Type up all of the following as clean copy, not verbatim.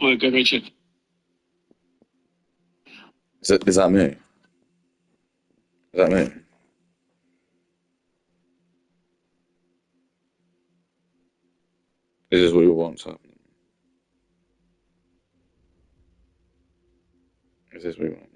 Ой, короче. Is that me? Is that me? Is this what you want happening? Is this what you want?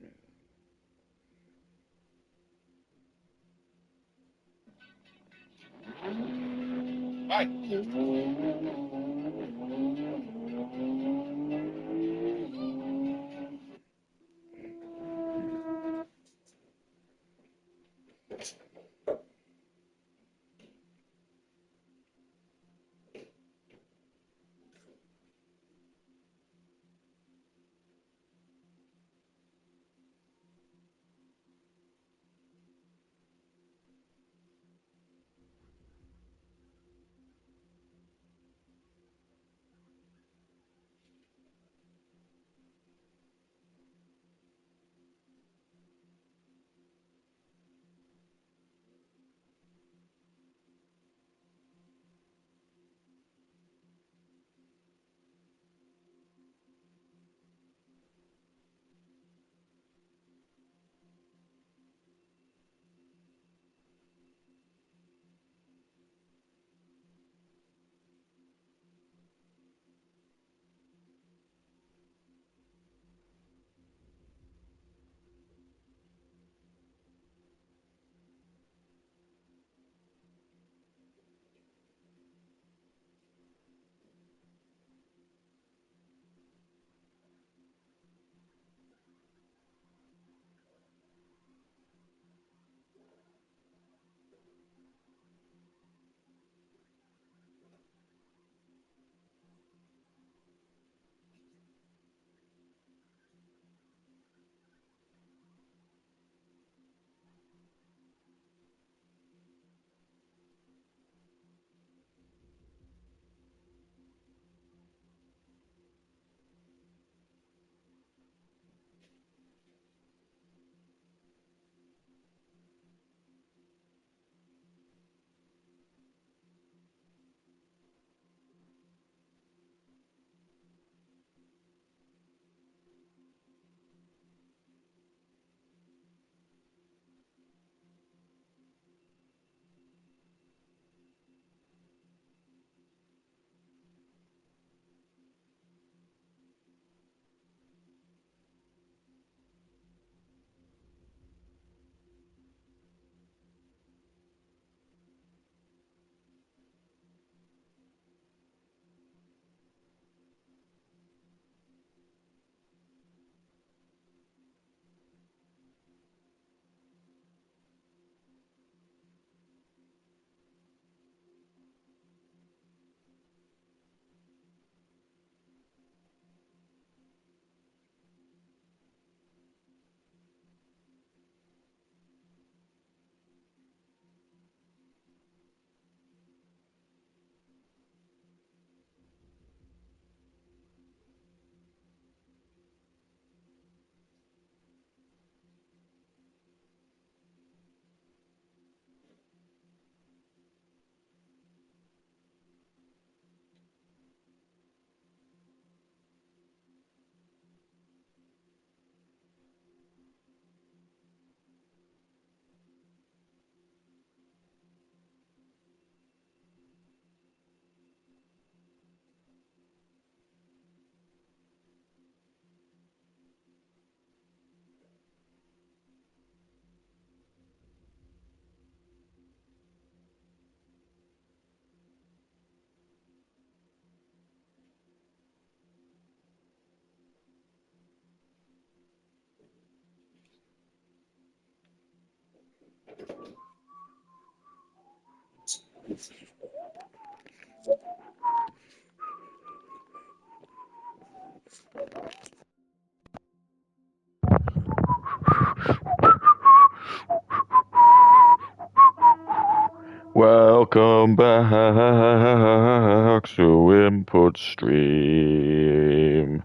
Welcome back to Input Stream.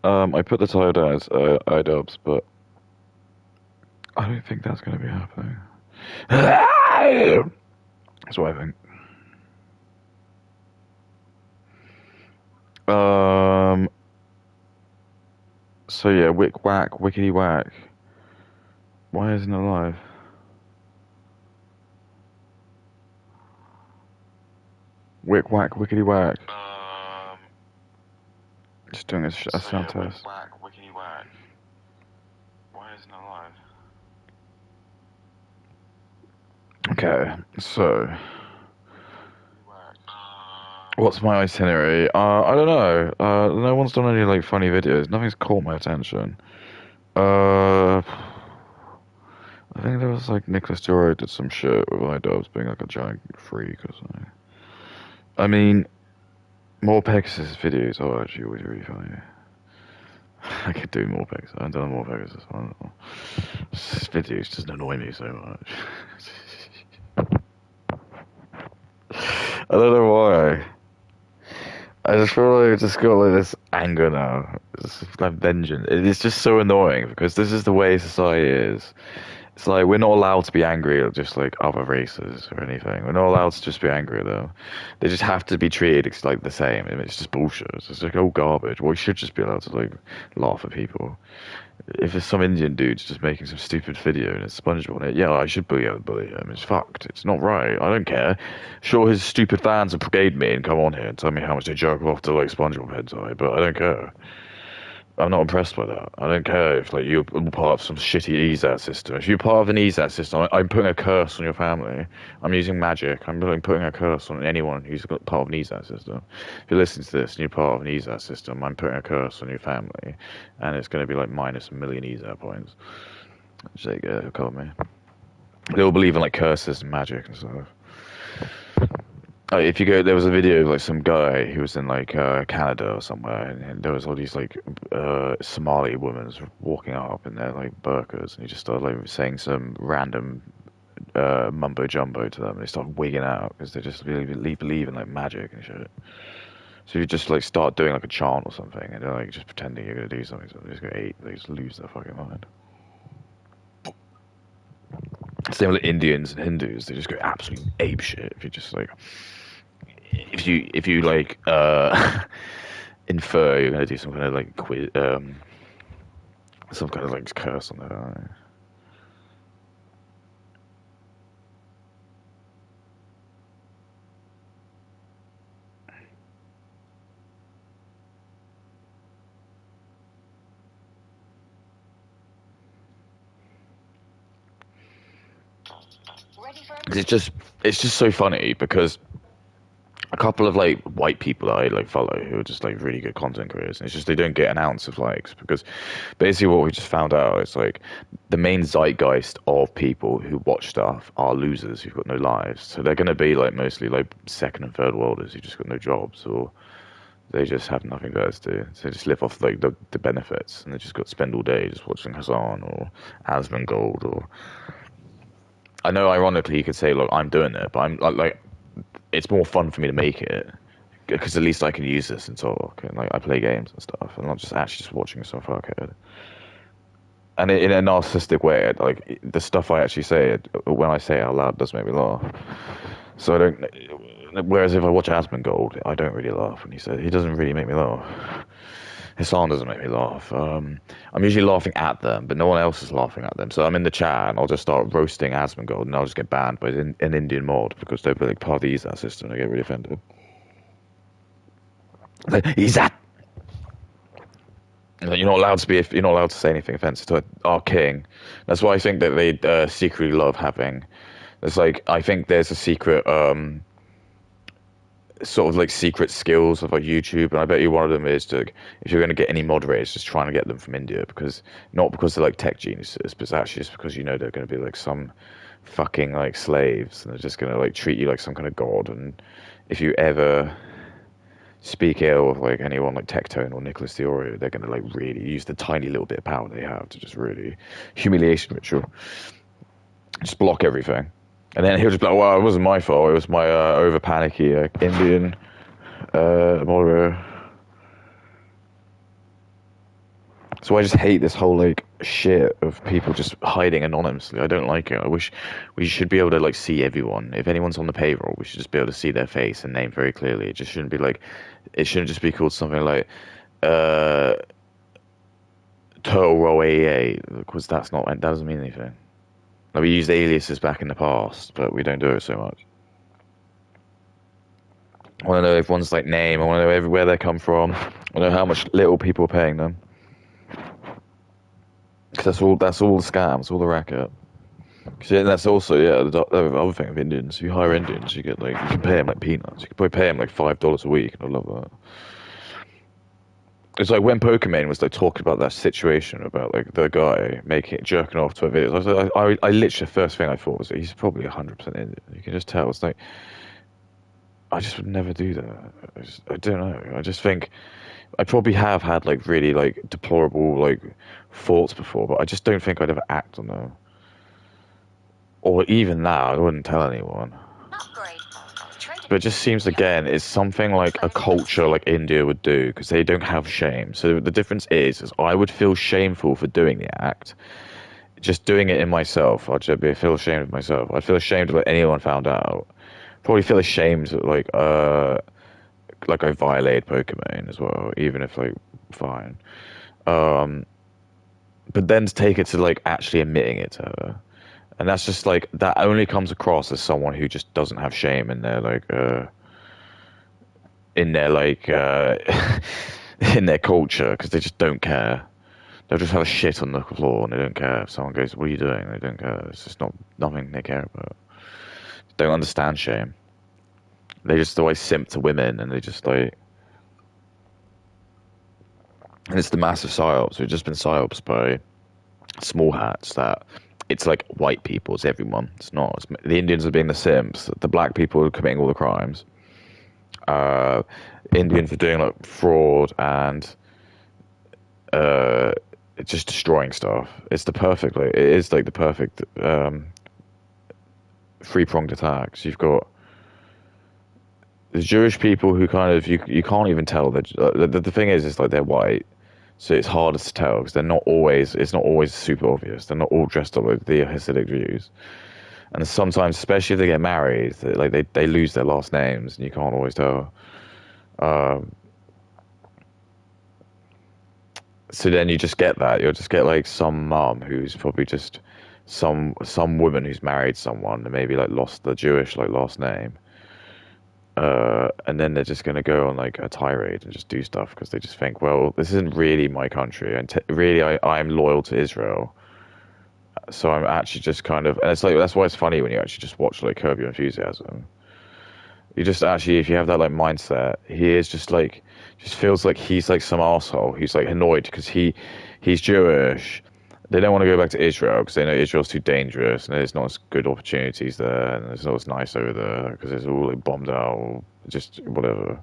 I put the title as Idubbbz, but I don't think that's going to be happening. That's what I think. Um. So yeah, wick whack, wickety whack. Why isn't it alive? Wick whack, wickety whack. Just doing a So sound yeah, wick test. whack, wickety whack. Why isn't it alive? Okay, so Whack. what's my itinerary? I don't know. No one's done any like funny videos. Nothing's caught my attention. I think there was like Nicholas Jory did some shit with Idubbbz being like a giant freak or something. I mean, more Pegasus videos are actually really funny. I could do more Pegasus. I've done more Pegasus. I don't know. This videos just annoy me so much. I don't know why. I just feel like I just got like this anger now. It's just like vengeance. It is just so annoying because this is the way society is. It's like we're not allowed to be angry at just like other races or anything. We're not allowed to just be angry at them. They just have to be treated like the same. I mean, it's just bullshit. It's just like all garbage. We should just be allowed to like laugh at people. If there's some Indian dude's just making some stupid video and it's SpongeBob on it, yeah, I should bully him. It's fucked. It's not right. I don't care. Sure, his stupid fans will brigade me and come on here and tell me how much they jerk off to like SpongeBob hentai, but I don't care. I'm not impressed by that. I don't care if like you're part of some shitty ESAT system. If you're part of an ESAT system, I'm putting a curse on your family. I'm using magic. I'm like, putting a curse on anyone who's got part of an ESAT system. If you listen to this and you're part of an ESAT system, I'm putting a curse on your family, and it's going to be like minus a million ESAT points. Just like, call me. They all believe in like curses and magic and stuff. If you go, there was a video of like some guy who was in like Canada or somewhere, and there was all these like Somali women walking up in their like burqas, and he just started like saying some random mumbo jumbo to them, and they start wigging out because they just really believe in like magic and shit. So you just like start doing like a chant or something, and they're like just pretending you're gonna do something, so they just go eat, they just lose their fucking mind. Same with Indians and Hindus, they just go absolutely ape shit if you just like if you like infer you're gonna do some kind of like quiz, some kind of like curse on there. It's just so funny because a couple of like white people that I like follow who are just like really good content creators, and it's just they don't get an ounce of likes because basically what we just found out is like the main zeitgeist of people who watch stuff are losers who've got no lives, so they're going to be like mostly like second and third worlders who just got no jobs, or they just have nothing better to do, so they just live off like the benefits, and they just got to spend all day just watching Hassan or Asmongold. Or I know ironically you could say look I'm doing it, but I'm like it's more fun for me to make it because at least I can use this and talk, and like I play games and stuff, and not just actually just watching myself arcade. And in a narcissistic way, like the stuff I actually say, when I say it out loud, does make me laugh. So I don't. Whereas if I watch Asmongold, I don't really laugh when he says he doesn't really make me laugh. Hassan doesn't make me laugh. I'm usually laughing at them, but no one else is laughing at them. So I'm in the chat and I'll just start roasting Asmongold, and I'll just get banned by an Indian mod because they're like part of the ESAT system. I get really offended. Like, ESAT. You're not allowed to be. You're not allowed to say anything offensive to our king. That's why I think that they secretly love having. There's like I think there's a secret. Sort of like secret skills of like YouTube, and I bet you one of them is to if you're going to get any moderators, just trying to get them from India, because not because they're like tech geniuses, but it's actually just because you know they're going to be like some fucking like slaves, and they're just going to like treat you like some kind of god. And if you ever speak ill of like anyone like Tectone or Nicholas Theorio, they're going to like really use the tiny little bit of power they have to just really humiliation ritual, just block everything. And then he'll just be like, well, it wasn't my fault. It was my over panicky Indian moderator. So I just hate this whole like shit of people just hiding anonymously. I don't like it. I wish we should be able to like see everyone. If anyone's on the payroll, we should just be able to see their face and name very clearly. It just shouldn't be like, it shouldn't just be called something like uh Turtle Roll AA, because that doesn't mean anything. Like, we used aliases back in the past, but we don't do it so much. I want to know everyone's like name. I want to know where they come from. I want to know how much little people are paying them. Because that's all the scams, all the racket. Cause yeah, that's also the other thing of Indians. If you hire Indians, you get like you can pay them like peanuts. You can probably pay them like $5 a week, and I love that. It's like when Pokemon was like talking about that situation about like the guy making jerking off to a video. I literally the first thing I thought was that he's probably 100% Indian. You can just tell. It's like I just would never do that. I don't know. I just think I probably have had like really like deplorable like thoughts before, but I just don't think I'd ever act on them. Or even now, I wouldn't tell anyone. But it just seems again, it's something like a culture like India would do because they don't have shame. So the difference is I would feel shameful for doing the act. Just doing it in myself, I'd just feel ashamed of myself. I'd feel ashamed if anyone found out. Probably feel ashamed that like I violated Pokemon as well, even if like fine. Um, but then to take it to like actually admitting it to her. And that's just like that only comes across as someone who just doesn't have shame in their like in their culture because they just don't care. They'll just have a shit on the floor and they don't care. If someone goes, "What are you doing?" They don't care. It's just not nothing they care about. They don't understand shame. They just always simp to women and they just like and it's the massive psyops. We've just been psyops by small hats that it's like white people, it's everyone. It's not. The Indians are being the simps. The black people are committing all the crimes. Uh, Indians are doing like fraud and uh, just destroying stuff. It's the perfect. Like, it is like the perfect three pronged attack. So you've got the Jewish people who kind of you can't even tell that the thing is like they're white. So it's hardest to tell because they're not always. It's not always super obvious. They're not all dressed up with the Hasidic Jews, and sometimes, especially if they get married, they lose their last names, and you can't always tell. Um, so then you just get that. You'll just get like some mum who's probably just some woman who's married someone and maybe like lost the Jewish like last name, and then they're just going to go on like a tirade and just do stuff because they just think, well, this isn't really my country, and really, I'm loyal to Israel, so I'm actually just kind of, and it's like that's why it's funny when you actually just watch like Curb Your Enthusiasm. You just actually, if you have that like mindset, he is just like, just feels like he's like some asshole. He's like annoyed because he's Jewish. They don't want to go back to Israel because they know Israel's too dangerous and there's not as good opportunities there and it's not as nice over there because it's all like bombed out or just whatever.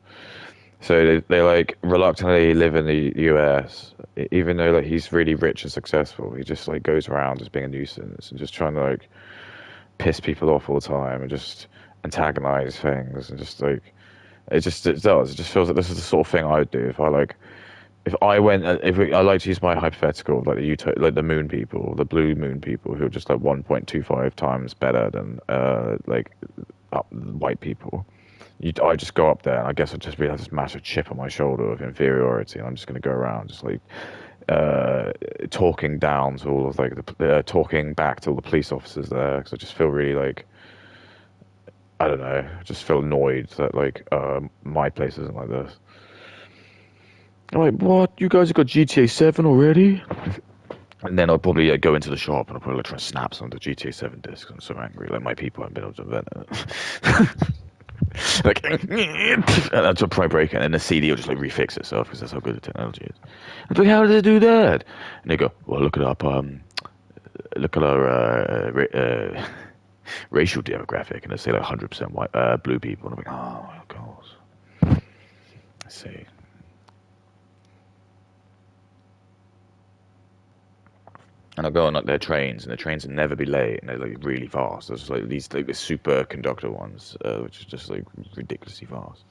So they like reluctantly live in the US, even though like he's really rich and successful. He just like goes around just being a nuisance and just trying to like piss people off all the time and just antagonize things and just like it does. It just feels like this is the sort of thing I would do if I like if I went, I like to use my hypothetical, like like the moon people, the blue moon people, who are just like 1.25 times better than white people. I just go up there, and I guess I'd just be like this massive chip on my shoulder of inferiority, and I'm just going to go around just like talking down to all of like talking back to all the police officers there, because I just feel really like I don't know, I just feel annoyed that like my place isn't like this. I'm like, what? You guys have got GTA 7 already? And then I'll probably go into the shop and I'll probably try and snap some of the GTA 7 discs. I'm so angry. Like, my people haven't been able to invent it. Like, and I'll probably break it. And then the CD will just like refix itself because that's how good the technology is. I'm like, how did it do that? And they go, well, look it up. Look at our racial demographic. And they say like 100% white, blue people. And I'm like, oh, of course. I see. And I go on like their trains, and the trains will never be late, and they're like really fast. There's like these like the super conductor ones, which is just like ridiculously fast.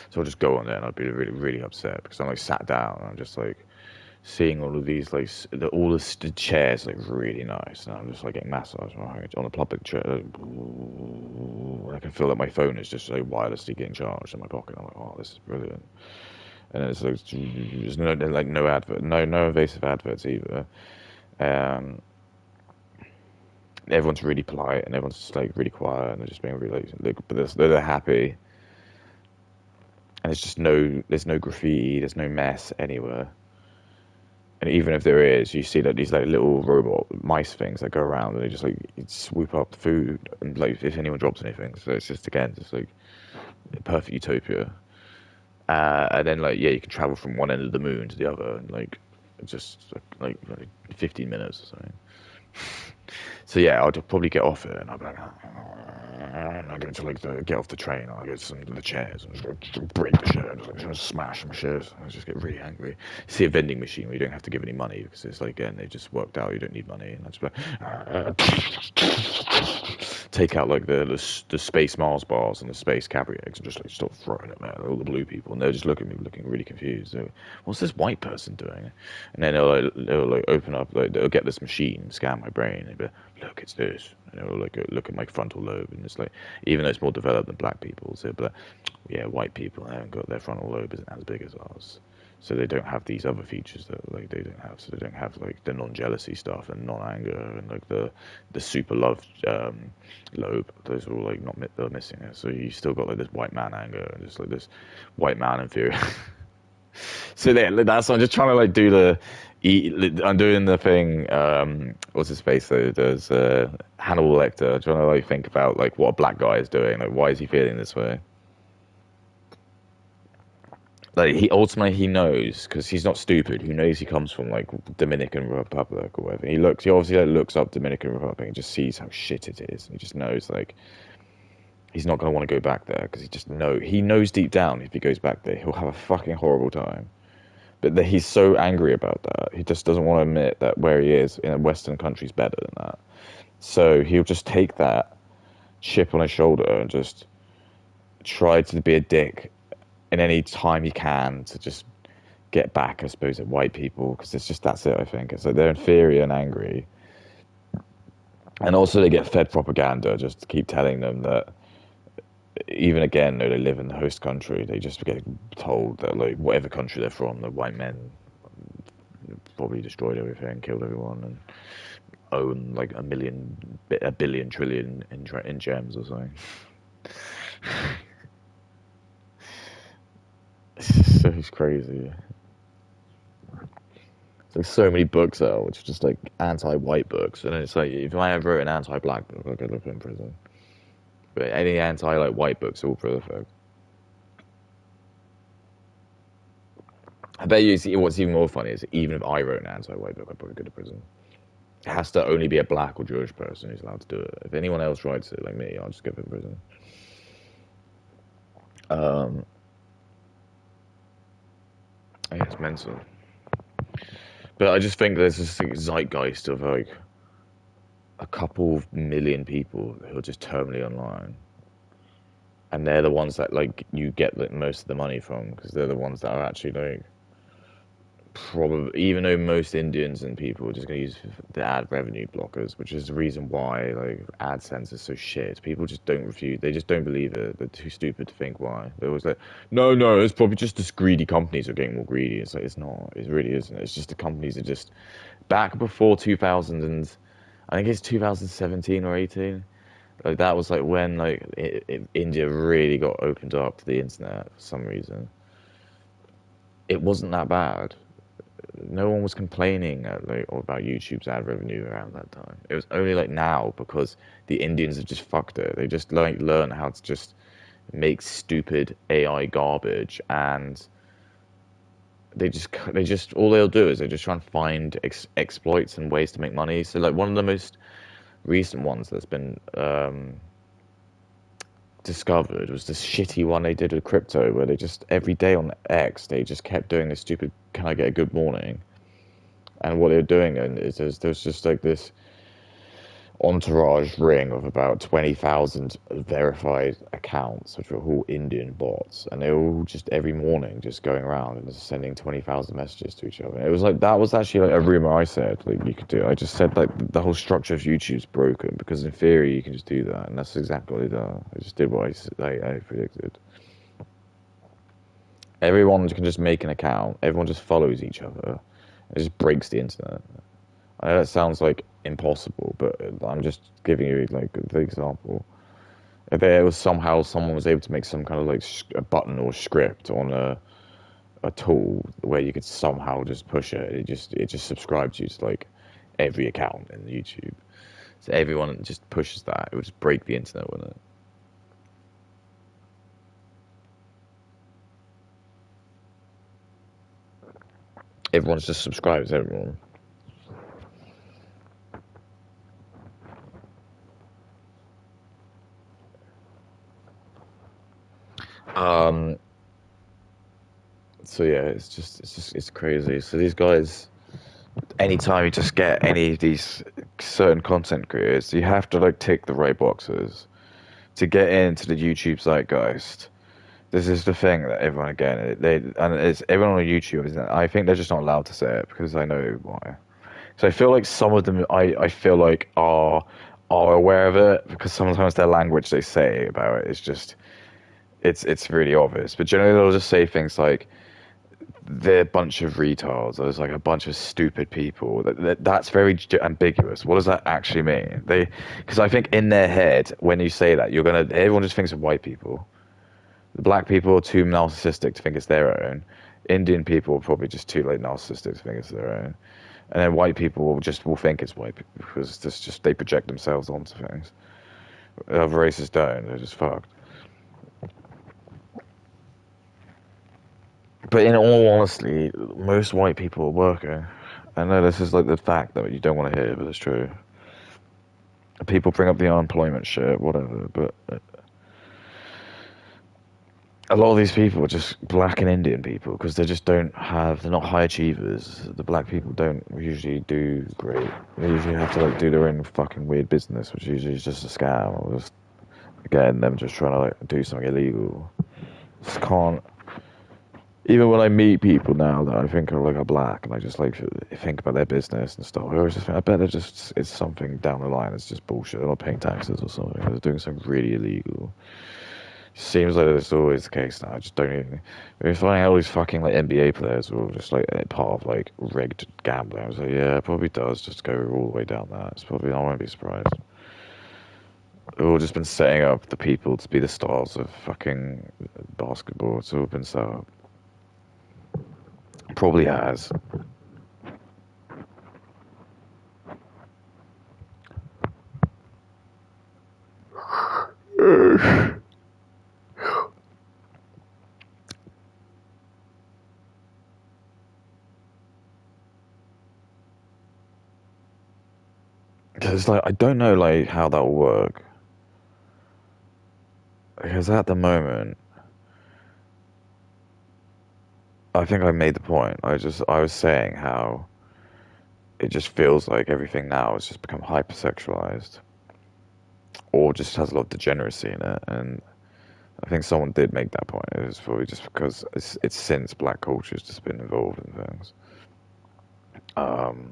So I'll just go on there, and I'd be really really upset because I'm like sat down, and I'm just like seeing all of these like all the chairs like really nice, and I'm just like getting massaged on a public chair. I can feel that my phone is just like wirelessly getting charged in my pocket. I'm like, oh, this is brilliant. And it's like there's no advert, no invasive adverts either. Um, Everyone's really polite and everyone's just like really quiet and they're just being really but they're happy. And there's no graffiti, there's no mess anywhere. And even if there is, you see like these like little robot mice things that go around and they just like swoop up the food and like if anyone drops anything. So it's just again just like perfect utopia. And then like yeah, you can travel from one end of the moon to the other in like just like 15 minutes or something. So yeah, I'll probably get off it and I'll be like, I'm going to like get off the train. I'll get some of the chairs. I'm just going to break the chairs. I'm just going to smash some chairs. I just get really angry. See a vending machine where you don't have to give any money because it's like again they just worked out you don't need money. And I just like, take out like the Space Mars bars and the Space Cadbury eggs and just like start throwing them at all the blue people and they're just looking at me looking really confused. So, what's this white person doing? And then they'll like open up like they'll get this machine scan my brain. And they'll be like, look, it's this. And they'll like look at my frontal lobe and it's like even though it's more developed than black people, so but yeah, white people haven't got their frontal lobe isn't as big as ours. So they don't have these other features that like they don't have. So they don't have like the non-jealousy stuff and non-anger and like the super love lobe. Those are all like not they're missing it. So you still got like this white man anger and just like this white man inferior. So yeah, that's I'm just trying to like do the. I'm doing the thing. What's his face? Though there's Hannibal Lecter. Trying to like think about like what a black guy is doing. Like why is he feeling this way? Like he ultimately he knows because he's not stupid. He knows he comes from like Dominican Republic or whatever. He obviously like, looks up Dominican Republic and just sees how shit it is. He just knows like he's not gonna want to go back there because he knows deep down if he goes back there he'll have a fucking horrible time. But he's so angry about that he just doesn't want to admit that where he is in a Western country is better than that. So he'll just take that chip on his shoulder and just try to be a dick in any time he can to just get back, I suppose, at white people because it's just that's it. I think it's like they're inferior and angry, and also they get fed propaganda just to keep telling them that even again though they live in the host country, they just get told that like whatever country they're from, the white men probably destroyed everything, killed everyone, and own like a billion trillion in gems or something. So it's crazy. There's so many books out which are just like anti-white books, and it's like if I ever wrote an anti-black book, I'd go look in prison. But any anti like white books are all prolific. I bet you see what's even more funny is even if I wrote an anti-white book, I'd probably go to prison. It has to only be a black or Jewish person who's allowed to do it. If anyone else writes it like me, I'll just go to prison. Um, yeah, it's mental. But I just think there's this zeitgeist of like a couple of million people who are just terminally online, and they're the ones that like you get like, most of the money from because they're the ones that are actually like probably even though most Indians and people are just going to use the ad revenue blockers, which is the reason why like AdSense is so shit. People just don't refuse. They just don't believe it. They're too stupid to think why. They're always like, no, it's probably just the greedy companies are getting more greedy. It's like it's not. It really isn't. It's just the companies are just back before 2000 and I think it's 2017 or 18. Like that was like when like India really got opened up to the internet for some reason. It wasn't that bad. No one was complaining like about YouTube's ad revenue around that time. It was only like now because the Indians have just fucked it. They just like learn how to just make stupid AI garbage, and they just all they'll do is they just try and find exploits and ways to make money. So like one of the most recent ones that's been discovered was this shitty one they did with crypto where they just every day on X they just kept doing this stupid "Can I get a good morning?" And what they were doing is there's just like this entourage ring of about 20,000 verified accounts, which were all Indian bots, and they were all just every morning just going around and just sending 20,000 messages to each other. And it was like that was actually like a rumor I said like you could do. I just said like the whole structure of YouTube's broken because in theory you can just do that, and that's exactly what they done. I just did what I predicted. Everyone can just make an account. Everyone just follows each other. It just breaks the internet. I know that sounds like impossible, but I'm just giving you like the example. If there was somehow someone was able to make some kind of like a button or script on a tool where you could somehow just push it, it just subscribes you to like every account in YouTube. So everyone just pushes that. It would just break the internet, wouldn't it? Everyone's just subscribes. Everyone. Um. So yeah, it's crazy. So these guys, anytime you just get any of these certain content creators, you have to like tick the right boxes to get into the YouTube zeitgeist. This is the thing that everyone again they and it's everyone on YouTube isn't it? I think they're just not allowed to say it because I know why. So I feel like some of them I feel like are aware of it because sometimes their language they say about it is just it's really obvious. But generally they'll just say things like they're a bunch of retards. There's like a bunch of stupid people. That's very ambiguous. What does that actually mean? Because I think in their head, when you say that, everyone just thinks of white people. The black people are too narcissistic to think it's their own. Indian people are probably just too like narcissistic to think it's their own. And then white people will think it's white people because it's just they project themselves onto things. Other races don't. They're just fucked. But in all honesty, most white people are working. I know this is like the fact that you don't want to hear, but it's true. People bring up the unemployment shit, whatever, but a lot of these people are just black and Indian people because they're not high achievers. The black people don't usually do great. They usually have to like do their own fucking weird business, which usually is just a scam or just, again, them just trying to like do something illegal. Just can't. Even when I meet people now that I think are like are black and I just like think about their business and stuff, I always just think I bet it's something down the line. It's just bullshit. They're not paying taxes or something. They're doing something really illegal. Seems like that's always the case now. I just don't even. We're finding out all these fucking like NBA players were just like part of like rigged gambling. I was like, yeah, it probably does just go all the way down that. It's probably I won't be surprised. We've all just been setting up the people to be the stars of fucking basketball. It's all been set up. Probably has. Because like I don't know like how that will work. Because at the moment, I think I made the point. I was saying how it just feels like everything now has just become hypersexualized, or just has a lot of degeneracy in it. And I think someone did make that point. It was probably just because it's since black culture's just been involved in things. Um,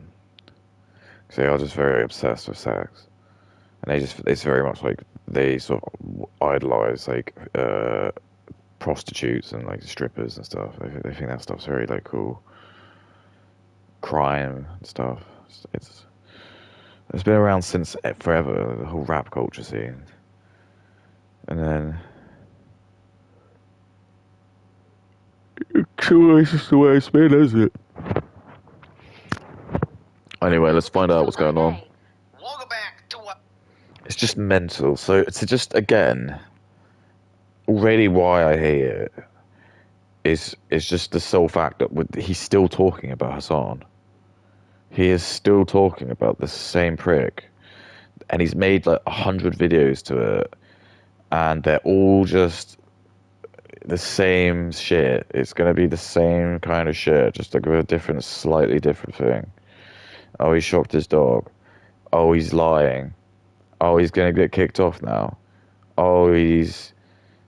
so they are just very obsessed with sex, and it's very much like they sort of idolize like prostitutes and like strippers and stuff. They think that stuff's very like cool. Crime and stuff. It's been around since forever. The whole rap culture scene, and then it's just the way it's been, isn't it? Anyway, let's find out what's going on. It's just mental. So it's just again, already why I hate it is just the sole fact that he's still talking about Hassan. He is still talking about the same prick, and he's made like 100 videos to it, and they're all just the same shit. It's gonna be the same kind of shit, just like with a slightly different thing. Oh, he shocked his dog. Oh, he's lying. Oh, he's gonna get kicked off now. Oh, he's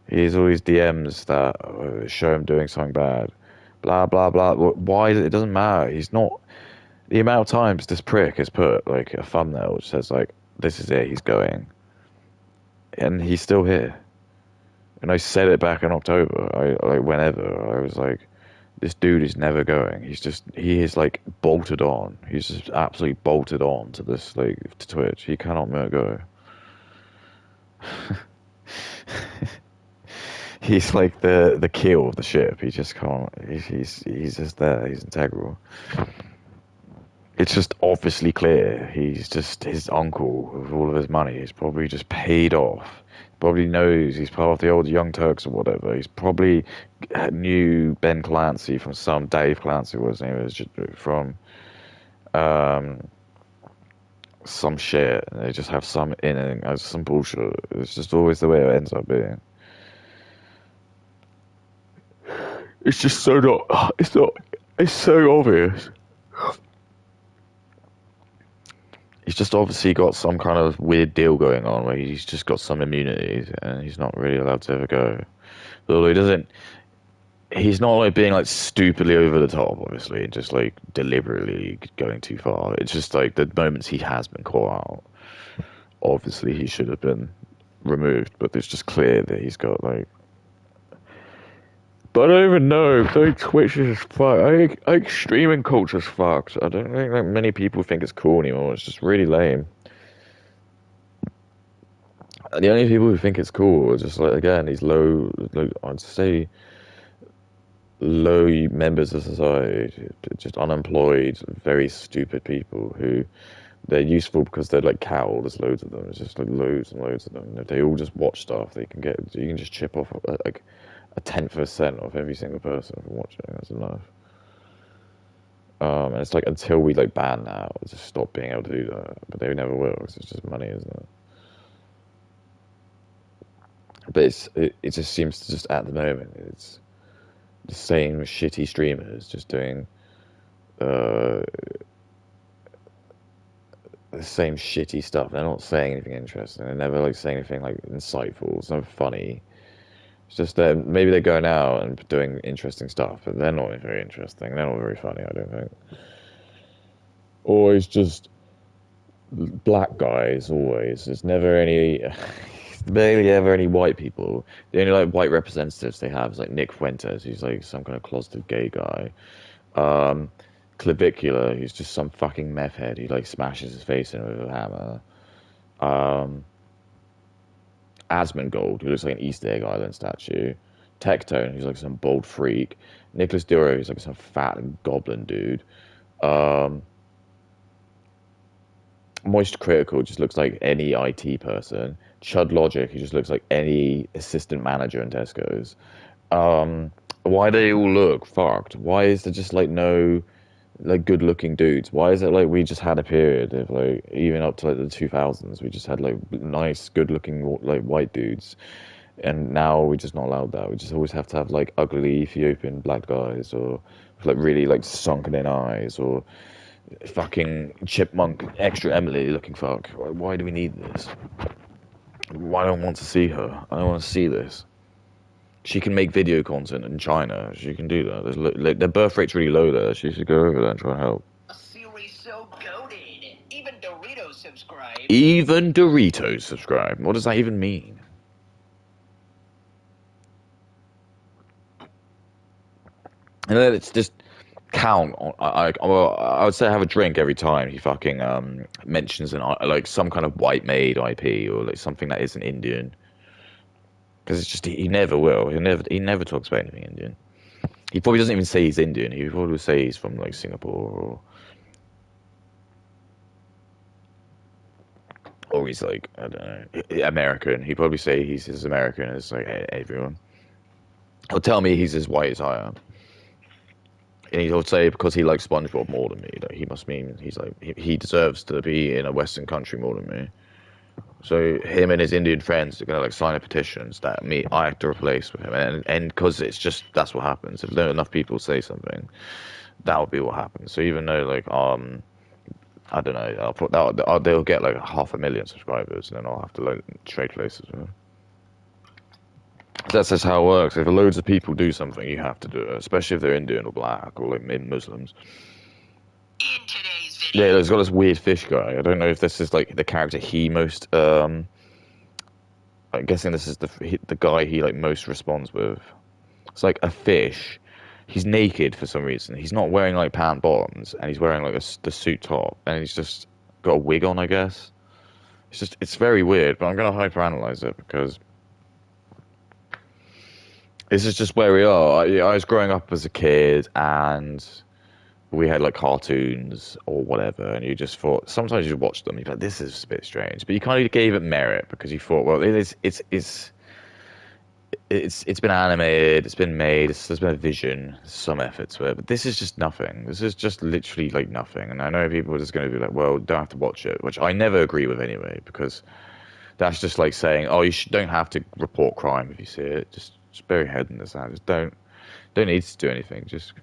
all these DMs that show him doing something bad. Blah blah blah. Why? It doesn't matter. He's not. The amount of times this prick has put like a thumbnail which says like, "This is it. He's going," and he's still here. And I said it back in October. Whenever I was like, "This dude is never going. He is like bolted on. He's just absolutely bolted on to this like to Twitch. He cannot let go." He's like the keel of the ship. He just can't. He's just there. He's integral. It's just obviously clear. He's just his uncle with all of his money. He's probably just paid off. Probably knows he's part of the old Young Turks or whatever. He's probably knew Ben Clancy from some Dave Clancy was name was just from um some shit. And they just have some in it as some bullshit. It's just always the way it ends up being. It's just so not. It's not. It's so obvious. He's just obviously got some kind of weird deal going on where he's just got some immunity and he's not really allowed to ever go. But although he doesn't, he's not like being like stupidly over the top, obviously, and just like deliberately going too far. It's just like the moments he has been caught out, obviously he should have been removed, but it's just clear that he's got like. But I don't even know. I think Twitch is fucked. I think streaming culture's fucked. I don't think like many people think it's cool anymore. It's just really lame. The only people who think it's cool are just like again these low, I'd say low members of society, just unemployed, very stupid people who they're useful because they're like cattle. There's loads of them. There's just like loads and loads of them. If they all just watch stuff, they can get. You can just chip off like a 10% of every single person from watching. That's enough. And it's like until we like ban that, we'll just stop being able to do that. But they never will because it's just money, isn't it? But it just seems to just at the moment it's the same shitty streamers just doing uh, the same shitty stuff. They're not saying anything interesting. They're never like saying anything like insightful. It's not funny. It's just that maybe they're going out and doing interesting stuff, but they're not very interesting. They're not very funny, I don't think. Always just black guys, always. There's never any, barely ever any white people. The only like white representatives they have is like Nick Fuentes, who's like some kind of closeted gay guy. Um, Clavicular, who's just some fucking meth head who like smashes his face in with a hammer. Um, Asmongold, who looks like an Easter Egg Island statue. Tectone, who's like some bold freak. Nicholas Duro, who's like some fat goblin dude. Um, Moist Critical just looks like any IT person. Chud Logic, who just looks like any assistant manager in Tesco's. Why do they all look fucked? Why is there just like no like good looking dudes? Why is it like we just had a period of like even up to like the 2000s we just had like nice good looking like white dudes, and now we're just not allowed that. We just always have to have like ugly Ethiopian black guys or like really like sunken in eyes or fucking chipmunk extra Emily looking fuck. Why do we need this? Why don't I want to see her? I don't want to see this. She can make video content in China. She can do that. There's like their birth rate's really low there. She should go over there and try and help. A series so goated. Even Doritos subscribe. Even Doritos subscribe. What does that even mean? And then it's just count on. I would say have a drink every time he fucking mentions an like some kind of white made IP or like something that isn't Indian. Because it's just he never will. He never talks about anything Indian. He probably doesn't even say he's Indian. He probably say he's from like Singapore or he's like I don't know American. He probably say he's as American as like everyone. He'll tell me he's as white as I am, and he'll say because he likes SpongeBob more than me that he must mean he's like he deserves to be in a Western country more than me. So him and his Indian friends are gonna like sign a petitions that I have to replace with him, and because it's just that's what happens. If there enough people say something, that'll be what happens. So even though like I don't know. I'll put that. They'll get like 500,000 subscribers, and then I'll have to like trade places with them. That's just how it works. If loads of people do something, you have to do it, especially if they're Indian or black or like Muslims. In today's video. Yeah, there's got this weird fish guy. I don't know if this is like the character he most. I'm guessing this is the guy he like most responds with. It's like a fish. He's naked for some reason. He's not wearing like pant bottoms, and he's wearing like the suit top, and he's just got a wig on, I guess. It's very weird, but I'm gonna hyperanalyze it because this is just where we are. I was growing up as a kid, and we had like cartoons or whatever, and you just thought sometimes you watch them, you're like, this is a bit strange, but you kind of gave it merit because you thought, well, it's been animated, it's been made, there's been a vision, some effort to it, but this is just nothing. This is just literally like nothing. And I know people are just going to be like, well, don't have to watch it, which I never agree with anyway, because that's just like saying, oh, don't have to report crime if you see it. Just bury your head in the sand. Just don't need to do anything. Just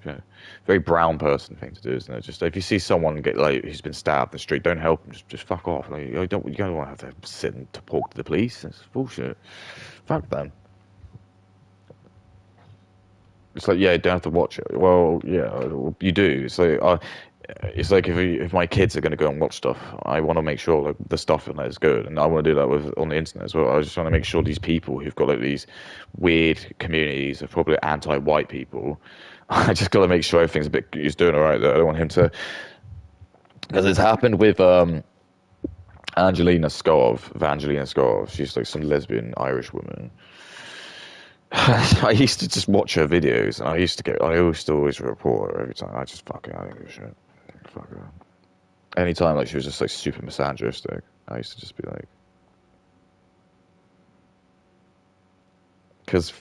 very brown person thing to do, isn't it? Just if you see someone get like who's been stabbed in the street, don't help them. Just fuck off. Like you don't want to have to sit and talk to the police. That's bullshit. Fuck them. It's like, yeah, you don't have to watch it. Well, yeah, you do. It's like if my kids are going to go and watch stuff, I want to make sure like the stuff on there is good, and I want to do that on the internet as well. I just want to make sure these people who've got like these weird communities of probably anti-white people, I just got to make sure he's doing all right. There, I don't want him to, because it's happened with Angelina Skov. She's like some lesbian Irish woman. I used to just watch her videos, and I used to always report her every time. I don't give a shit. Fuck her. Anytime like she was just like super misogynistic, I used to just be like, because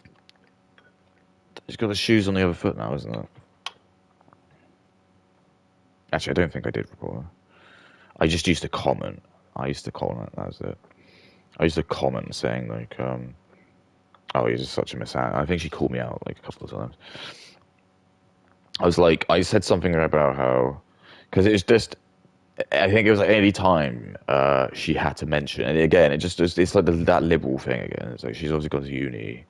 she's got the shoes on the other foot now, isn't it? Actually, I don't think I did report her. I just used to comment. That was it. I used to comment saying like, oh, you're just such a misandry. I think she called me out like a couple of times. I said something about how, because it was just, I think it was like any time she had to mention, and again, it's like that liberal thing again. It's like she's obviously gone to uni,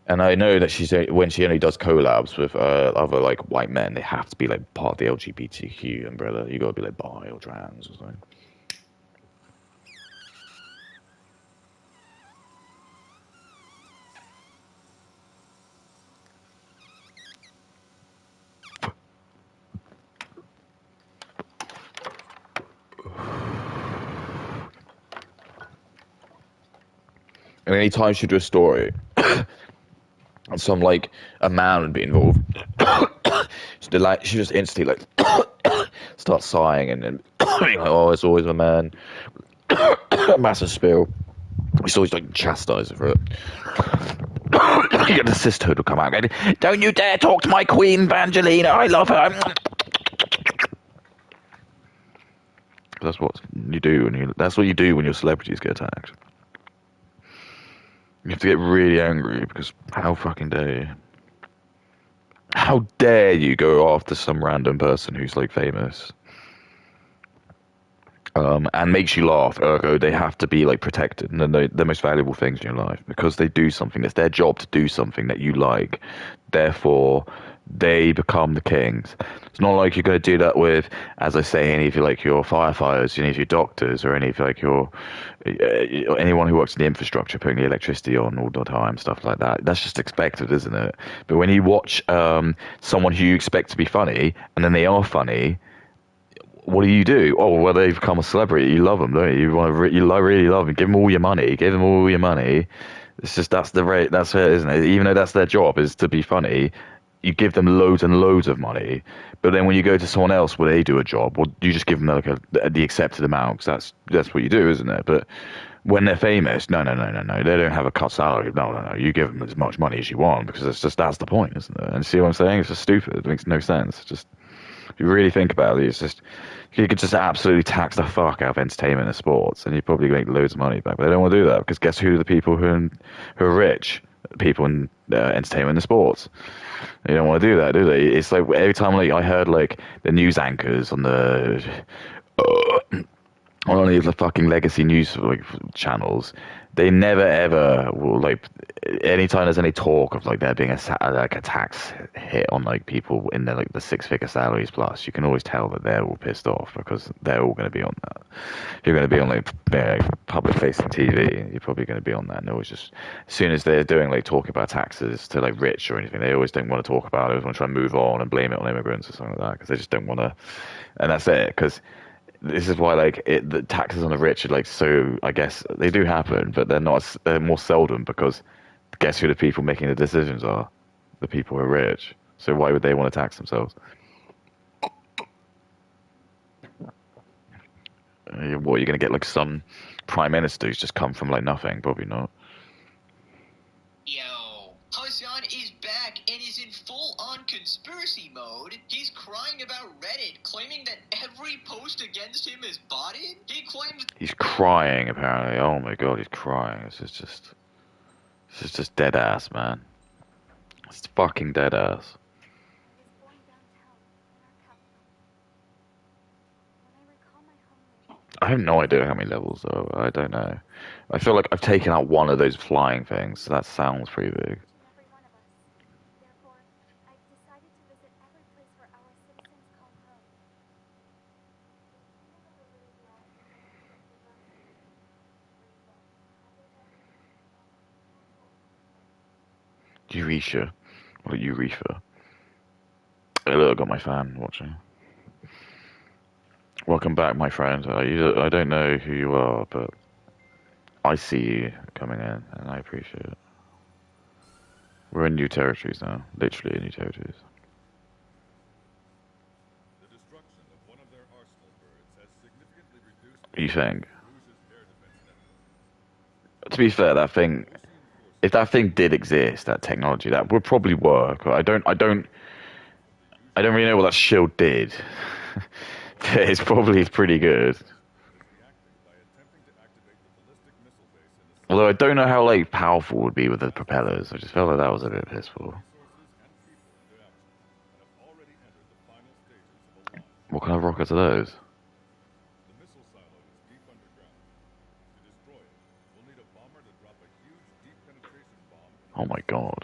and I know that when she only does collabs with other like white men, they have to be like part of the LGBTQ umbrella. You got to be like bi or trans or something. And any time she do a story, and some like a man would be involved, she just instantly like starts sighing and then being like, oh, it's always a man. Massive spill. She's always like chastised for it. You get the sisterhood will come out going, don't you dare talk to my queen, Evangelina. I love her. That's what you do that's what you do when your celebrities get attacked. You have to get really angry because how fucking dare you? How dare you go after some random person who's like famous? And makes you laugh, ergo they have to be like protected and they're the most valuable things in your life because they do something. It's their job to do something that you like. Therefore, they become the kings. It's not like you're going to do that with, as I say, any of your firefighters, any of your doctors, or any of anyone who works in the infrastructure, putting the electricity on all the time, stuff like that. That's just expected, isn't it? But when you watch someone who you expect to be funny, and then they are funny, what do? Oh, well, they've become a celebrity. You love them, don't you? You really love them. Give them all your money. It's just that's it, isn't it? Even though that's their job is to be funny, you give them loads and loads of money. But then when you go to someone else where they do a job, well, you just give them like the accepted amount because that's what you do, isn't it? But when they're famous, no, they don't have a cut salary. No, you give them as much money as you want because that's the point, isn't it? And see what I'm saying? It's just stupid. It makes no sense. Just if you really think about it, it's just you could just absolutely tax the fuck out of entertainment and sports, and you'd probably make loads of money back. But they don't want to do that because guess who? The people who are rich, people in entertainment and sports. They don't want to do that, do they? It's like every time like I heard like the news anchors on the on any of the fucking legacy news like channels, they never ever will like. Anytime there's any talk of like there being like a tax hit on like people in their like the six-figure salaries plus, you can always tell that they're all pissed off because they're all going to be on that. If you're going to be on like public-facing TV, you're probably going to be on that. And always just as soon as they're doing like talking about taxes to like rich or anything, they always don't want to talk about it. They always want to try and move on and blame it on immigrants or something like that because they just don't want to. And that's it because this is why like the taxes on the rich are like so. I guess they do happen, but they're not. They're more seldom because guess who the people making the decisions are? The people who are rich. So why would they want to tax themselves? What you're going to get like some prime minister who's just come from like nothing? Probably not. Yo, Hassan is back and is in full-on conspiracy mode. He's crying about Reddit, claiming that every post against him is botted. He claims He's crying apparently. Oh my god, he's crying. This is just dead ass, man. It's fucking dead ass. I have no idea how many levels though. I don't know. I feel like I've taken out one of those flying things. So that sounds pretty big. Euretia. Or Urethra. Hey look, I got my fan watching. Welcome back, my friend. I don't know who you are, but I see you coming in, and I appreciate it. We're in new territories now. Literally in new territories. The destruction of one of their arsenal birds has significantly reduced You think? Idubbbz's air defense network. To be fair, that thing, if that thing did exist, that technology, that would probably work. I don't really know what that shield did. But it's probably pretty good. Reacting by attempting to activate the ballistic missile base in the Although I don't know how like powerful it would be with the propellers. I just felt like that was a bit pissful. resources and people into action, and have already entered the final stages of a launch. What kind of rockets are those? The missile silo is deep underground. To destroy it, we'll need a bomber to drop a huge deep penetration bomb. Oh my god.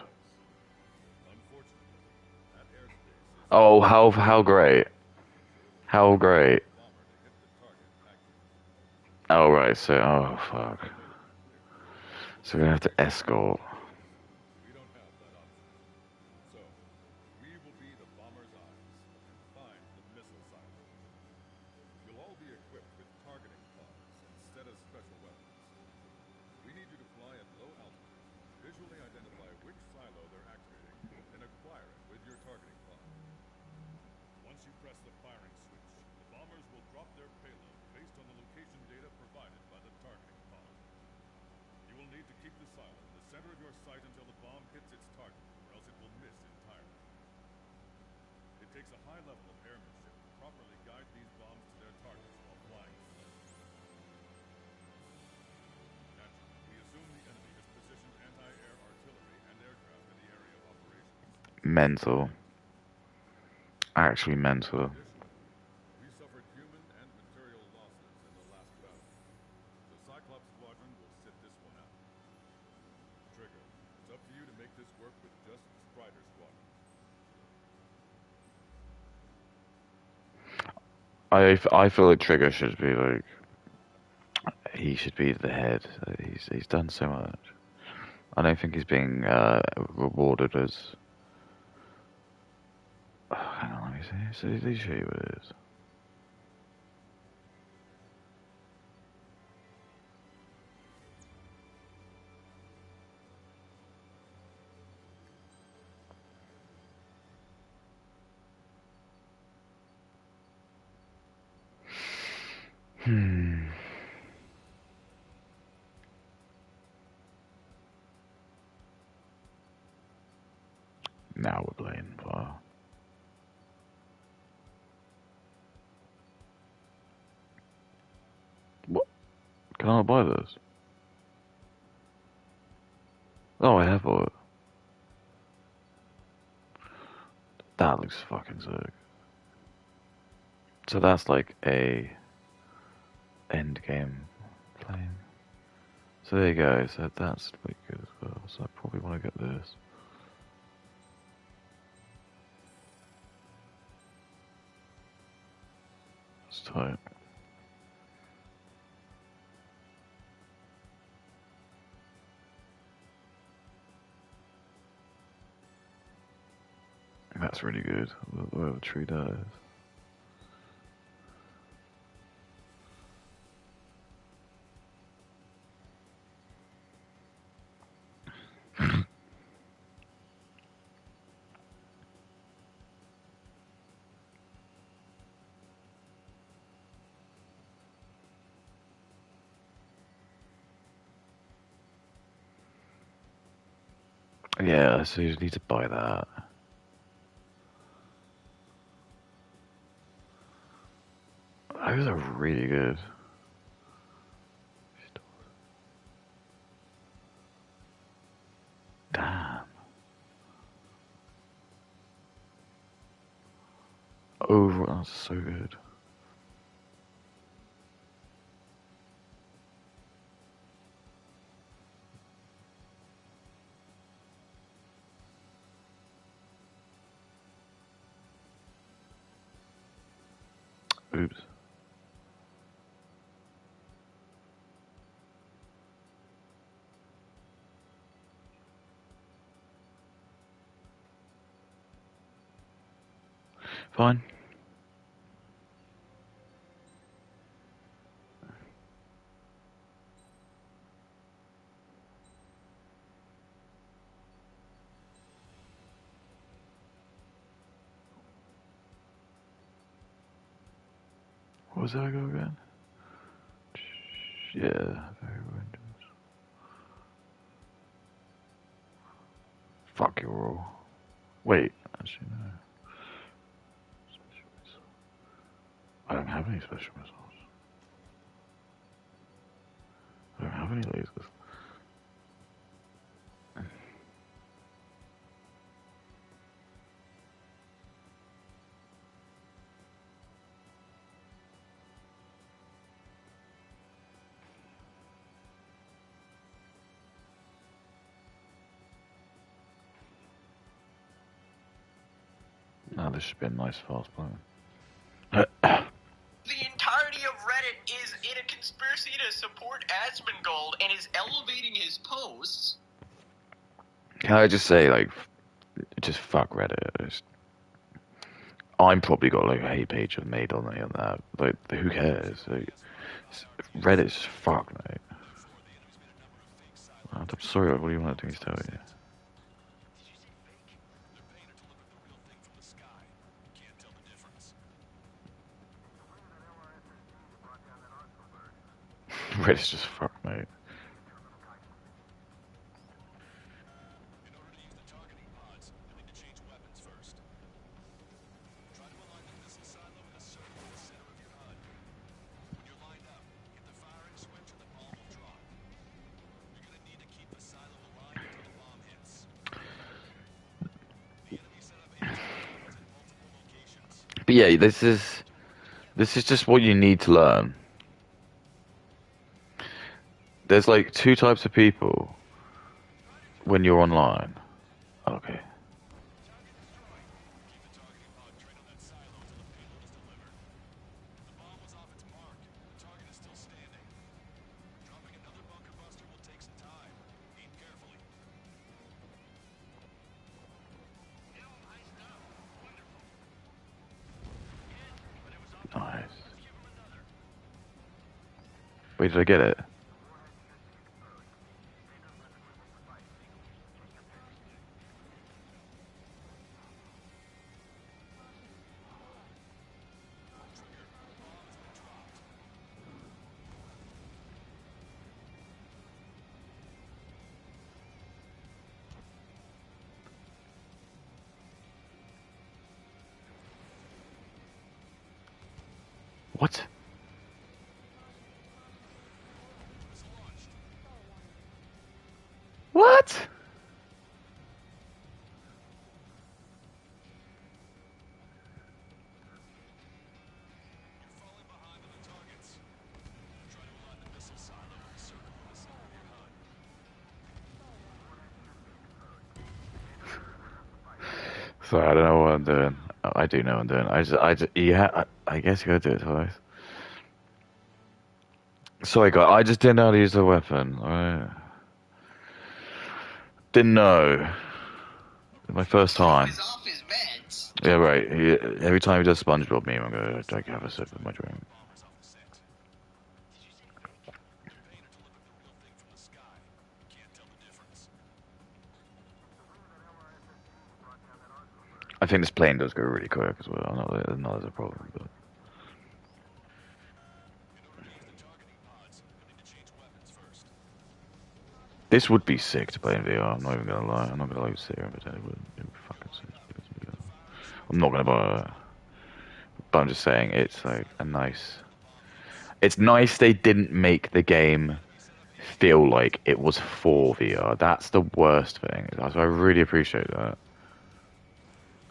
Unfortunately, that airspace is Oh, how great. How great. bomber to hit the target accurately. Oh right, so oh fuck. So we're gonna have to escort. We don't have that option. So, we will be the bomber's eyes and find the missile silo. You'll all be equipped with targeting pods instead of special weapons. We need you to fly at low altitude, visually identify which silo they're activating, and acquire it with your targeting pod. Once you press the firing switch, the bombers will drop their payload based on the location data provided by the targeting pod. You will need to keep the silo in the center of your sight until the bomb hits its target, or else it will miss entirely. It takes a high level of airmanship to properly guide these bombs to their targets while flying. Naturally, we assume the enemy has positioned anti-air artillery and aircraft in the area of operations. Mental. Actually mental. Additionally, we suffered human and material losses in the last battle. The Cyclops Squadron will sit this one out. Trigger, it's up to you to make this work with just Strider Squadron. I feel like Trigger should be like he should be the head. He's done so much. I don't think he's being rewarded as. Oh, hang on, let me see. So let me show you what it is. Now we're playing far. What? Can I buy this? Oh, I have bought it. That looks fucking sick. So that's like a end game plane. So there you go. So that's pretty good as well. So I probably want to get this. It's tight. That's really good. Where the tree dies. Yeah, so you need to buy that. Those are really good. Damn. Oh, that's so good. Oops. Fine. What was that go again? Yeah, very windows. Fuck your roll. Wait, actually no. Special missile. I don't have any special missiles. I don't have any lasers. Now this should be a nice fast plane. The entirety of Reddit is in a conspiracy to support Asmongold and is elevating his posts. Can I just say, like, just fuck Reddit. I'm probably got like a hate page I've made on that. Like, who cares? Like, Reddit's just fucked, mate. I'm sorry, what do you want me to tell you? Reddit's just fucked, mate. In order to use the targeting pods, you'll need to change weapons first. Try to align the missile silo in a circle in the center of your HUD. When you're lined up, hit the firing switch and the bomb will drop. You're gonna need to keep the silo aligned until the bomb hits. The enemy set up anti-bombs in multiple locations. But yeah, this is just what you need to learn. There's like two types of people when you're online. Okay. Target destroyed. Keep the targeting pod trained on that silo until the payload is delivered. The bomb was off its mark. The target is still standing. Dropping another bunker buster will take some time. Aim carefully. Nice. Wait, did I get it? What? What? Sorry, I don't know what I'm doing. I do know what I'm doing. Yeah, I guess you gotta do it twice. Sorry, guys, I just didn't know how to use the weapon. I didn't know. My first time. He's off his meds. Yeah, right. Every time he does SpongeBob meme, I'm gonna like have a sip of my drink. I think this plane does go really quick as well. Not as a problem, but this would be sick to play in VR. I'm not even gonna lie. I'm not gonna like sit here and pretend it would. It would be fucking sick. I'm not gonna buy it, but I'm just saying it's like a nice. It's nice they didn't make the game feel like it was for VR. That's the worst thing. So I really appreciate that.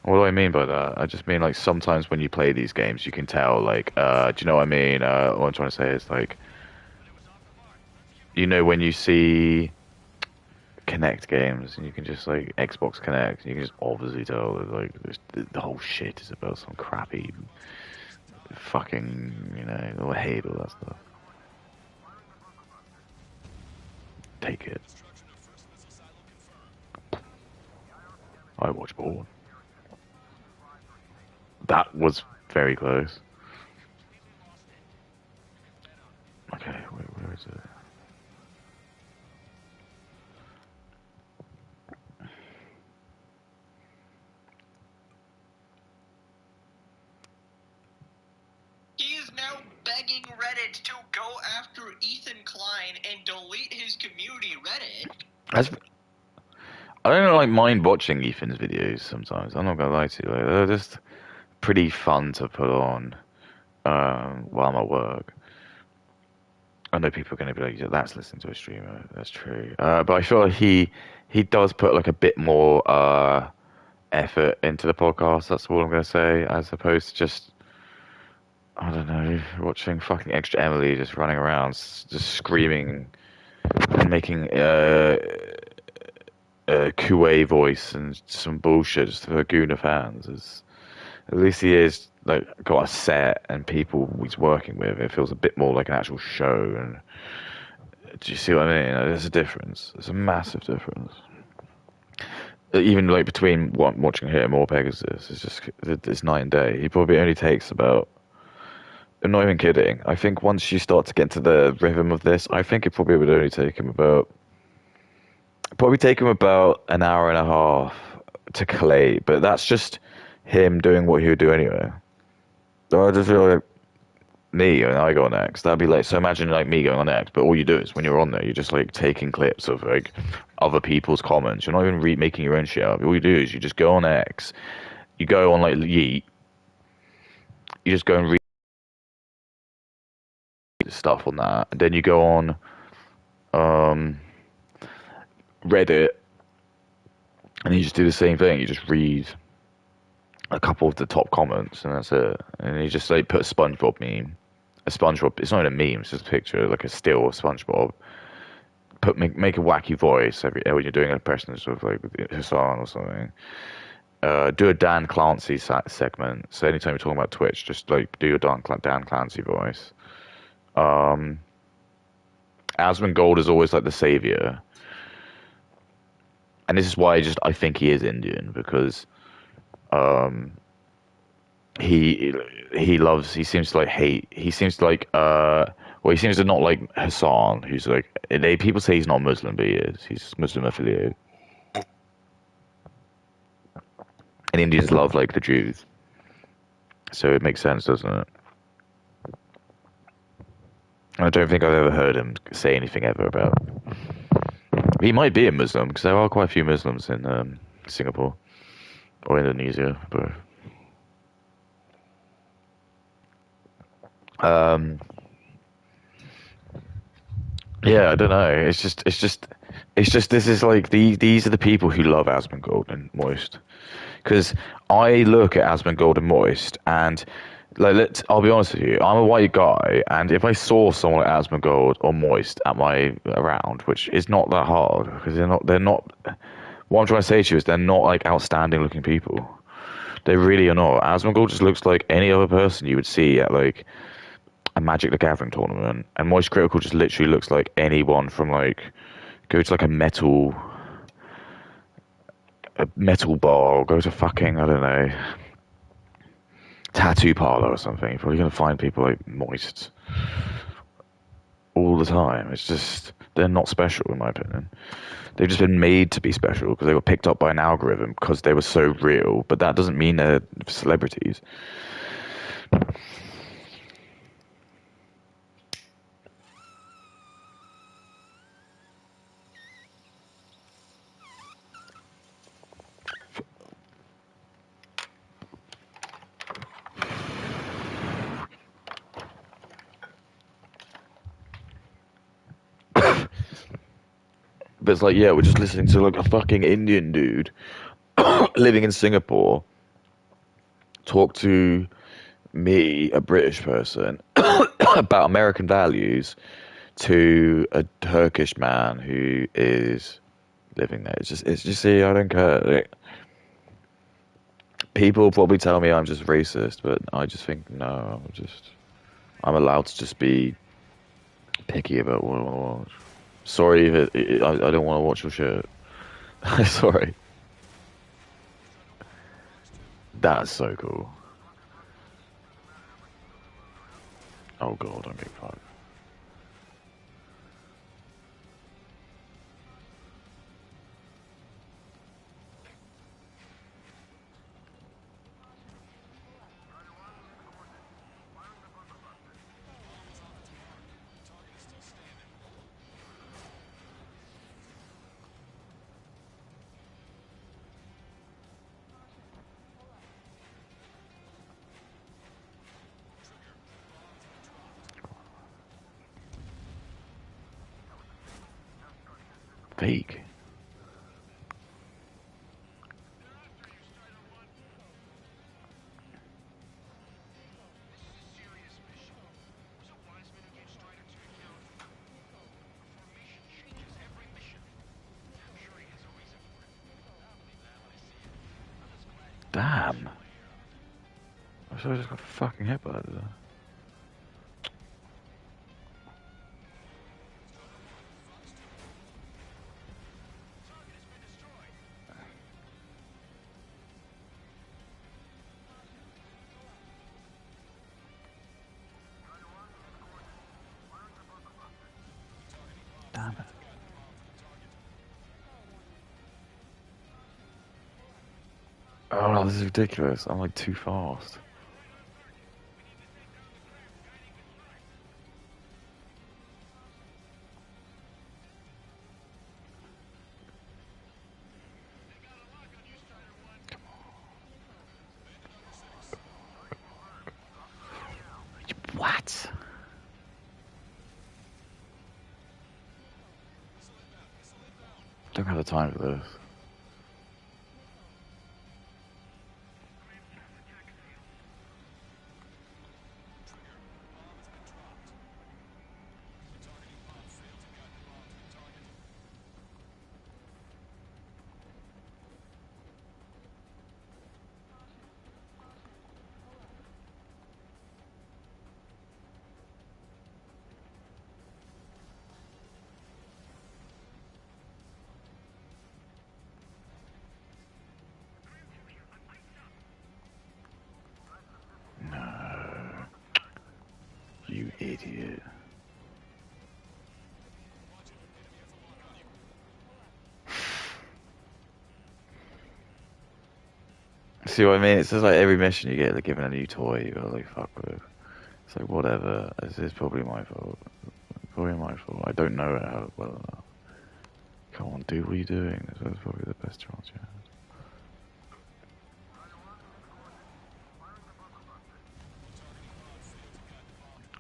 What do I mean by that? I just mean like sometimes when you play these games, you can tell like, do you know what I mean? What I'm trying to say is like, you know, when you see Connect games and you can just like Xbox Connect, you can just obviously tell that like the whole shit is about some crappy fucking, you know, I hate all that stuff. Take it. I watch porn. That was very close. Okay, wait, where is it? He is now begging Reddit to go after Ethan Klein and delete his community Reddit. I don't like mind watching Ethan's videos sometimes. I'm not gonna lie to you. Like, they're just pretty fun to put on while I'm at work. I know people are gonna be like, yeah, "That's listening to a streamer." That's true. But I feel like he does put like a bit more effort into the podcast. That's all I'm gonna say, as opposed to just I don't know, watching fucking Extra Emily just running around, just screaming and making a Kuwait voice and some bullshit just for Guna fans. At least he is like got a set and people he's working with. It feels a bit more like an actual show. And do you see what I mean? There's a difference. There's a massive difference. Even like between watching him or Pegasus, it's night and day. He probably only takes about. I'm not even kidding. I think once you start to get into the rhythm of this, I think it probably would only take him about an hour and a half to collate, but that's just him doing what he would do anyway. So I just feel like me and I go on X. That'd be like, so imagine like me going on X, but all you do is when you're on there, you're just like taking clips of like other people's comments. You're not even making your own shit up. All you do is you just go on X, you go on like Yeet, you just go and read stuff on that, and then you go on Reddit, and you just do the same thing. You just read a couple of the top comments, and that's it. And you just like put a SpongeBob meme. A SpongeBob. It's not a meme. It's just a picture, like a still of SpongeBob. Make a wacky voice when you're doing a person sort of like Hassan or something. Do a Dan Clancy segment. So anytime you're talking about Twitch, just like do your Dan Clancy voice. Asmongold is always like the savior, and this is why I think he is Indian, because he seems to like hate, he seems to like he seems to not like Hassan, who's like, people say he's not Muslim, but he's Muslim affiliated, and Indians love like the Jews, so it makes sense, doesn't it? I don't think I've ever heard him say anything ever about. He might be a Muslim, because there are quite a few Muslims in Singapore or Indonesia, but yeah, I don't know. It's just this is like these are the people who love Asmongold and Moist, because I look at Asmongold and Moist and. Like, I'll be honest with you, I'm a white guy, and if I saw someone like Asmongold or Moist at my around, which is not that hard, because they're not, what I'm trying to say to you is they're not like outstanding looking people. They really are not. Asmongold just looks like any other person you would see at like a Magic the Gathering tournament, and Moist Critical just literally looks like anyone from like go to like a metal bar, or go to fucking I don't know tattoo parlor or something. You're probably gonna find people like Moist all the time. It's just they're not special in my opinion. They've just been made to be special because they were picked up by an algorithm because they were so real. But that doesn't mean they're celebrities. But it's like, yeah, we're just listening to like a fucking Indian dude living in Singapore talk to me, a British person, about American values to a Turkish man who is living there. It's just see, I don't care. Like, people probably tell me I'm just racist, but I just think no, I'm allowed to just be picky about what I want to watch. Sorry if I don't want to watch your shit. Sorry. That's so cool. Oh god, I'm being fucked. Fake. Damn. I sure just got fucking hit by that. Damn it. Oh no, this is ridiculous. I'm like too fast. What? Don't have the time for this. No. You idiot. See what I mean? It's just like every mission you get, they're given a new toy you gotta like fuck with. It's like whatever. This is probably my fault. Probably my fault. I don't know it how well enough. Come on, dude, what are you doing? This was probably the best chance you had.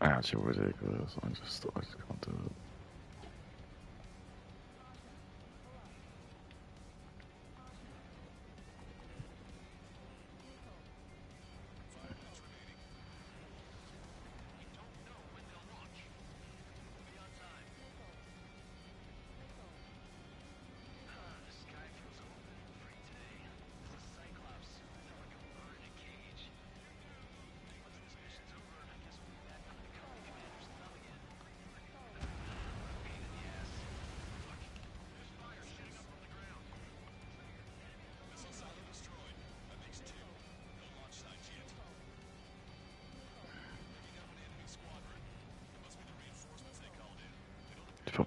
Actually ridiculous. I just can't do it.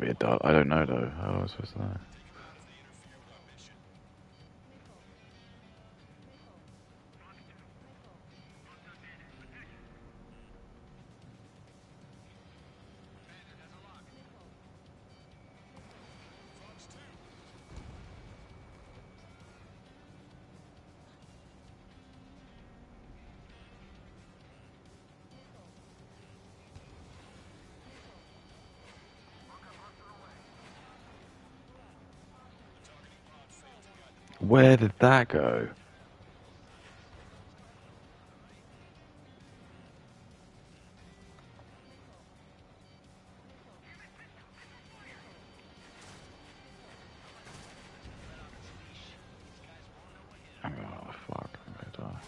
be a dot. I don't know though. How am I supposed to know? Where did that go? Oh fuck! I'm gonna die.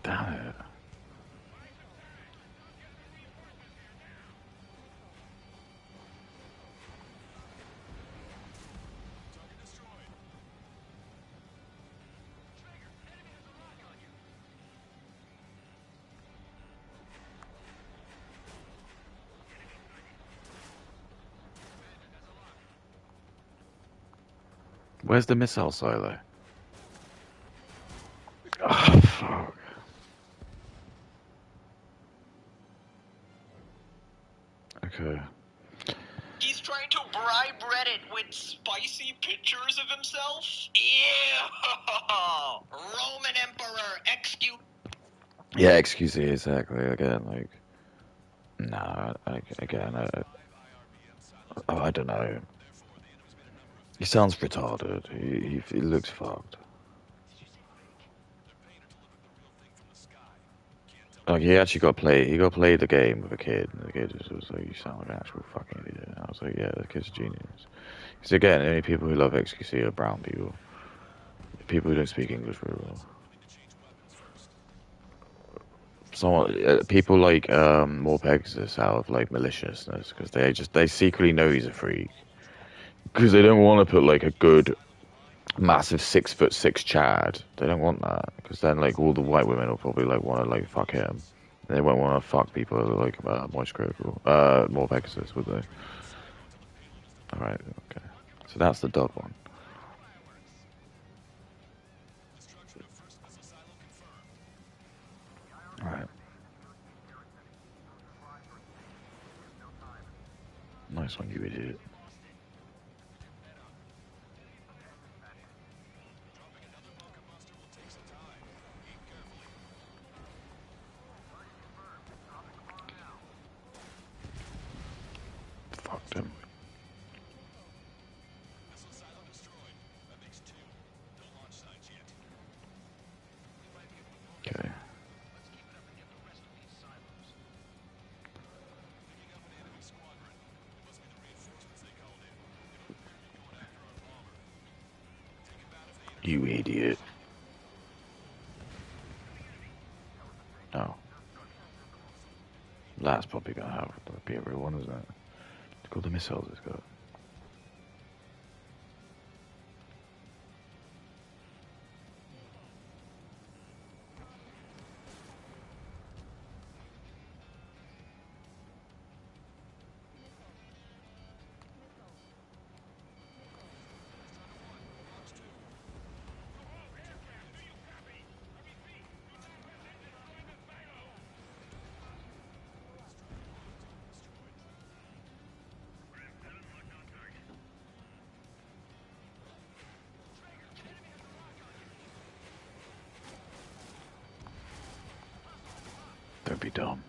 Damn it! Where's the missile silo? Oh fuck! Okay. He's trying to bribe Reddit with spicy pictures of himself? Ew! Roman Emperor, excuse... Yeah, excuse me. Exactly. Again, like, nah. Again, I don't know. He sounds retarded. He looks fucked. Like he actually got play. He got played the game with a kid, and the kid was like, "You sound like an actual fucking idiot." And I was like, "Yeah, the kid's a genius." Because again, only people who love XQC are brown people, people who don't speak English very well. People like more Pegasus out of like maliciousness because they secretly know he's a freak because they don't want to put like a good massive 6'6" Chad. They don't want that because then like all the white women will probably like want to like fuck him. They won't want to fuck people who are like Moist Critical, more Pegasus, would they? All right, okay. So that's the dot one. All right. Nice one, you idiot. Fucked him. Okay. You idiot. No. That's probably gonna have to be a real one, isn't it? It's called the missiles it's got. Don't be dumb.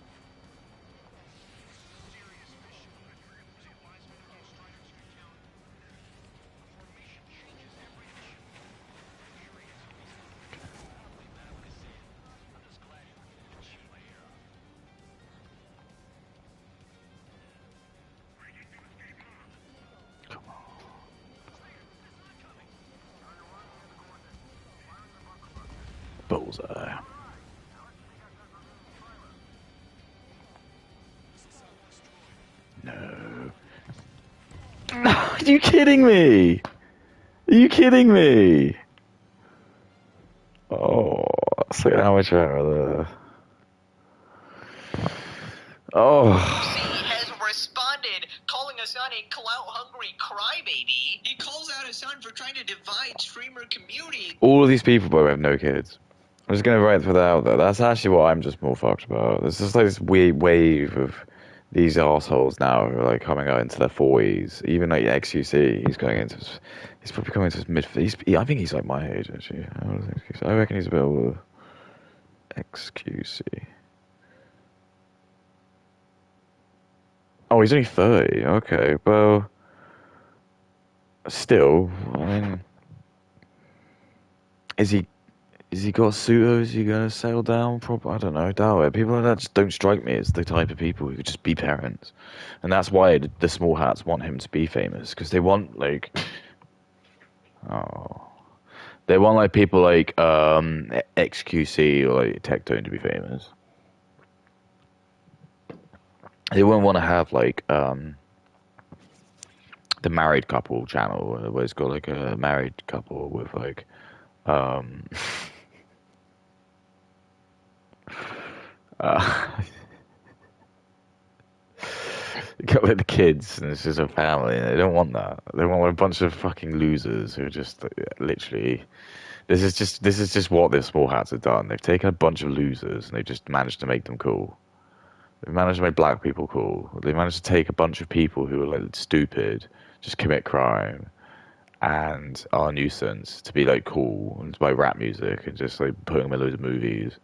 Bullseye. No. Are you kidding me? Are you kidding me? Oh, that's like how much better. Oh. C has responded, calling Hassan a clout-hungry crybaby. He calls out Hassan for trying to divide streamer community. All of these people, by the way, have no kids. I'm just gonna write for that out there. That's actually what I'm just more fucked about. There's just like this weird wave of these assholes now who are like coming out into their 40s. Even like XQC, he's probably coming into his mid. I think he's like my age actually. I reckon he's a bit older. XQC. Oh, he's only 30. Okay, well, still, I mean, is he got a suit or is he gonna settle down? Probably, I don't know. Doubt it. People like that just don't strike me as the type of people who could just be parents, and that's why the small hats want him to be famous because they want like, they want like people like XQC or like Tectone to be famous. They wouldn't want to have like the married couple channel where it's got like a married couple with like got like the kids and it's just a family and they don't want that. They want a bunch of fucking losers who are just like, literally this is just what the small hats have done. They've taken a bunch of losers and they just managed to make them cool. They've managed to make black people cool. They managed to take a bunch of people who are like stupid, just commit crime, and are a nuisance to be like cool and to like rap music and just like putting them in loads of movies.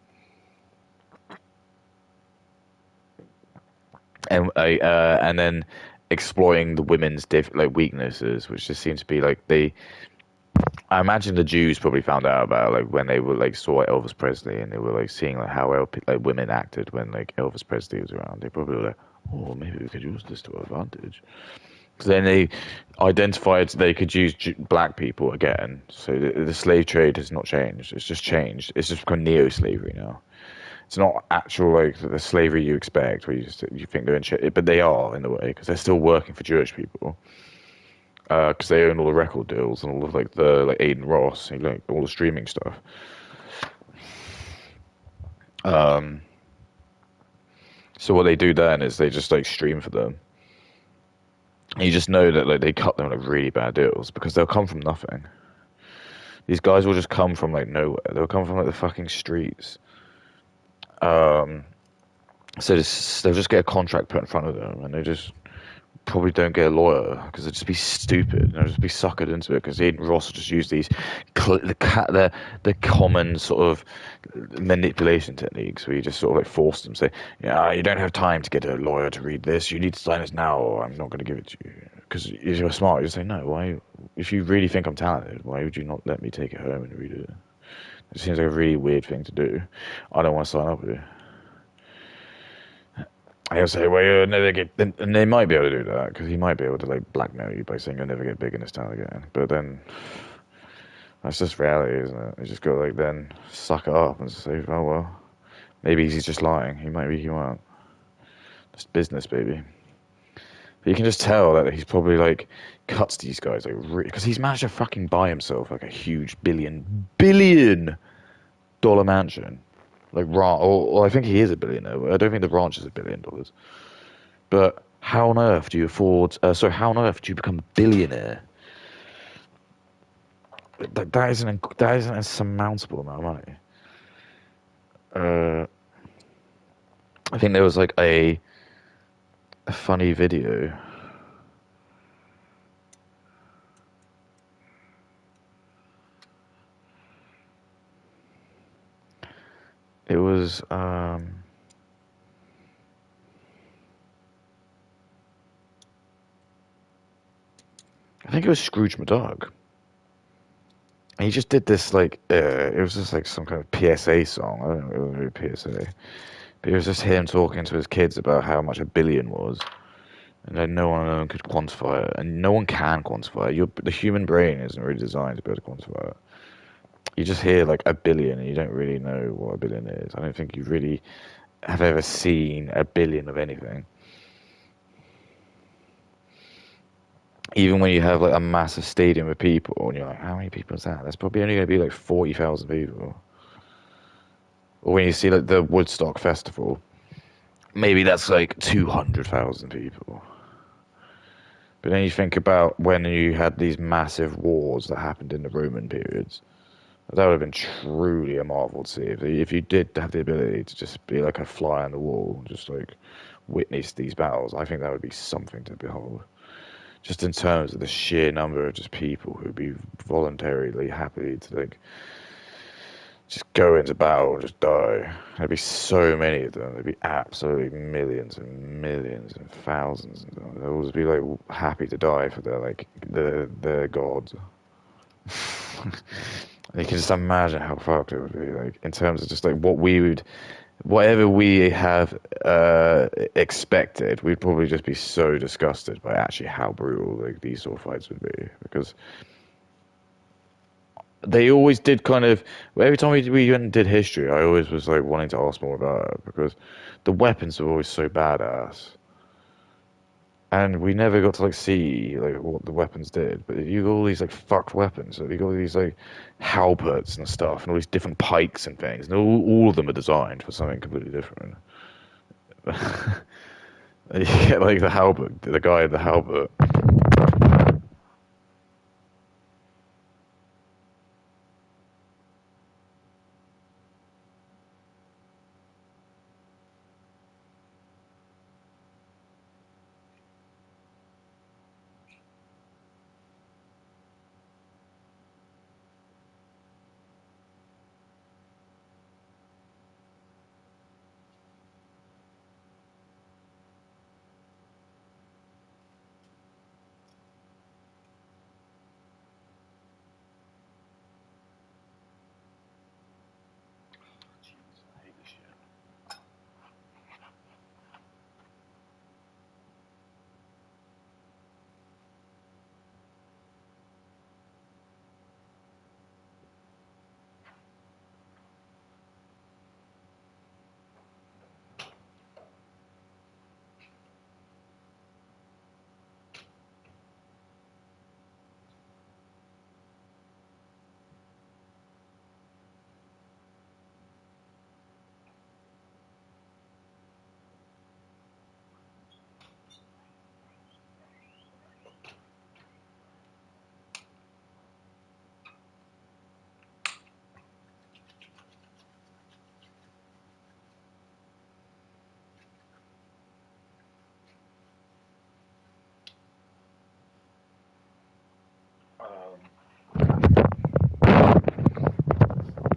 And then exploiting the women's like weaknesses, which just seems to be like they. I imagine the Jews probably found out about like when they were like saw Elvis Presley and they were like seeing like how like women acted when like Elvis Presley was around. They probably were like, oh, maybe we could use this to our advantage. So then they identified they could use black people again. So the slave trade has not changed. It's just changed. It's just become neo-slavery now. It's not actual like the slavery you expect, where you think they're in shit, but they are in a way because they're still working for Jewish people. Because they own all the record deals and all of like the like Aiden Ross, and, like all the streaming stuff. So what they do then is they just like stream for them. And you just know that like they cut them like really bad deals because they'll come from nothing. These guys will just come from like nowhere. They'll come from like the fucking streets. So they'll just get a contract put in front of them, and they just probably don't get a lawyer because they'll just be stupid and they'll just be suckered into it because Aiden Ross will just use these the common sort of manipulation techniques where you just sort of like force them, say, yeah, you don't have time to get a lawyer to read this, you need to sign this now or I'm not going to give it to you. Because if you're smart, you say, no, why? If you really think I'm talented, why would you not let me take it home and read it? It seems like a really weird thing to do. I don't want to sign up with you. He'll say, well, you'll never get... And they might be able to do that, because he might be able to, like, blackmail you by saying you'll never get big in this town again. But then, that's just reality, isn't it? You just got to, like, then suck it up and say, oh, well, maybe he's just lying. He won't. It's business, baby. But you can just tell that he's probably, like, cuts these guys, like, because he's managed to fucking buy himself, like, a huge billion dollar mansion. Like, or I think he is a billionaire. I don't think the ranch is $1 billion. But how on earth do you how on earth do you become a billionaire? That isn't a insurmountable amount of money. I think there was like a funny video. It was I think it was Scrooge McDuck. And he just did this like it was just like some kind of PSA song. I don't know, it was really PSA. But it was just him talking to his kids about how much $1 billion was. And then no one could quantify it. And no one can quantify it. The human brain isn't really designed to be able to quantify it. you just hear like a billion and you don't really know what a billion is. I don't think you really have ever seen a billion of anything. Even when you have like a massive stadium of people and you're like, how many people is that? That's probably only going to be like 40,000 people. Or when you see like the Woodstock Festival, maybe that's like 200,000 people. But then you think about when you had these massive wars that happened in the Roman periods. That would have been truly a marvel to see. If you did have the ability to just be like a fly on the wall, just like witness these battles, I think that would be something to behold. Just in terms of the sheer number of just people who would be voluntarily happy to like just go into battle and just die. There'd be so many of them. There'd be absolutely millions and millions and thousands. They'd all just be like happy to die for their gods. You can just imagine how fucked it would be, like in terms of just like whatever we have expected, we'd probably just be so disgusted by actually how brutal like these sort of fights would be, because they always did kind of every time we went and did history, I always was like wanting to ask more about it because the weapons were always so badass. And we never got to like see like what the weapons did, but you got all these like fucked weapons. So you got all these like halberds and stuff, and all these different pikes and things, and all of them are designed for something completely different. You get like the halberd, the guy in the halberd.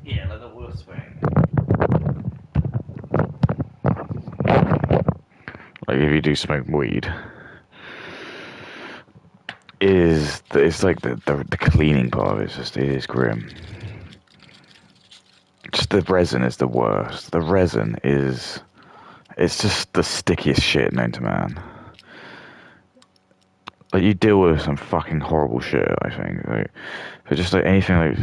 Yeah, like the worst thing. Like if you do smoke weed, it's like the cleaning part of it is grim. Just the resin is the worst. The resin it's just the stickiest shit known to man. Like you deal with some fucking horrible shit, I think. Like, but just like anything like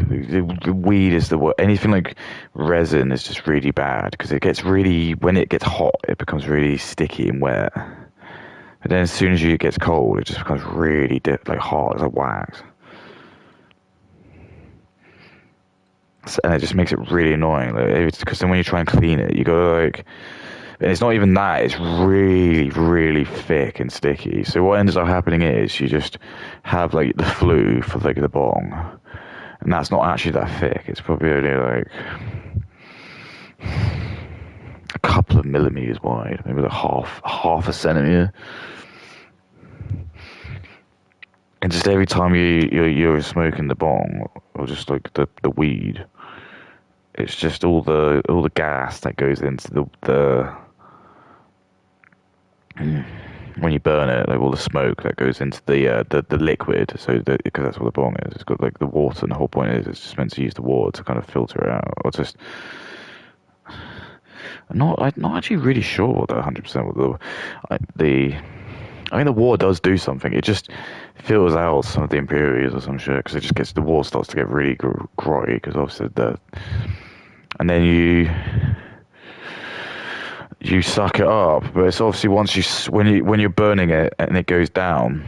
the weed is the worst. Anything like resin is just really bad because it gets really when it gets hot, it becomes really sticky and wet. But then as soon as it gets cold, it just becomes really like hard as like wax. And it just makes it really annoying. Like, because then when you try and clean it, you gotta like. And it's not even that, it's really, really thick and sticky. So what ends up happening is you just have like the flue for like the bong. And that's not actually that thick. It's probably only like a couple of millimeters wide, maybe like half a centimeter. And just every time you're smoking the bong or just like the weed, it's just all the gas that goes into the when you burn it, like all the smoke that goes into the liquid, so because that's what the bong is. It's got like the water, and the whole point is it's just meant to use the water to kind of filter it out, or just. I'm not actually really sure what 100% what the I mean, the war does do something. It just fills out some of the impurities or some shit, because it just gets, the war starts to get really grotty, because obviously and then you suck it up. But it's obviously once when you're burning it and it goes down,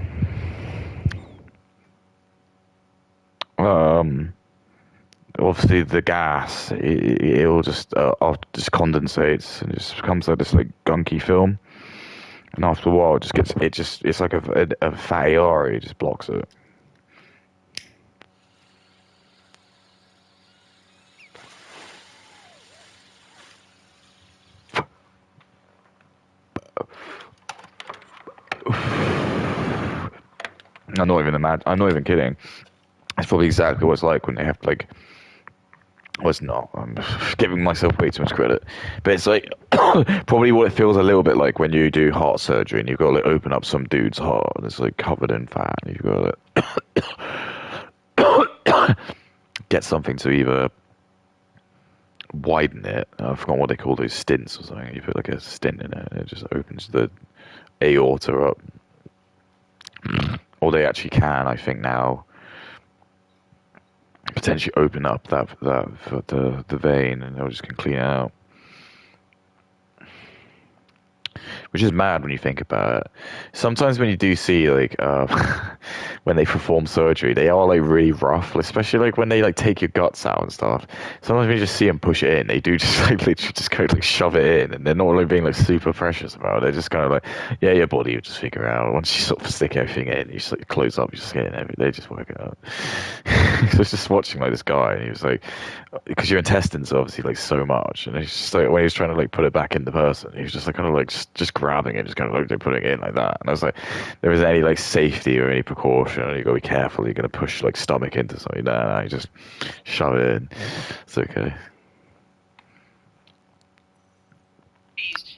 obviously the gas, it'll just condensates and just becomes like this like gunky film. And after a while, it's like a fatty artery, it just blocks it. I'm not even kidding. It's probably exactly what it's like when they have like. Well, it's not. I'm giving myself way too much credit, but it's like probably what it feels a little bit like when you do heart surgery and you've got to like open up some dude's heart and it's like covered in fat. And you've got to get something to either widen it. I forgot what they call those stents or something. You put like a stent in it and it just opens the aorta up. Or they actually can, I think now, potentially open up that for the vein, and they'll just can clean it out. Which is mad when you think about it. Sometimes when you do see like when they perform surgery, they are like really rough, especially like when they like take your guts out and stuff. Sometimes when you just see them push it in, they do just like literally just kind of like shove it in, and they're not like being like super precious about it. They're just kind of like, yeah, your body will just figure it out. Once you sort of stick everything in, you just like close up, you just get in everything. They just work it out. So I was just watching like this guy, and he was like, because your intestines are obviously like so much, and he's just like when he was trying to like put it back in the person, he was just like kind of like just grabbing it, just kind of like putting it in like that. And I was like, there isn't any like safety or any precaution, and you gotta be careful. You're gonna push like stomach into something. No, you just shove it in. It's okay.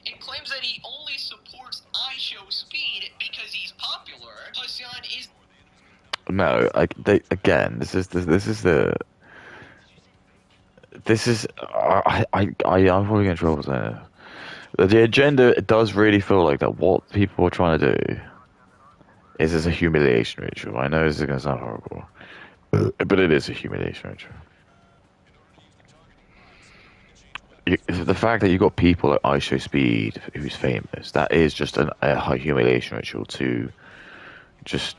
And claims that he only supports iShowSpeed because he's popular. Hassan is. No, I'm probably in trouble saying it. The agenda does really feel like that. What people are trying to do is as a humiliation ritual. I know this is going to sound horrible, but it is a humiliation ritual. The fact that you got people like iShowSpeed who's famous, that is just a humiliation ritual to just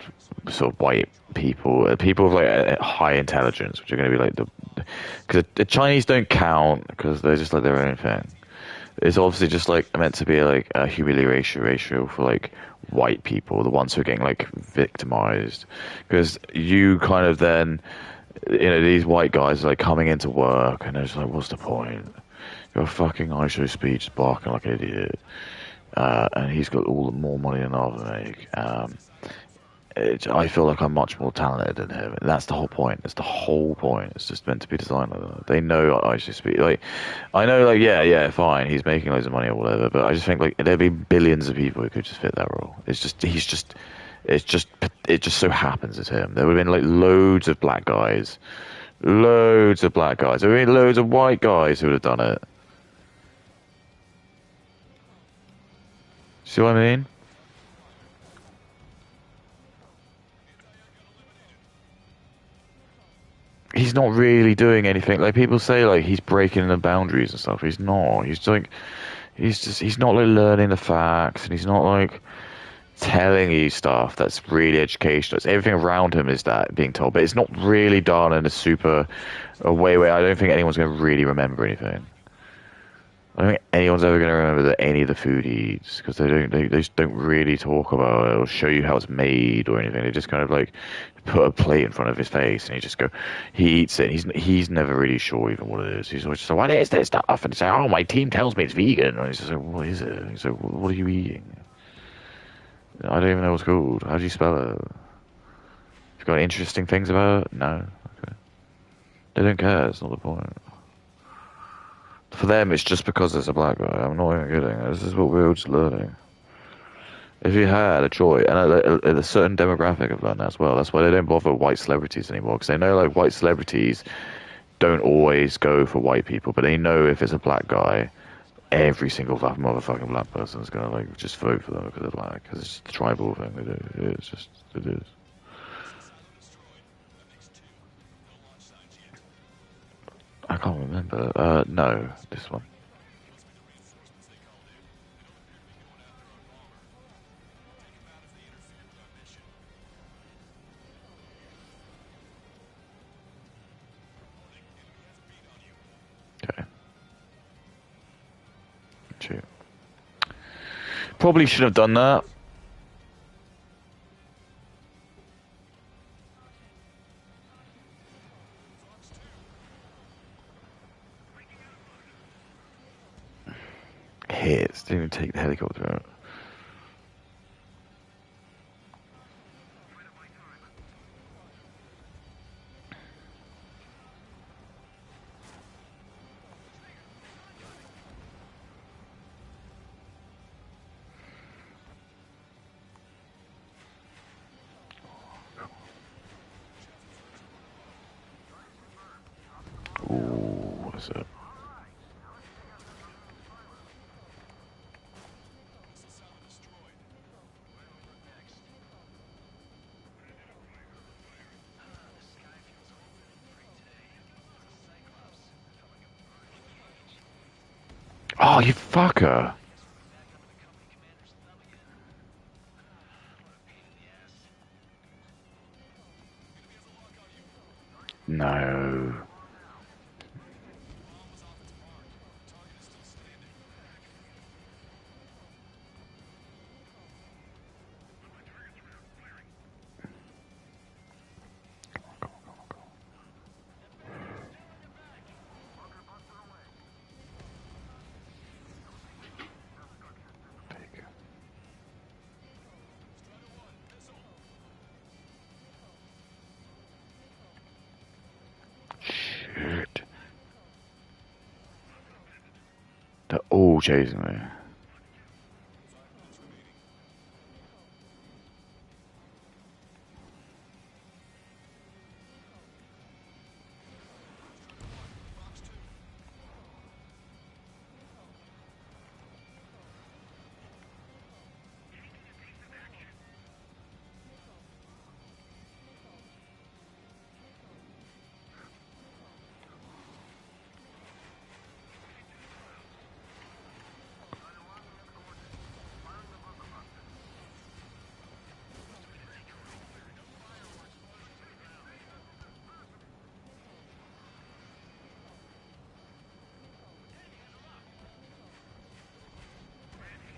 sort of white people, people of like high intelligence, which are going to be like because the Chinese don't count because they're just like their own thing. It's obviously just like meant to be like a humiliation ratio for like white people, the ones who are getting like victimized, because you kind of then, these white guys are like coming into work and they're just like, what's the point? You're fucking iShowSpeed just barking like an idiot, and he's got all the more money than I'll make. I feel like I'm much more talented than him. And that's the whole point. That's the whole point. It's just meant to be designed like that. They know I should speak. Like, I know, like, yeah, fine. He's making loads of money or whatever. But I just think like there'd be billions of people who could just fit that role. It just so happens it's him. There would have been like loads of black guys. There would have been loads of white guys who would have done it. See what I mean? He's not really doing anything. Like people say, like he's breaking the boundaries and stuff. He's not. He's not like learning the facts, and he's not like telling you stuff that's really educational. It's everything around him is that being told, but it's not really done in a way where I don't think anyone's going to really remember anything. I don't think anyone's ever going to remember any of the food he eats, because they just don't really talk about it or show you how it's made or anything. They just kind of like put a plate in front of his face and he eats it. And he's never really sure even what it is. He's always just like, what is this stuff? And he's like, oh, my team tells me it's vegan. And he's just like, what is it? He's like, what are you eating? I don't even know what's called. How do you spell it? You've got interesting things about it? No. Okay. They don't care. It's not the point. For them, it's just because there's a black guy. I'm not even kidding. This is what we're all just learning. If you had a choice, and a certain demographic have learned that as well. That's why they don't bother white celebrities anymore, because they know like white celebrities don't always go for white people, but they know if it's a black guy every single motherfucking black person is gonna like just vote for them because they're black, because it's just the tribal thing they do. It's just it is. I can't remember. No, this one. Okay. Shoot. Probably should have done that. Hits. Didn't even take the helicopter out. Ooh, what is it? Oh, you fucker! No. Shit. They're all chasing me.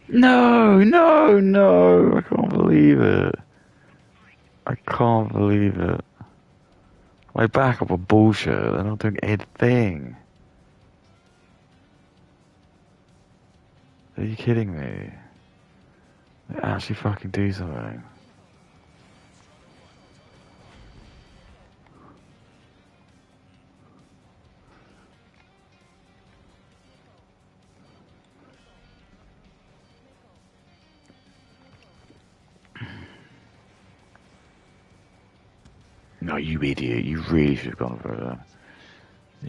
No, no, no. I can't believe it. I can't believe it. My backup are bullshit. They're not doing anything. Are you kidding me? They actually fucking do something. No, you idiot. You really should have gone for that.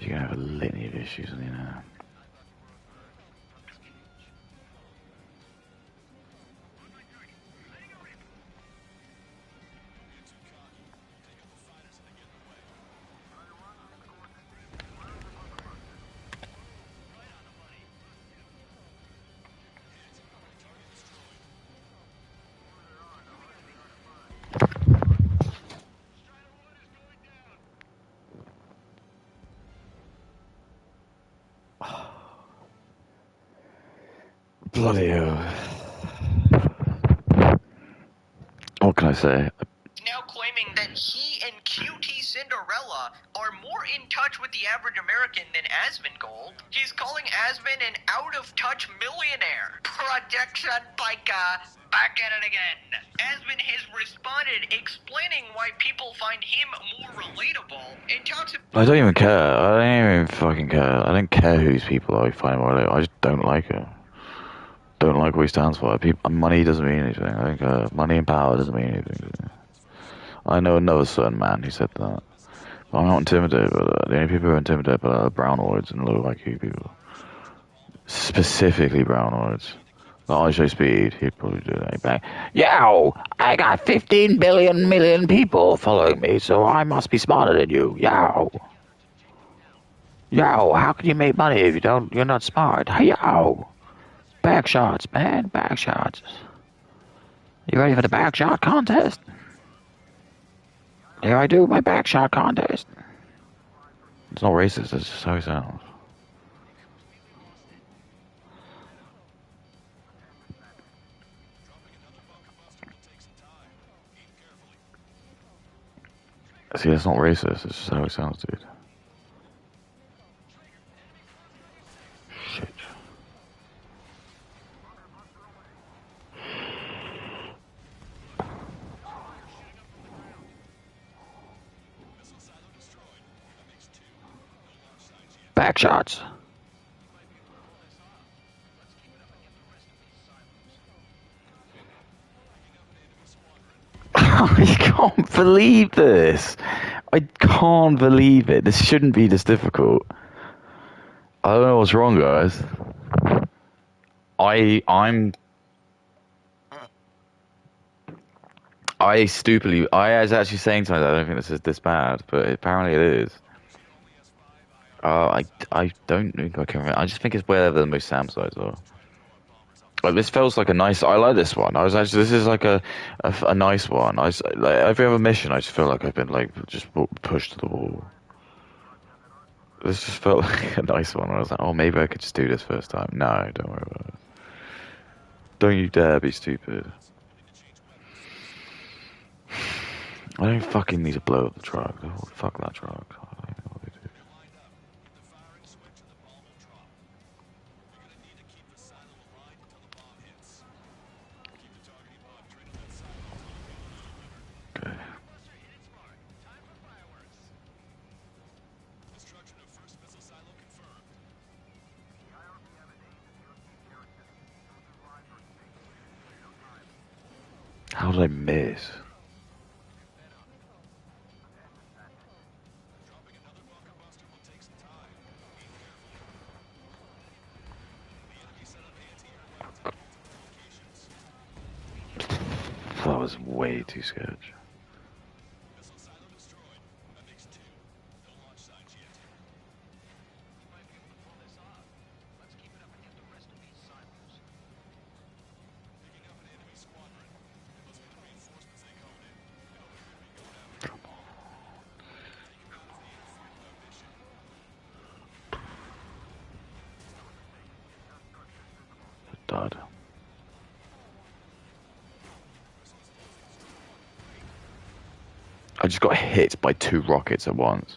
You're gonna have a litany of issues on you now. Bloody hell. What can I say? Now claiming that he and QT Cinderella are more in touch with the average American than Asmongold. He's calling Asmon an out-of-touch millionaire. Projection Pica, back at it again. Asmon has responded explaining why people find him more relatable and talks about... I don't even care. I don't even fucking care. I don't care whose people I find more relatable. I just don't like it. Don't like what he stands for. Money doesn't mean anything. I think money and power doesn't mean anything. I know another certain man who said that. But I'm not intimidated by that. The only people who are intimidated by that are brownoids and low IQ people. Specifically brownoids. The ISO speed, he'd probably do that. Bang. Yo, I got 15 billion million people following me, so I must be smarter than you. Yo. Yo, how can you make money if you're not smart? Yo. Back shots, man, back shots. You ready for the back shot contest? Here I do my back shot contest. It's not racist, it's just how he sounds. See, that's not racist, it's just how he sounds, dude. Shit. Back shots. I can't believe this. I can't believe it. This shouldn't be this difficult. I don't know what's wrong, guys. I was actually saying to myself, I don't think this is this bad, but apparently it is. I don't think I can remember. I just think it's wherever the most SAM sites are. Like, this feels like a nice. I like this one. This is like a nice one. Like, every other mission, I just feel like I've been like just pushed to the wall. This just felt like a nice one. I was like, oh, maybe I could just do this first time. No, don't worry about it. Don't you dare be stupid. I don't fucking need to blow up the truck. Oh, fuck that truck. I don't know what they do. Okay. How did I miss? That was way too sketch. Died. I just got hit by 2 rockets at once.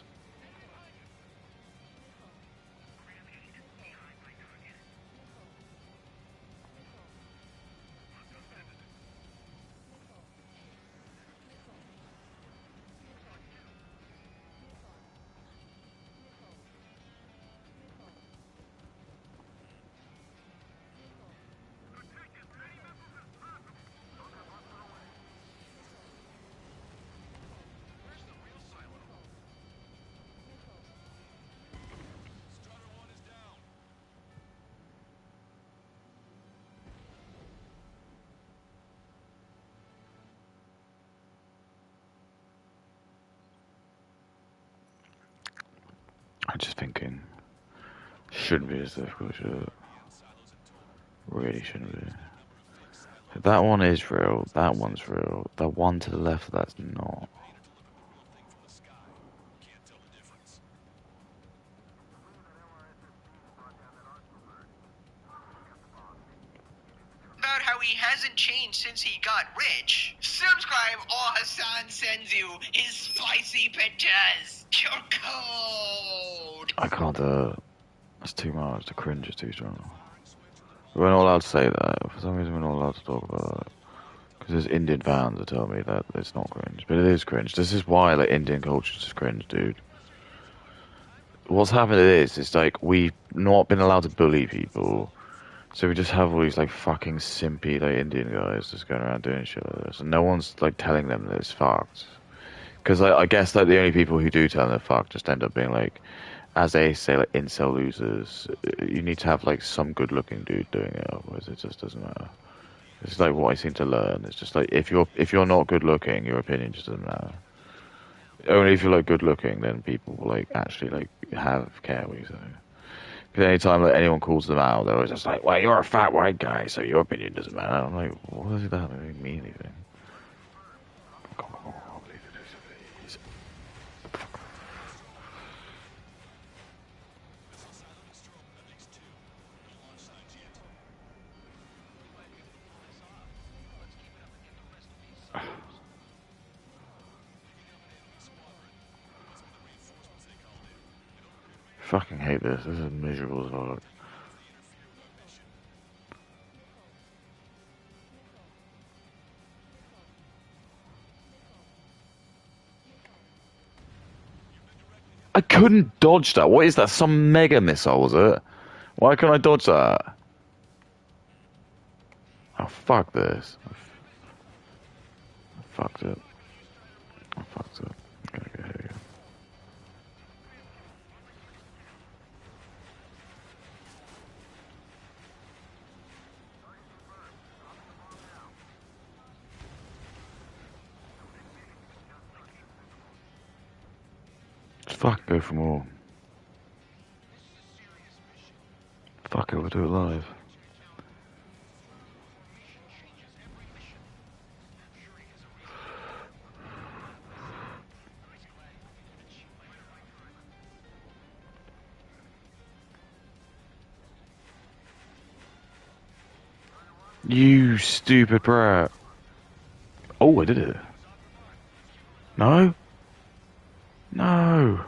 I'm just thinking, shouldn't be as difficult, should it? Really shouldn't be. That one is real, that one's real. That one to the left, that's not. About how he hasn't changed since he got rich. Subscribe or Hassan sends you his spicy pictures. Your code. I can't do it. That's too much. The cringe is too strong. We're not allowed to say that. For some reason, we're not allowed to talk about that. Because there's Indian fans that tell me that it's not cringe. But it is cringe. This is why, like, Indian culture is cringe, dude. What's happened is, it's like, we've not been allowed to bully people. So we just have all these, like, fucking simpy, like, Indian guys just going around doing shit like this. And no one's, like, telling them that it's fucked. Because I guess, like, the only people who do tell them they're fucked just end up being, like, as they say, like incel losers, you need to have like some good-looking dude doing it, otherwise it just doesn't matter. It's like what I seem to learn. It's just like if you're not good-looking, your opinion just doesn't matter. Only if you're like good-looking, then people will like actually like care what you say. Because anytime like anyone calls them out, they're always just like, "Well, you're a fat white guy, so your opinion doesn't matter." I'm like, "What does that mean anything?" Fucking hate this. This is miserable as fuck. I couldn't dodge that. What is that? Some mega missile, was it? Why can't I dodge that? Oh, fuck this. I fucked it. I fucked it. Okay, here we go. Just fuck, go for more. Fuck it, we'll do it live. You stupid brat. Oh, I did it. No? No.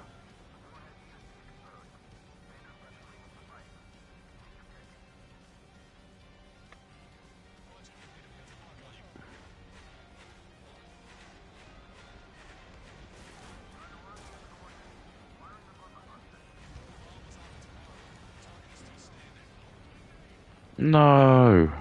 No.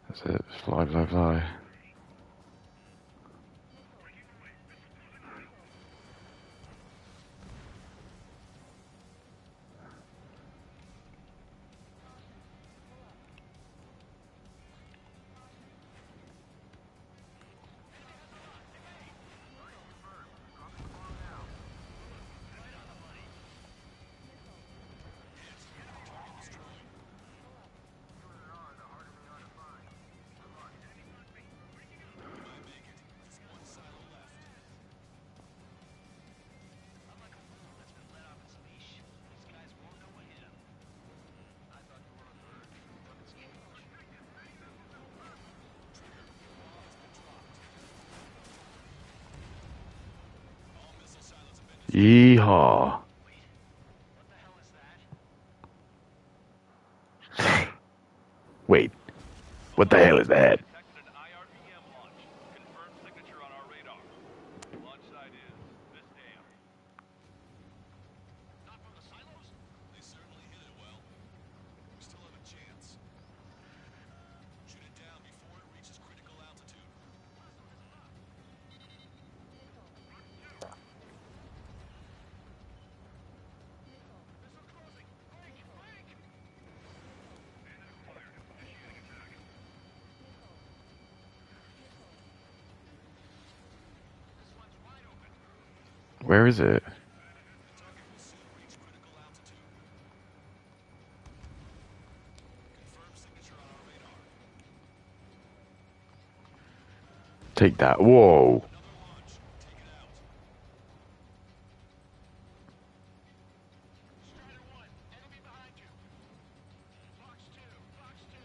That's it. Fly, fly, fly. Yeehaw. Wait, what the hell is that? Detected an IRBM launch. Confirmed signature on our radar. Launch site is this dam. Not from the silos? They certainly hit it well. We still have a chance. Shoot it down before it reaches critical altitude. Missile closing! Break! Break! This one's wide open. Where is it? The target will soon reach critical altitude. Confirmed signature on our radar. Take that. Whoa. Another launch. Take it out. Strider 1, enemy behind you. Fox 2, Fox 2.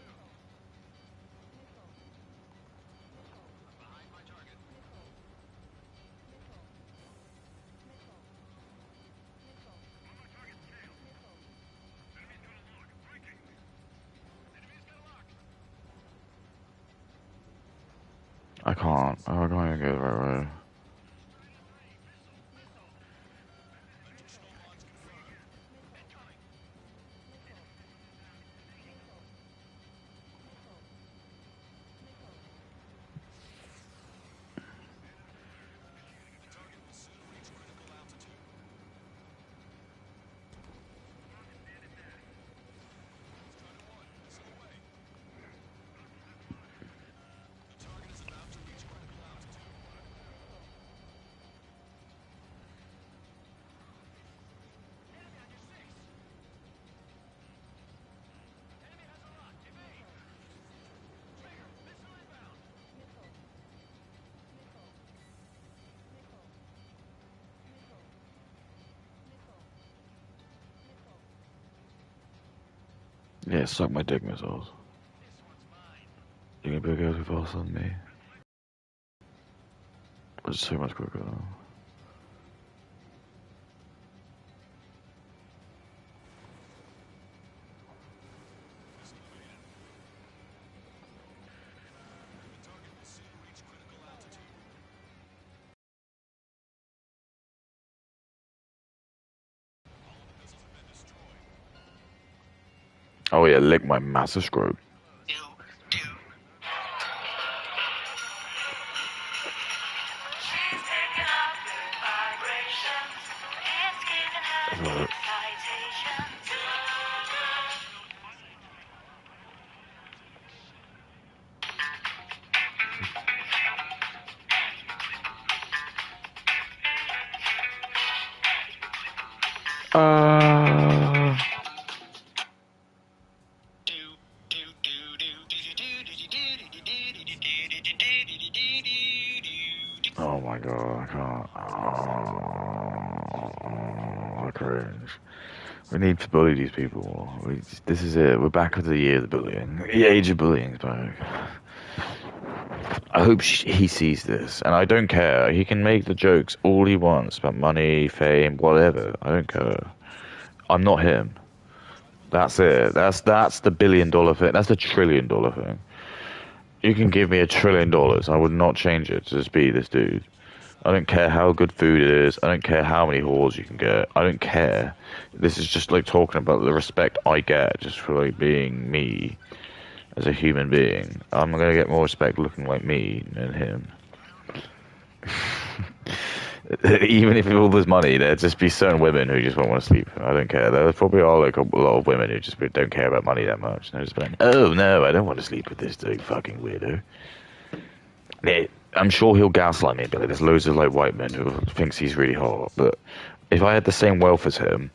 I can't. Oh, I can't even go the right way. Yeah, suck my dick, missiles. You can be able to faster than me. It's so much quicker though. Oh yeah, lick my massive scrope. Oh my god, I can't. Oh, I cringe. We need to bully these people. This is it. We're back at the year of the bullying. The age of bullying is back. I hope he sees this, and I don't care. He can make the jokes all he wants about money, fame, whatever. I don't care. I'm not him. That's it. That's the $1 billion thing. That's the $1 trillion thing. You can give me $1 trillion. I would not change it to just be this dude. I don't care how good food it is. I don't care how many whores you can get. I don't care. This is just like talking about the respect I get just for like being me as a human being. I'm gonna get more respect looking like me than him. Even if all this money, there'd just be certain women who just won't want to sleep. I don't care. There probably are like a lot of women who just don't care about money that much. They're just like, oh no, I don't want to sleep with this like, fucking weirdo. Yeah, I'm sure he'll gaslight me, but like, there's loads of like white men who thinks he's really hot. But if I had the same wealth as him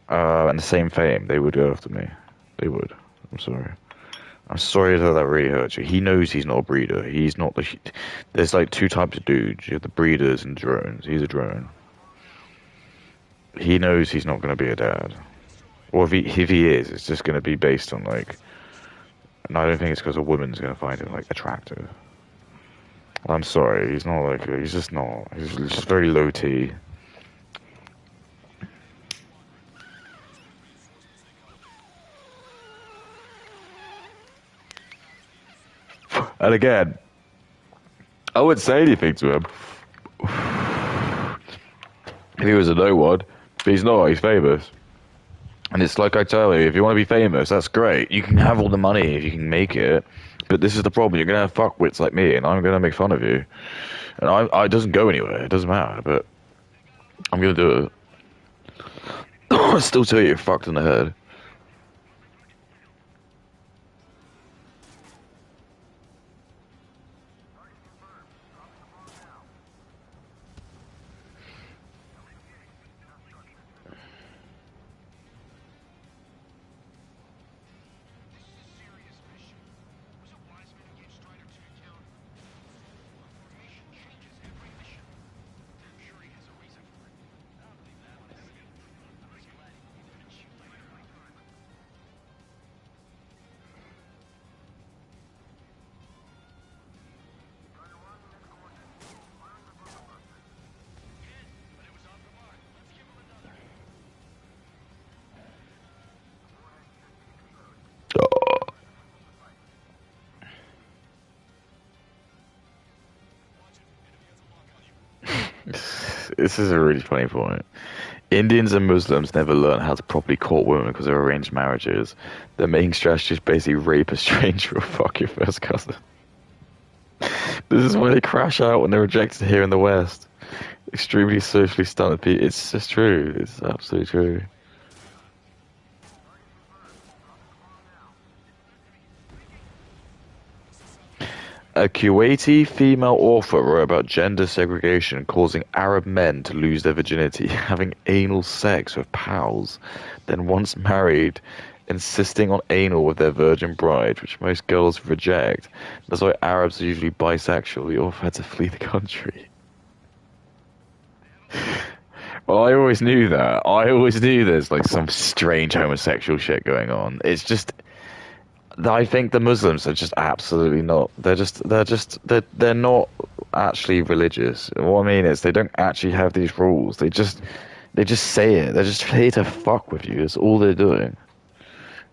and the same fame, they would go after me. They would. I'm sorry. I'm sorry that really hurts you. He knows he's not a breeder. He's not the. There's like two types of dudes. You have the breeders and drones. He's a drone. He knows he's not going to be a dad. Or if he is, it's just going to be based on like. And I don't think it's because a woman's going to find him like attractive. I'm sorry. He's not like. He's just not. He's just very low T. And again, I wouldn't say anything to him if he was a no one, but he's not. He's famous, and it's like I tell you, if you want to be famous, that's great. You can have all the money if you can make it, but this is the problem. You're gonna have fuckwits like me, and I'm gonna make fun of you, and I it doesn't go anywhere. It doesn't matter, but I'm gonna do it. I still tell you, you're fucked in the head. This is a really funny point. Indians and Muslims never learn how to properly court women because of arranged marriages. Their main strategy is basically rape a stranger or fuck your first cousin. This is why they crash out when they're rejected here in the West. Extremely socially stunted people. It's just true. It's absolutely true. A Kuwaiti female author wrote about gender segregation causing Arab men to lose their virginity, having anal sex with pals, then once married, insisting on anal with their virgin bride, which most girls reject. That's why Arabs are usually bisexual. The author had to flee the country. Well, I always knew that. I always knew there's like some strange homosexual shit going on. It's just I think the Muslims are just absolutely not. They're not actually religious. What I mean is they don't actually have these rules. They just say it. They're just here to fuck with you. That's all they're doing.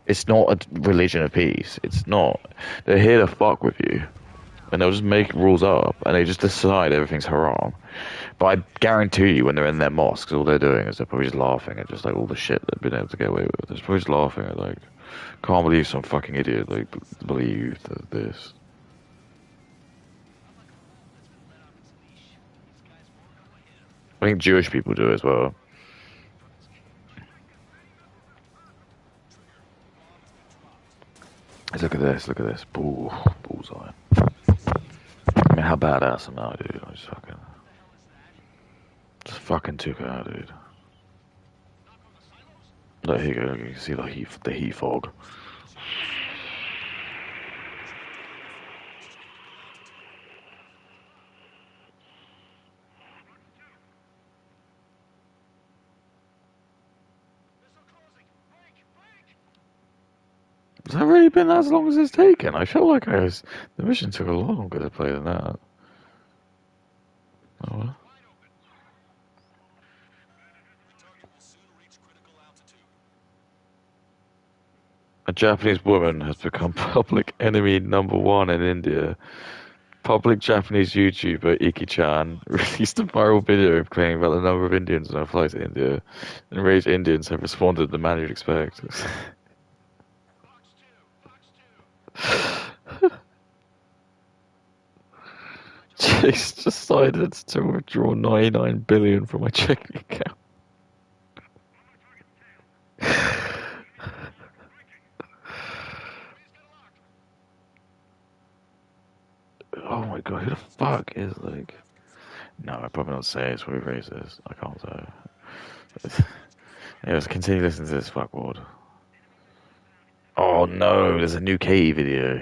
It's not a religion of peace. It's not. They're here to fuck with you, and they'll just make rules up, and they just decide everything's haram. But I guarantee you, when they're in their mosques, all they're doing is they're probably just laughing at just like all the shit they've been able to get away with. They're probably just laughing at like, can't believe some fucking idiot like believed this. I think Jewish people do as well. Look at this, look at this. Bullseye. I mean, how badass am I, dude? I just fucking took it out, dude. Look, here you go. You can see the heat fog. Has that really been as long as it's taken? I felt like the mission took a lot longer to play than that. Oh well. A Japanese woman has become public enemy #1 in India. Public Japanese YouTuber Iki-chan released a viral video complaining about the number of Indians on her flight to India. Enraged Indians have responded in the manner you'd expect. Chase decided to withdraw 99 billion from my checking account. Oh my god, who the fuck is like... No, I probably not say it's really racist. I can't say. Yeah, let's continue listening to this fuckwad. Oh no, there's a new Katie video.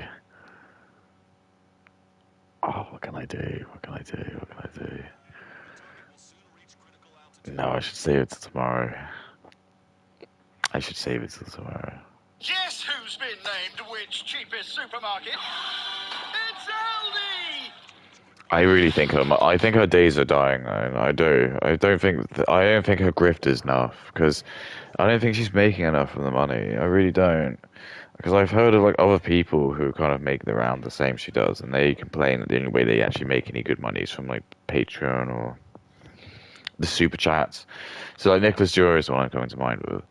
Oh, what can I do? What can I do? What can I do? No, I should save it till tomorrow. I should save it till tomorrow. Guess who's been named which cheapest supermarket? It's Aldi! I really think I think her days are dying. I do. I don't think her grift is enough because I don't think she's making enough from the money. I really don't. Because I've heard of like other people who kind of make around the same she does, and they complain that the only way they actually make any good money is from like Patreon or the super chats. So like Nicholas Jura is the one I'm coming to mind with.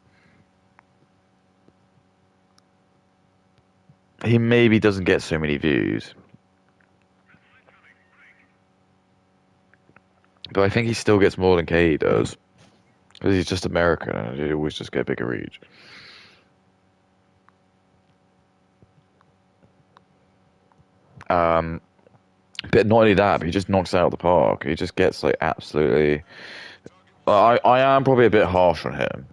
He maybe doesn't get so many views, but I think he still gets more than Katie does because he's just American and he always just get bigger reach. But not only that, but he just knocks it out of the park. He just gets like absolutely. I am probably a bit harsh on him.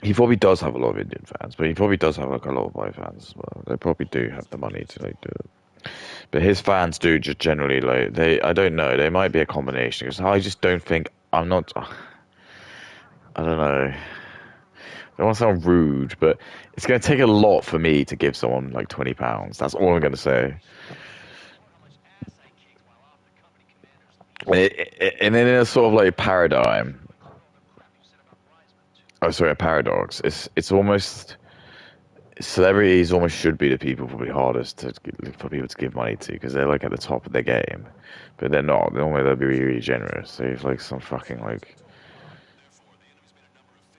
He probably does have a lot of Indian fans, but he probably does have like a lot of white fans as well. They probably do have the money to like do it. But his fans do just generally like they. I don't know. They might be a combination because I just don't think I'm not. I don't know. I don't want to sound rude, but it's going to take a lot for me to give someone like £20. That's all I'm going to say. And then in a sort of like paradigm, oh sorry, a paradox. It's almost celebrities almost should be the people probably hardest for people to give money to because they're like at the top of their game, but they're not. Normally they'll be really, really generous. So if like some fucking like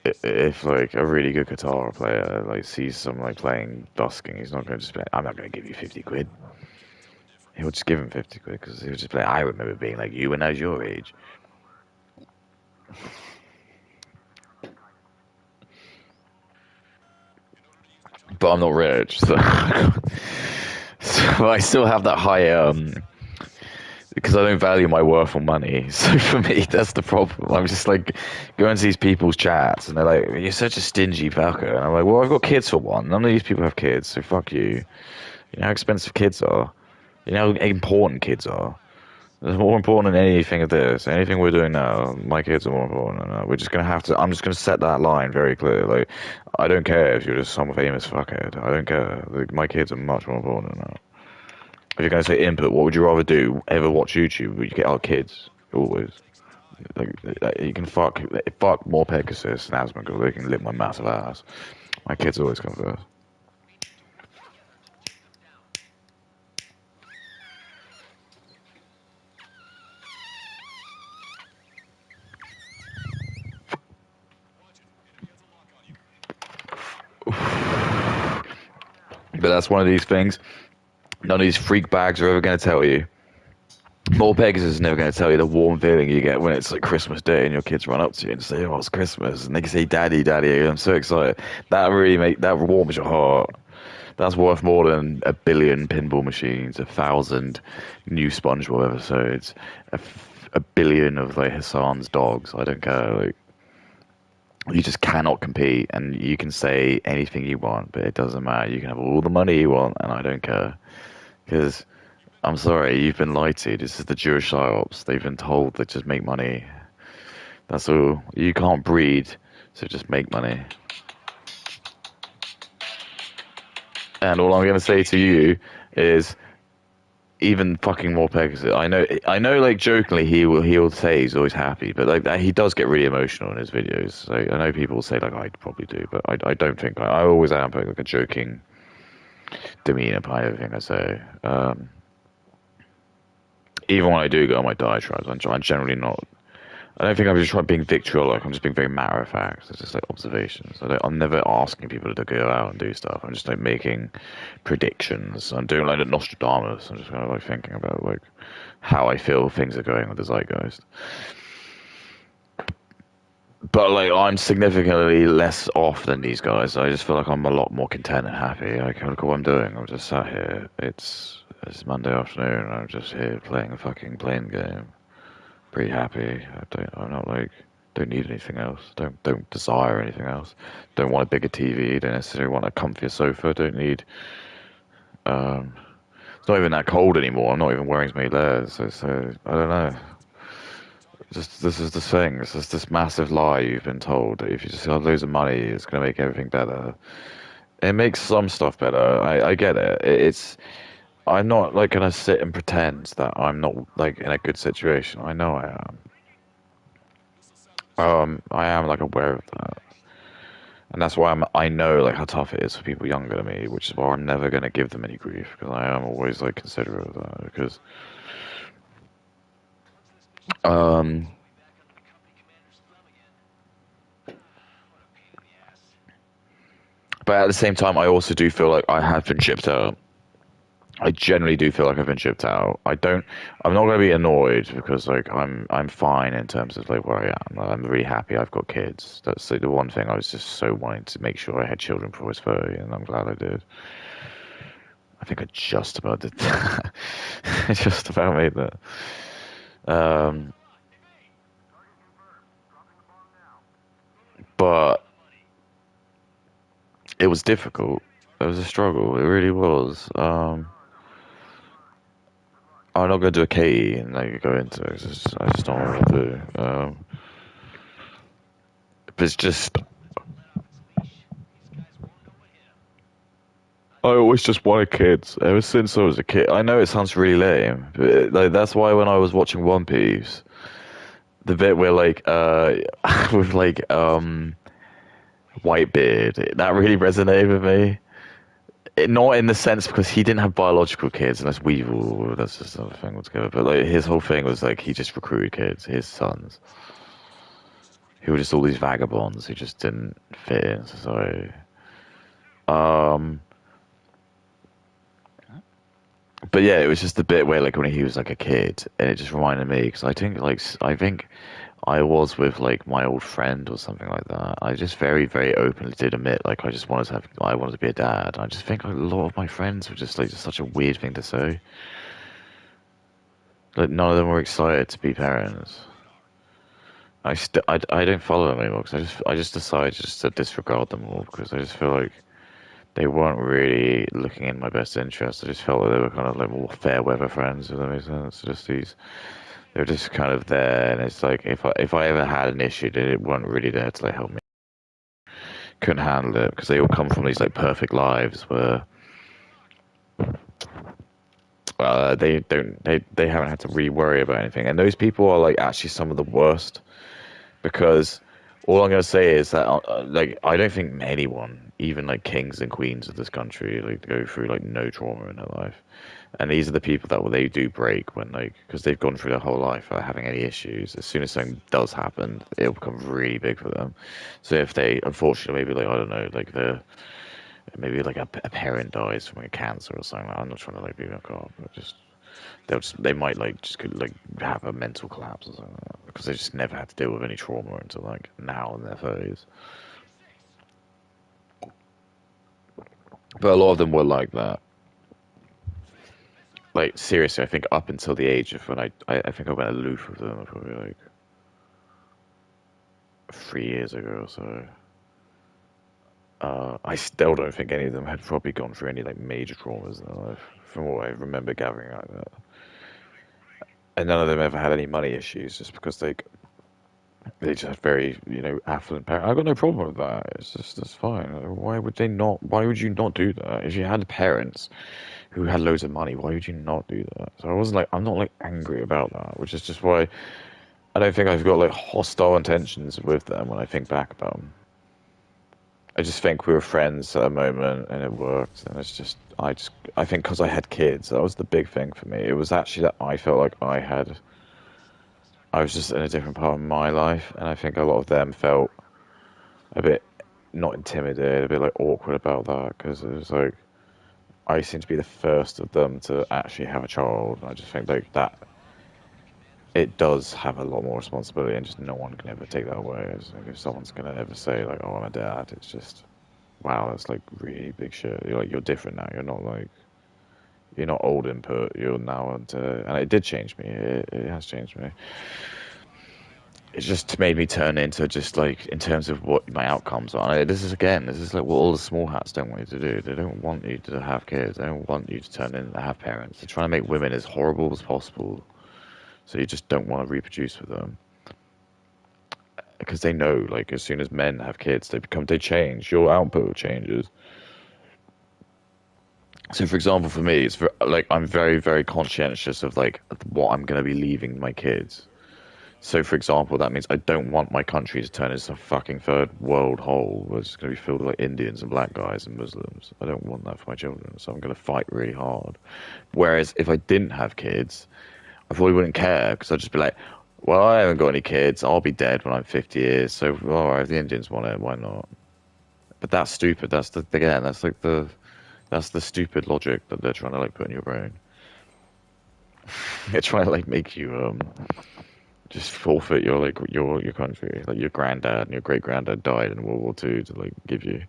if like a really good guitar player like sees someone like playing busking, he's not going to just be like, I'm not going to give you 50 quid. He'll just give him 50 quid because he'll just be like, I remember being like you when I was your age. But I'm not rich, so, so I still have that high because I don't value my worth on money. So for me, that's the problem. I'm just like going to these people's chats, and they're like, "You're such a stingy fucker," and I'm like, "Well, I've got kids for one. None of these people have kids, so fuck you. You know how expensive kids are. You know how important kids are. It's more important than anything of this. Anything we're doing now, my kids are more important. And we're just gonna have to. I'm just gonna set that line very clear. Like, I don't care if you're just some famous fuckhead. I don't care. Like, my kids are much more important than that. If you're gonna say input, what would you rather do? Ever watch YouTube? Would you get our kids? Always. Like, you can fuck more Pegasus and Asmongold. They can lick my massive ass. My kids always come first. But that's one of these things. None of these freak bags are ever going to tell you. More Pegasus is never going to tell you the warm feeling you get when it's like Christmas Day and your kids run up to you and say, "Oh, it's Christmas," and they can say, "Daddy, Daddy, I'm so excited." That warms your heart. That's worth more than 1 billion pinball machines, 1,000 new SpongeBob episodes, 1 billion of like Hassan's dogs. I don't care. Like, you just cannot compete, and you can say anything you want, but it doesn't matter. You can have all the money you want, and I don't care. Because, I'm sorry, you've been lied to. This is the Jewish psyops. They've been told to just make money. That's all. You can't breed, so just make money. And all I'm going to say to you is, even fucking more Pegasus. I know. Like jokingly, he'll say he's always happy, but like he does get really emotional in his videos. So I know people will say like I probably do, but I don't think I always am like a joking demeanor behind everything I say. Even when I do go on my diatribes, I'm generally not. I don't think I'm just trying being vitriolic. I'm just being very matter of fact. It's just like observations. I'm never asking people to go out and do stuff. I'm just like making predictions. I'm doing like a Nostradamus. I'm just kind of like thinking about like how I feel things are going with the zeitgeist. But like I'm significantly less off than these guys. I just feel like I'm a lot more content and happy. Like look at what I'm doing. I'm just sat here. It's Monday afternoon. And I'm just here playing a fucking playing game. Pretty happy. I'm not like don't need anything else. Don't desire anything else. Don't want a bigger TV. Don't necessarily want a comfier sofa. Don't need. It's not even that cold anymore. I'm not even wearing as many layers. So I don't know. Just this is the thing. This is this massive lie you've been told that if you just have loads of money, it's gonna make everything better. It makes some stuff better. I get it. I'm not like gonna sit and pretend that I'm not like in a good situation. I know I am. I am like aware of that, and that's why I know like how tough it is for people younger than me, which is why I'm never gonna give them any grief because I am always like considerate of that because. But at the same time, I also do feel like I have been shipped out. I generally do feel like I've been shipped out. I'm not going to be annoyed because like I'm fine in terms of like where I am. I'm really happy I've got kids. That's like the one thing I was just so wanting to make sure I had children before I was 30, and I'm glad I did. I think I just about did that. I just about made that. But it was difficult. It was a struggle. It really was. I'm not going to do a Katie and like go into it. I just don't want to do. But it's just. I always just wanted kids ever since I was a kid. I know it sounds really lame, but like that's why when I was watching One Piece, the bit where like with like Whitebeard, that really resonated with me not in the sense because he didn't have biological kids, unless Weevil. That's just another thing altogether. But like his whole thing was like he just recruited kids, his sons, who were just all these vagabonds who just didn't fit in society. But yeah, it was just the bit where like when he was like a kid, and it just reminded me because I think I was with like my old friend or something like that. I just very very openly did admit like I wanted to be a dad. I just think like, a lot of my friends were just like just such a weird thing to say. Like none of them were excited to be parents. I don't follow them anymore because I just decided just to disregard them all because I just feel like they weren't really looking in my best interest. I just felt like they were kind of like more fair weather friends, if that makes sense. Just these, they were just kind of there, and it's like if I ever had an issue, they weren't really there to like help me. Couldn't handle it because they all come from these like perfect lives where they haven't had to really worry about anything, and those people are like actually some of the worst because all I'm gonna say is that like I don't think anyone, even like kings and queens of this country, like go through like no trauma in their life, and these are the people that they do break when like because they've gone through their whole life without having any issues. As soon as something does happen, it'll become really big for them. So if they unfortunately maybe like I don't know like maybe like a parent dies from like cancer or something. Like, I'm not trying to like be like oh, but just they might like just could like have a mental collapse or something like that because they just never had to deal with any trauma until like now in their 30s. But a lot of them were like that. Like seriously, I think up until the age of when I think I went aloof with them probably like 3 years ago or so. I still don't think any of them had probably gone through any like major traumas in their life, from what I remember gathering like that. And none of them ever had any money issues, just because they just have very, affluent parents. I got no problem with that. It's just that's fine. Why would they not? Why would you not do that? If you had parents who had loads of money, why would you not do that? So I'm not like angry about that, which is just why I don't think I've got like hostile intentions with them when I think back about them. I just think we were friends at a moment and it worked, and I think because I had kids, that was the big thing for me. It was actually that I felt like I was just in a different part of my life, and I think a lot of them felt a bit not intimidated, a bit like awkward about that because it was like I seem to be the first of them to actually have a child. And I just think like that it does have a lot more responsibility, and just no one can ever take that away. It's like if someone's gonna ever say like, "Oh, I'm a dad," it's just wow, that's like really big shit. You're different now. You're not old input. You're now into, and it did change me. It has changed me. It's just made me turn into just like in terms of what my outcomes are. This is like what all the small hats don't want you to do. They don't want you to have kids. They don't want you to turn in to have parents. They're trying to make women as horrible as possible, so you just don't want to reproduce with them because they know like as soon as men have kids, they change. Your output changes. So, for example, for me, like I'm very, very conscientious of like what I'm going to be leaving my kids. So, for example, that means I don't want my country to turn into a fucking third world hole where it's going to be filled with like Indians and black guys and Muslims. I don't want that for my children, so I'm going to fight really hard. Whereas if I didn't have kids, I probably wouldn't care because I'd just be like, well, I haven't got any kids. I'll be dead when I'm 50 years. So, all right, if the Indians want it, why not? But that's stupid. That's the stupid logic that they're trying to like put in your brain. They're trying to like make you just forfeit your country. Like your granddad and your great granddad died in World War II to like give you.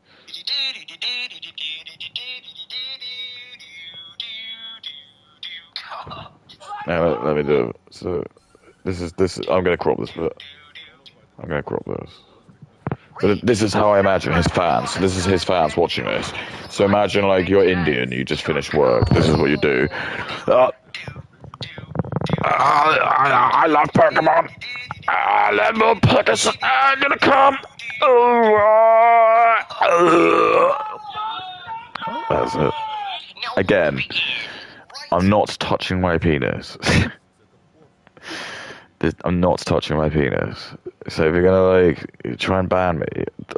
Now let me do it. So this is I'm gonna crop this bit. I'm gonna crop this. But this is how I imagine his fans. This is his fans watching this. So imagine like you're Indian, you just finished work. This is what you do. I love Pokemon. Let me put this. I'm gonna come. That's it. Again, I'm not touching my penis. I'm not touching my penis. So if you're gonna like try and ban me,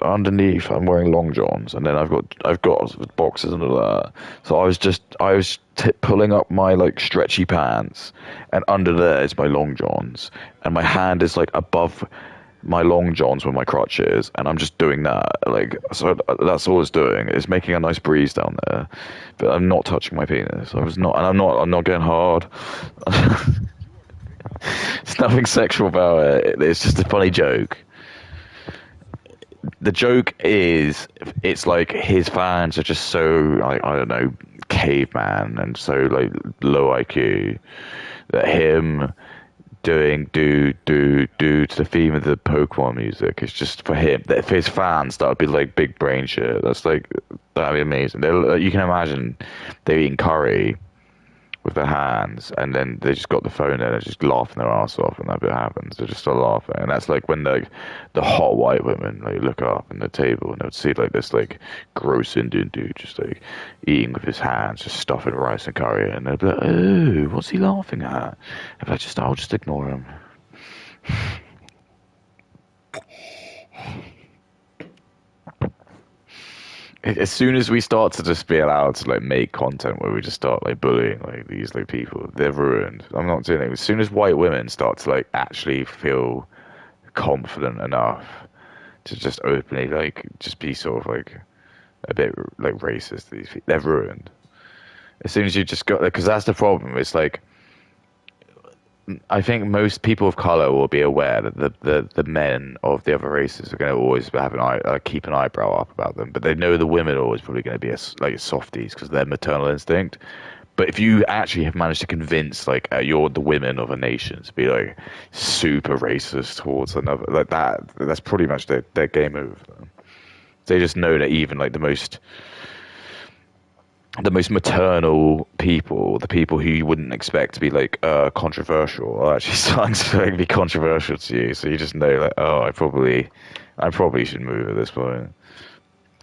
underneath I'm wearing long johns, and then I've got boxes under that. So I was pulling up my like stretchy pants, and under there is my long johns, and my hand is like above my long johns where my crotch is, and I'm just doing that. Like, so that's all it's doing. It's making a nice breeze down there, but I'm not touching my penis. I was not, and I'm not getting hard. It's nothing sexual about it. It's just a funny joke. The joke is, it's like his fans are just so, like, I don't know, caveman and so like low IQ that him doing do to the theme of the Pokemon music is just for him. That for his fans, that would be like big brain shit. That's like, that'd be amazing. You can imagine they're eating curry with their hands, and then they just got the phone and they're just laughing their ass off, and that bit happens. They're just still laughing, and that's like when the hot white women like look up in the table and they'd see like this like gross Indian dude just like eating with his hands, just stuffing rice and curry, and they'd be like, "Oh, what's he laughing at?" And I'll just ignore him. As soon as we start to just be allowed to like make content where we just start like bullying like these like people, they're ruined. I'm not doing it. As soon as white women start to like actually feel confident enough to just openly like just be sort of like a bit like racist to these people, they're ruined. As soon as you just got, because that's the problem. It's like, I think most people of color will be aware that the men of the other races are going to always have keep an eyebrow up about them, but they know the women are always probably going to be like softies because of their maternal instinct. But if you actually have managed to convince like you're the women of a nation to be like super racist towards another, like that's pretty much their game over. They just know that even like the most maternal people, the people who you wouldn't expect to be like controversial, are actually starting to like, be controversial to you. So you just know like, oh, I probably should move at this point.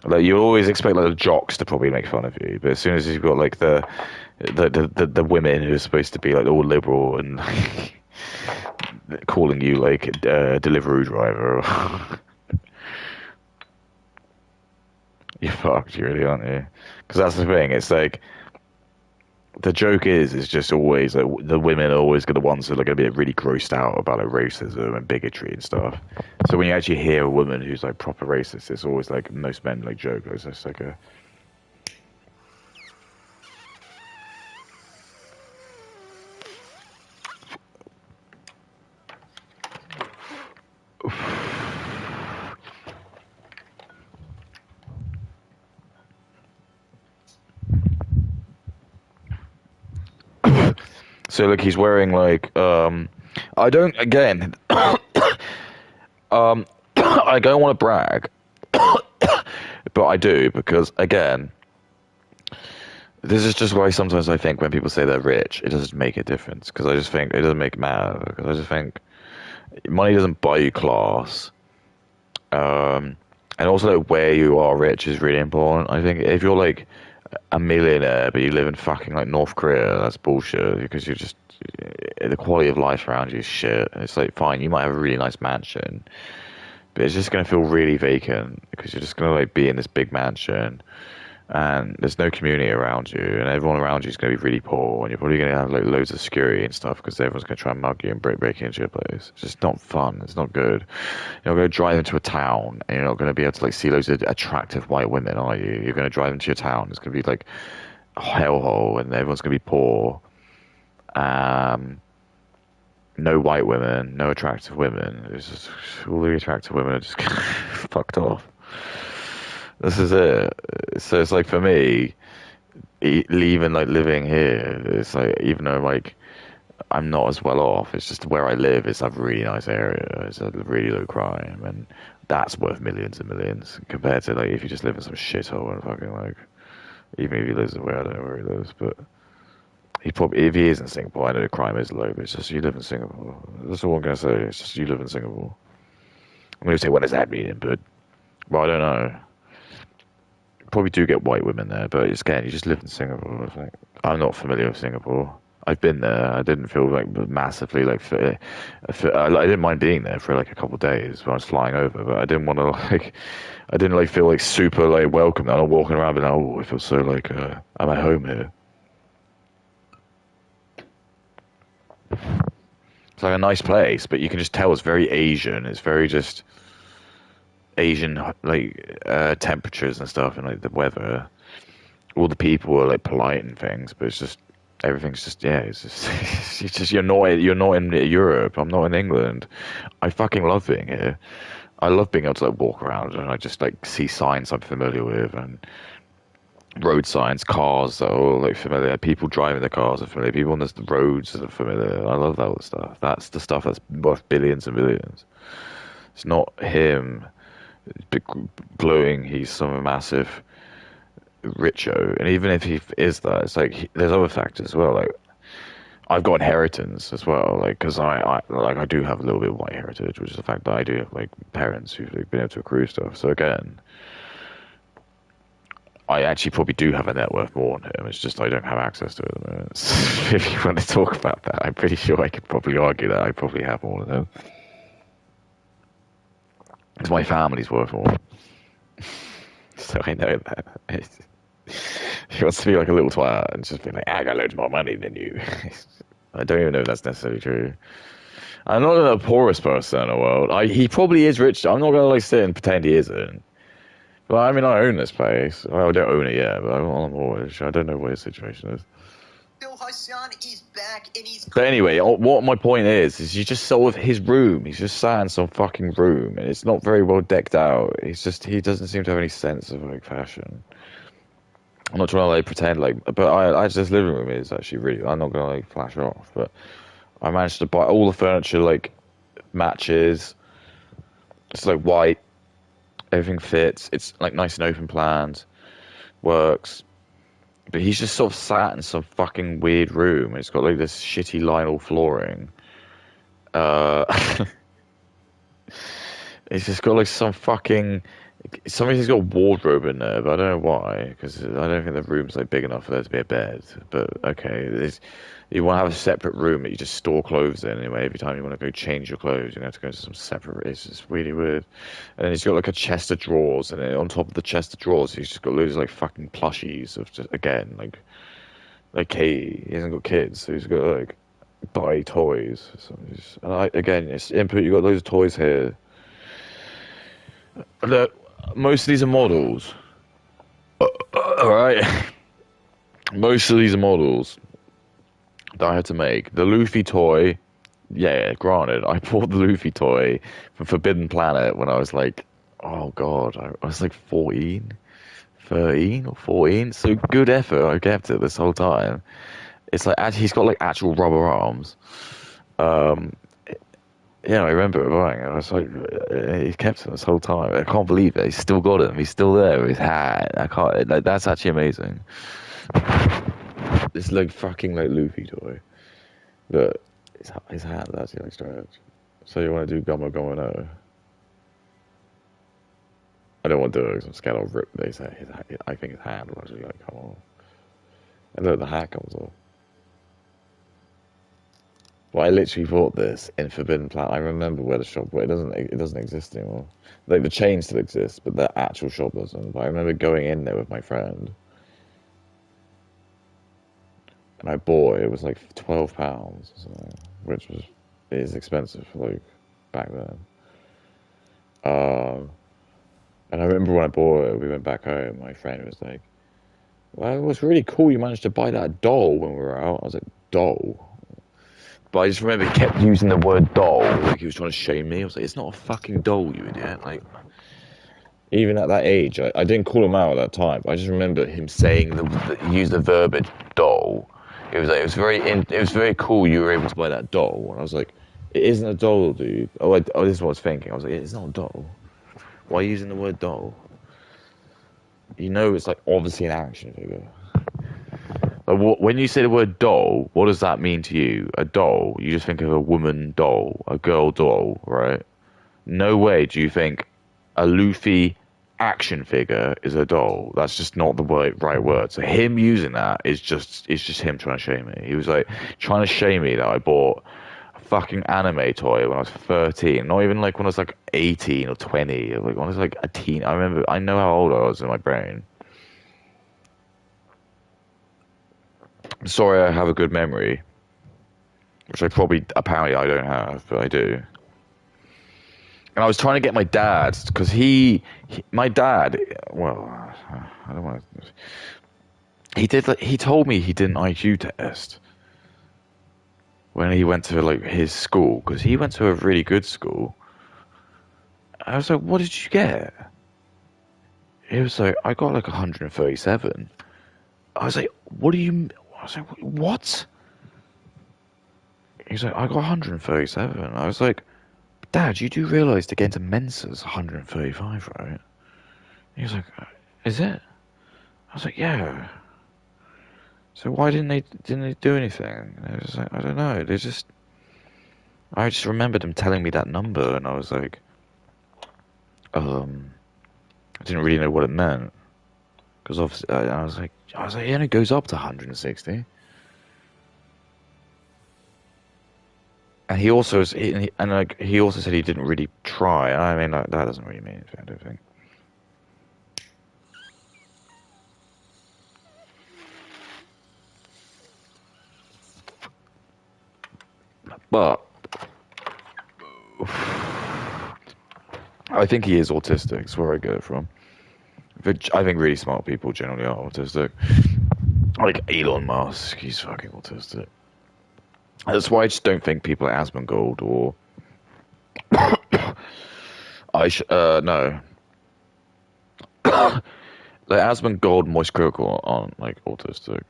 Like you always expect like the jocks to probably make fun of you, but as soon as you've got like the women who are supposed to be like all liberal and calling you like a delivery driver, you're fucked. You really aren't you? Because that's the thing. It's like the joke is just always like the women are always the ones that are going to be really grossed out about like racism and bigotry and stuff. So when you actually hear a woman who's like proper racist, it's always like most men like joke. It's just like a. So like he's wearing like I don't again I don't want to brag but I do because again this is just why sometimes I think when people say they're rich it doesn't make a difference because I just think it doesn't make it matter because I just think money doesn't buy you class and also like where you are rich is really important. I think if you're like a millionaire, but you live in fucking like North Korea, that's bullshit because you're just the quality of life around you is shit. It's like fine, you might have a really nice mansion, but it's just gonna feel really vacant because you're just gonna like be in this big mansion and there's no community around you and everyone around you is gonna be really poor and you're probably gonna have like loads of security and stuff because everyone's gonna try and mug you and break into your place. It's just not fun. It's not good. You're gonna drive into a town and you're not gonna be able to like see loads of attractive white women, are you? You're gonna drive into your town. It's gonna be like a hellhole and everyone's gonna be poor. No white women, no attractive women. It's just all the attractive women are just fucked off. This is it. So it's like for me, even like living here, it's like even though like I'm not as well off, it's just where I live. It's a really nice area. It's a really low crime, and that's worth millions and millions compared to like if you just live in some shithole and fucking like even if he lives where I don't know where he lives, but he probably if he is in Singapore, I know the crime is low, but it's just you live in Singapore. That's all I'm gonna say. It's just you live in Singapore. I'm gonna say what does that mean, but well I don't know. Probably do get white women there, but again, you just live in Singapore. I think I'm not familiar with Singapore. I've been there. I didn't feel like massively like I didn't mind being there for like a couple of days when I was flying over, but I didn't want to like I didn't like feel like super like welcome. I'm walking around and oh, I feel so like I'm at home here. It's like a nice place, but you can just tell it's very Asian. It's very just Asian like temperatures and stuff, and like the weather. All the people are like polite and things, but it's just everything's just it's just it's just you're not in Europe. I'm not in England. I fucking love being here. I love being able to like walk around and I just like see signs I'm familiar with and road signs, cars that are all like familiar. People driving the cars are familiar. People on the roads are familiar. I love that stuff. That's the stuff that's worth billions and billions. It's not him glowing. He's some massive richo, and even if he is that, it's like there's other factors as well. Like I've got inheritance as well, like because I do have a little bit of white heritage, which is the fact that I do have like parents who've like, been able to accrue stuff. So again, I actually probably do have a net worth more than him. It's just I don't have access to it at the moment. If you want to talk about that, I'm pretty sure I could probably argue that I probably have more than him. Because my family's worth more. So I know that. He wants to be like a little twat and just be like, I got loads more money than you. I don't even know if that's necessarily true. I'm not the poorest person in the world. He probably is rich. I'm not going to like sit and pretend he isn't. But I mean, I own this place. Well, I don't own it yet, but I'm on a mortgage. I don't know what his situation is. Bill Hassan is back and he's... But anyway, what my point is you just saw his room. He's just sat in some fucking room, and it's not very well decked out. He doesn't seem to have any sense of like fashion. I'm not trying to like pretend like, but this living room is actually really. I'm not gonna like flash off, but I managed to buy all the furniture like matches. It's like white, everything fits. It's like nice and open planned, works. But he's just sort of sat in some fucking weird room. It's got like this shitty vinyl flooring. It's just got like some fucking. Somebody's got a wardrobe in there, but I don't know why, because I don't think the room's like big enough for there to be a bed. But okay, you want to have a separate room that you just store clothes in anyway. Every time you want to go change your clothes, you're going to have to go into some separate. It's just really weird. And then he's got like a chest of drawers, and then on top of the chest of drawers, he's just got loads of like fucking plushies of just again like he hasn't got kids, so he's got like buy toys. So again, it's input. You got loads of toys here. Look. Most of these are models. Alright? Most of these are models that I had to make. The Luffy toy, yeah, granted, I bought the Luffy toy from Forbidden Planet when I was like, oh god, I was like 13 or 14. So good effort, I kept it this whole time. It's like, he's got like actual rubber arms. Yeah, I remember buying it. I was like, he's kept it this whole time. I can't believe it. He's still got him. He's still there with his hat. I can't. Like, that's actually amazing. This like fucking like Luffy toy, but his hand's actually like stretched. So you want to do Gummo Gummo no? I don't want to do it because I'm scared I'll rip his I think his hand will actually like come off. And look, the hat comes off. Well, I literally bought this in Forbidden Planet. I remember where the shop was. It doesn't exist anymore. Like the chain still exists, but the actual shop doesn't. But I remember going in there with my friend, and I bought it. It was like £12 or something, which is expensive for like back then. And I remember when I bought it, we went back home. My friend was like, "Well, it was really cool. You managed to buy that doll when we were out." I was like, "Doll." But I just remember he kept using the word doll, like he was trying to shame me. I was like, it's not a fucking doll, you idiot. Like, even at that age, I didn't call him out at that time, but I just remember him saying, use the verb doll. It was like, it was very cool you were able to buy that doll. And I was like, it isn't a doll, dude. This is what I was thinking. I was like, it's not a doll. Why are you using the word doll? You know it's like obviously an action figure. Like, when you say the word doll, what does that mean to you? A doll, you just think of a woman doll, a girl doll, right? No way do you think a Luffy action figure is a doll. That's just not the right word. So him using that is just him trying to shame me. He was like trying to shame me that I bought a fucking anime toy when I was 13. Not even like when I was like 18 or 20. Like when I was like a teen. I know how old I was in my brain. I'm sorry I have a good memory, which apparently I don't have, but I do. And I was trying to get my dad, because my dad, well, I don't want to, he told me he did an IQ test when he went to like his school, because he went to a really good school. I was like, what did you get? He was like, I got like 137. I was like, I was like, what? He's like, I got 137. I was like, Dad, you do realise to get into Mensa's 135, right? He was like, is it? I was like, yeah. So why didn't they do anything? And I was like, I don't know. I just remembered them telling me that number, and I was like, I didn't really know what it meant, because obviously I was like, it only goes up to 160. And he also said he didn't really try. I mean, that doesn't really mean anything, I don't think. But I think he is autistic. That's where I get it from. I think really smart people generally are autistic. Like Elon Musk, he's fucking autistic. That's why I just don't think people at Asmongold or no. Like Asmongold, Moist Critical aren't like autistic.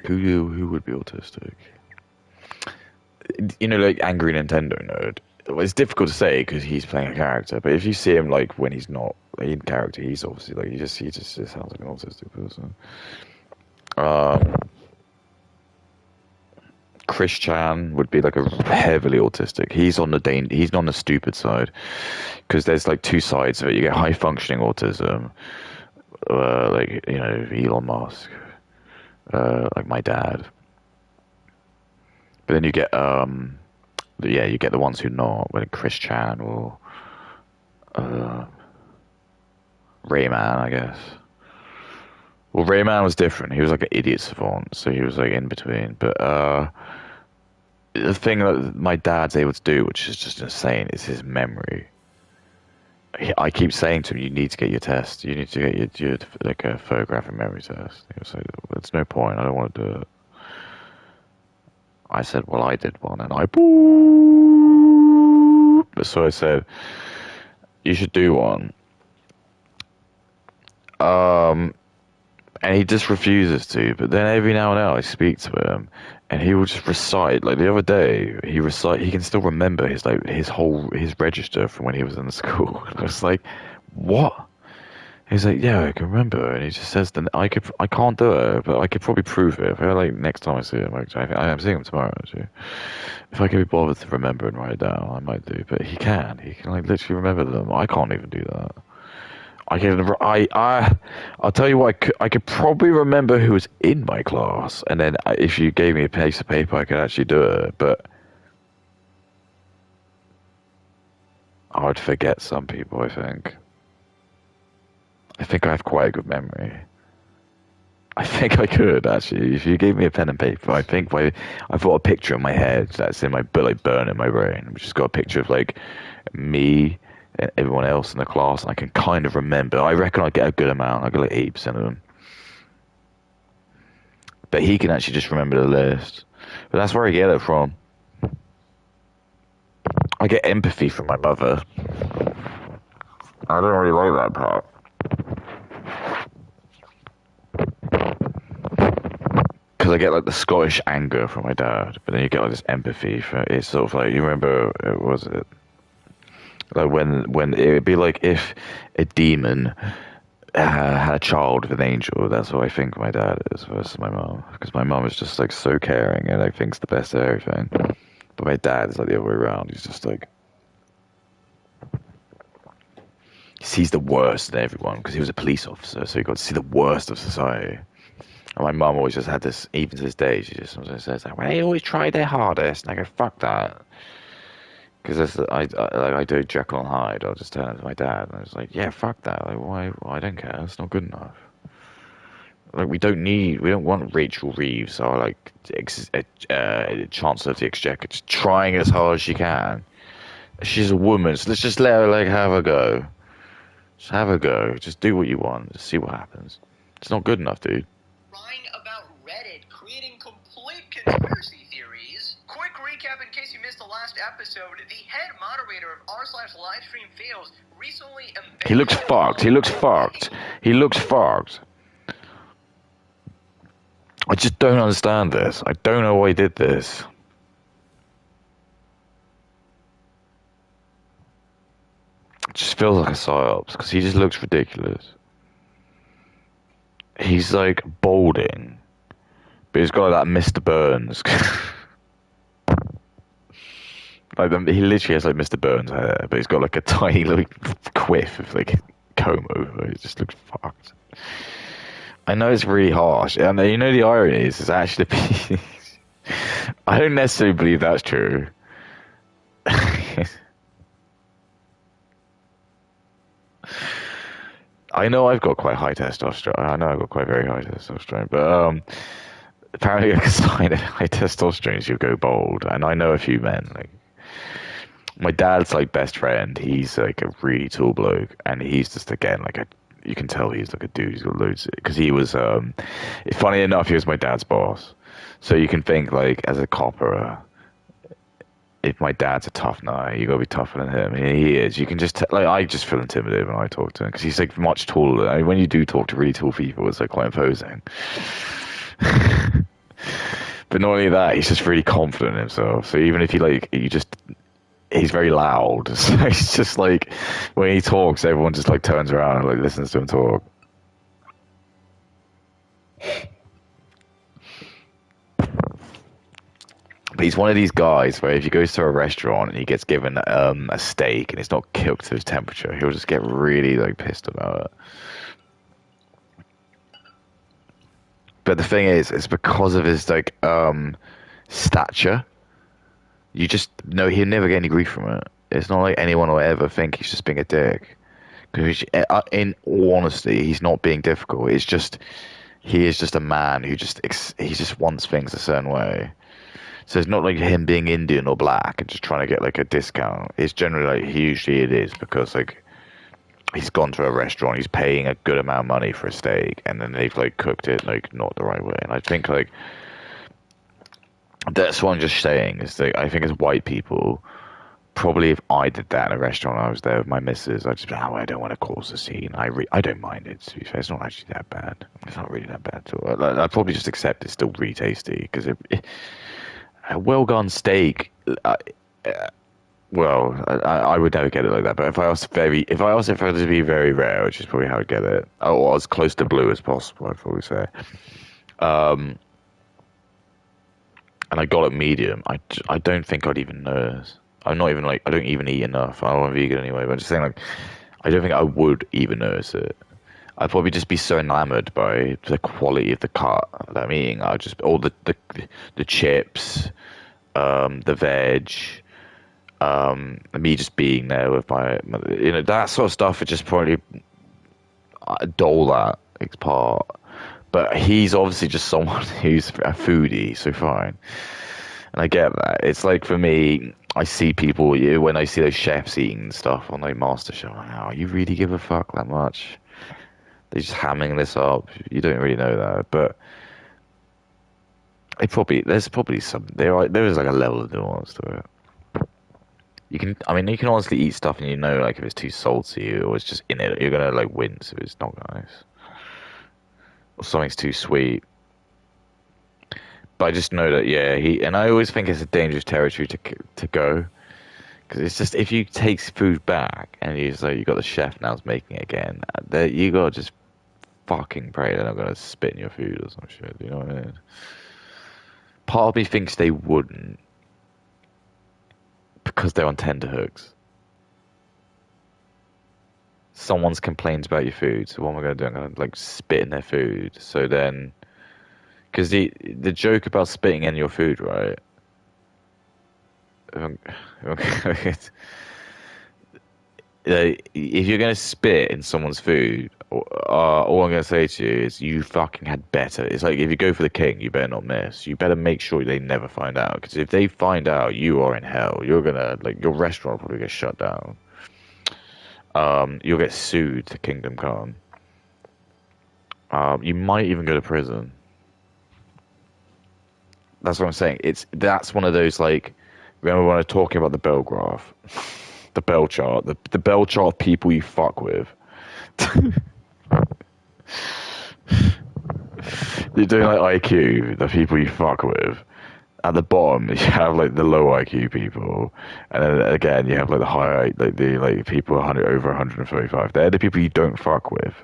Who would be autistic? You know, like Angry Nintendo Nerd. It's difficult to say because he's playing a character, but if you see him like when he's not in character, he's obviously like he just sounds like an autistic person. Chris Chan would be like a heavily autistic. He's on the stupid side, because there's like two sides of it. You get high functioning autism, like you know Elon Musk, like my dad. But then you get you get the ones who not, like Chris Chan or Rayman, I guess. Well, Rayman was different. He was like an idiot savant, so he was like in between. But the thing that my dad's able to do, which is just insane, is his memory. I keep saying to him, you need to get your test. You need to get your like a photographic memory test. He was like, there's no point. I don't want to do it. I said, well, I did one, and I boop. So I said, you should do one. And he just refuses to. But then every now and then I speak to him, and he will just recite. Like the other day, he can still remember his register from when he was in the school. And I was like, what? He's like, yeah, I can remember. And he just says, then I can't do it, but I could probably prove it. If I like next time I see him, I'm seeing him tomorrow actually. If I can be bothered to remember and write it down, I might do. But he can like literally remember them. I can't even do that. I'll tell you what, I could probably remember who was in my class, and then if you gave me a piece of paper, I could actually do it, but I would forget some people, I think. I think I have quite a good memory. I think I could, actually. If you gave me a pen and paper, I think I've got a picture in my head that's in my burn in my brain, which has got a picture of, like, me and everyone else in the class, and I can kind of remember. I reckon I get a good amount. I get like 80% of them. But he can actually just remember the list. But that's where I get it from. I get empathy from my mother. I don't really like that part. Because I get like the Scottish anger from my dad, but then you get like this empathy for it's sort of like, you remember, was it? Like when it would be like if a demon had a child with an angel. That's what I think my dad is versus my mom, because my mom is just like so caring and I think's the best at everything. But my dad is like the other way around. He's just like, he sees the worst in everyone because he was a police officer, so he got to see the worst of society. And my mum always just had this, even to this day, she just sometimes says, like, well, they always try their hardest. And I go, fuck that. Because I do Jekyll and Hyde. I'll just turn it to my dad. And I was like, yeah, fuck that. Like, why? Well, I don't care. It's not good enough. Like, we don't want Rachel Reeves, our, like, Chancellor of the Exchequer, just trying as hard as she can. She's a woman, so let's just let her, like, have a go. Just have a go. Just do what you want. Just see what happens. It's not good enough, dude. Crying about Reddit creating complete conspiracy theories. Quick recap in case you missed the last episode. The head moderator of r/livestream fails recently embedded... He looks fucked. He looks fucked. He looks fucked. I just don't understand this. I don't know why he did this. It just feels like a psyops because he just looks ridiculous. He's like balding, but he's got like that Mr. Burns. Like he literally has like Mr. Burns hair, but he's got like a tiny little quiff of like comb over. It just looks fucked. I know it's really harsh, and you know the irony is, it's actually. I don't necessarily believe that's true. I know I've got quite high testosterone. I know I've got quite very high testosterone, but apparently a sign of high testosterone is you go bald, and I know a few men. Like my dad's like best friend. He's like a really tall bloke, and he's just again like a. You can tell he's like a dude. He's got loads because he was. Funny enough, he was my dad's boss. So you can think like as a copper, if my dad's a tough nut, you gotta be tougher than him. And he is. You can just like I just feel intimidated when I talk to him because he's like much taller. I mean, when you do talk to really tall people, it's like quite imposing. But not only that, he's just really confident in himself. So even if he's very loud. So he's just like, when he talks, everyone just like turns around and like listens to him talk. But he's one of these guys where if he goes to a restaurant and he gets given a steak and it's not cooked to his temperature, he'll just get really like pissed about it. But the thing is, it's because of his like stature. You just know he'll never get any grief from it. It's not like anyone will ever think he's just being a dick. Because in all honesty, he's not being difficult. It's just he is just a man who he just wants things a certain way. So it's not like him being Indian or black and just trying to get like a discount. It's generally like usually it is because like he's gone to a restaurant, he's paying a good amount of money for a steak, and then they've like cooked it like not the right way. And I think like. That's what I'm just saying. Is that I think as white people, probably if I did that in a restaurant, I was there with my missus, I'd just be, I don't want to cause a scene. I don't mind it. To be fair, it's not actually that bad. It's not really that bad at all. I'd probably just accept it's still really tasty because a well done steak. Well, I would never get it like that. But if I asked it for it to be very rare, which is probably how I'd get it, or as close to blue as possible, I'd probably say. And I got it medium. I don't think I'd even notice. I'm not even like I don't even eat enough. I'm vegan anyway, but I'm just saying like I don't think I would even notice it. I'd probably just be so enamored by the quality of the cut that I'm eating. I'd just all the chips, the veg, me just being there with my that sort of stuff. Would just probably dull that part. But he's obviously just someone who's a foodie, so fine. And I get that. It's like for me, I see people when I see those chefs eating stuff on like MasterChef. I'm like, oh, you really give a fuck that much? They're just hamming this up. You don't really know that, but there's probably some there is like a level of nuance to it. You can honestly eat stuff and like if it's too salty or it's just in it, you're gonna like wince if it's not nice. Or something's too sweet. But I just know that and I always think it's a dangerous territory to go because it's just if you take food back and you got the chef now's making it again, you gotta just fucking pray they're not gonna spit in your food or some shit. You know what I mean? Part of me thinks they wouldn't because they're on tenterhooks. someone's complained about your food. So what am I going to do? I'm going to like spit in their food. So then, because the joke about spitting in your food, right? It's- if you're going to spit in someone's food, all I'm going to say to you is you fucking had better. It's like if you go for the king, you better not miss. You better make sure they never find out. Because if they find out, you are in hell. You're gonna like your restaurant will probably get shut down. You'll get sued to Kingdom Come. You might even go to prison. That's what I'm saying. That's one of those like. Remember when I was talking about the bell graph, the bell chart, the bell chart of people you fuck with. You're doing like IQ, the people you fuck with. At the bottom, you have like the low IQ people, and then again you have like the high, like the like people 100 over 135. They're the people you don't fuck with.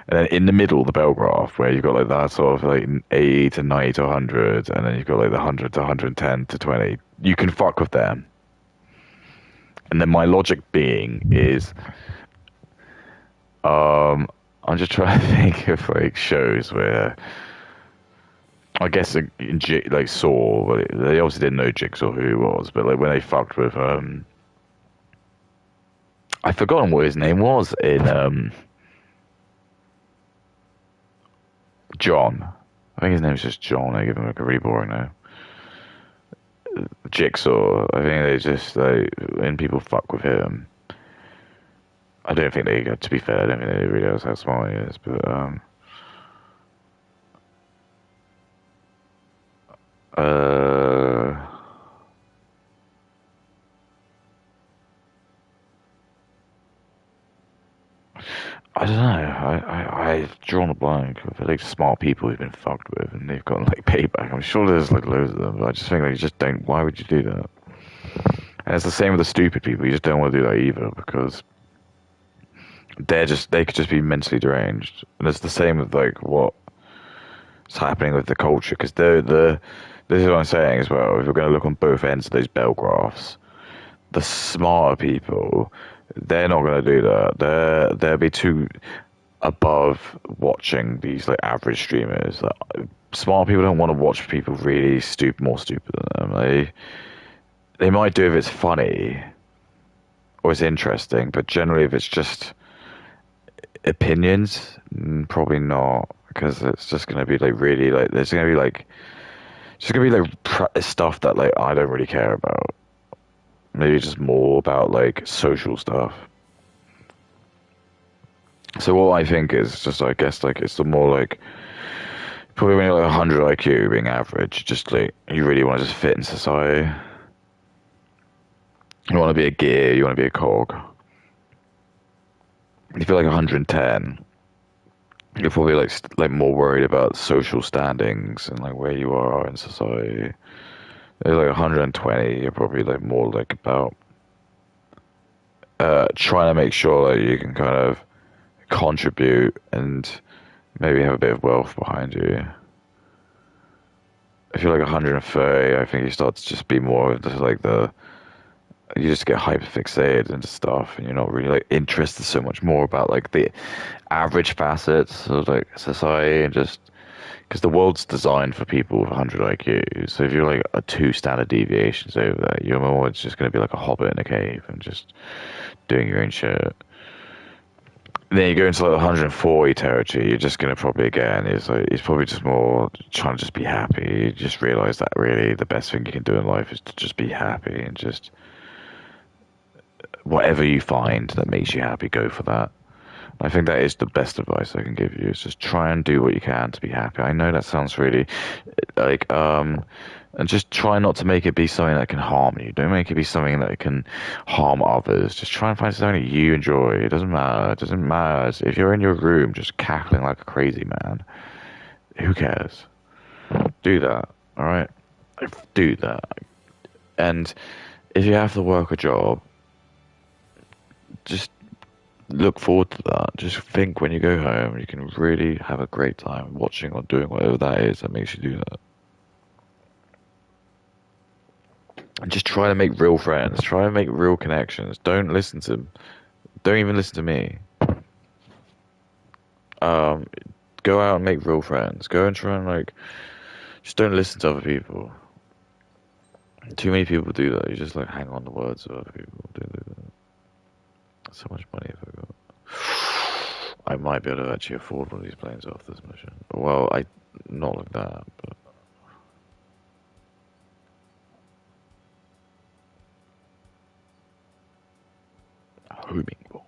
And then in the middle, the bell graph, where you've got like that sort of like 80 to 90 to 100, and then you've got like the 100 to 110 to 20. You can fuck with them. And then my logic being is, I'm just trying to think of like shows where, I guess like Saw, but they obviously didn't know Jigsaw who he was, but like when they fucked with, I've forgotten what his name was in John. I think his name's just John. They give him like a really boring name. Jigsaw. I think they just like when people fuck with him. I don't think they. To be fair, I don't think they realize how smart he is. But I don't know. I've drawn a blank of like smart people who've been fucked with and they've gotten like payback. I'm sure there's like loads of them, but I just think like you just don't. Why would you do that? And it's the same with the stupid people. You just don't want to do that either because they could just be mentally deranged. And it's the same with like what's happening with the culture because this is what I'm saying as well. If we're going to look on both ends of those bell graphs, the smarter people, they're not going to do that. They'll be too above watching these like average streamers. Like, smart people don't want to watch people really more stupid than them. They might do if it's funny or it's interesting, but generally if it's just opinions, probably not, because it's just going to be like really like there's going to be like just going to be like stuff that like I don't really care about. Maybe just more about like social stuff. So what I think is just, I guess, like it's the more like probably when you're like 100 IQ being average, just like you really want to just fit in society. You want to be a gear, you want to be a cog. If you're like 110, you're probably like more worried about social standings and like where you are in society. If you're like 120, you're probably like more like about trying to make sure that you can kind of contribute and maybe have a bit of wealth behind you. If you're like 130, I think you start to just be more of just like you just get hyper fixated into stuff and you're not really like interested so much more about like the average facets of like society and just because the world's designed for people with 100 IQ. So if you're like a 2 standard deviations over that, you're more just going to be like a hobbit in a cave and just doing your own shit. Then you go into like the 140 territory, you're just going to probably again, it's probably just more trying to just be happy. You just realize that really the best thing you can do in life is to just be happy and just whatever you find that makes you happy, go for that. I think that is the best advice I can give you. Is just try and do what you can to be happy. I know that sounds really like and just try not to make it be something that can harm you. Don't make it be something that can harm others. Just try and find something that you enjoy. It doesn't matter. It doesn't matter. If you're in your room just cackling like a crazy man, who cares? Do that. All right? Do that. And if you have to work a job, just look forward to that. Just think when you go home, you can really have a great time watching or doing whatever that is that makes you do that. And just try to make real friends. Try to make real connections. Don't even listen to me. Um, go out and make real friends. Go and try and like, just don't listen to other people. Too many people do that. You just like hang on the words of other people. Do that. So much money have I got? I might be able to actually afford one of these planes off this mission. Well, not like that, but homing bombs.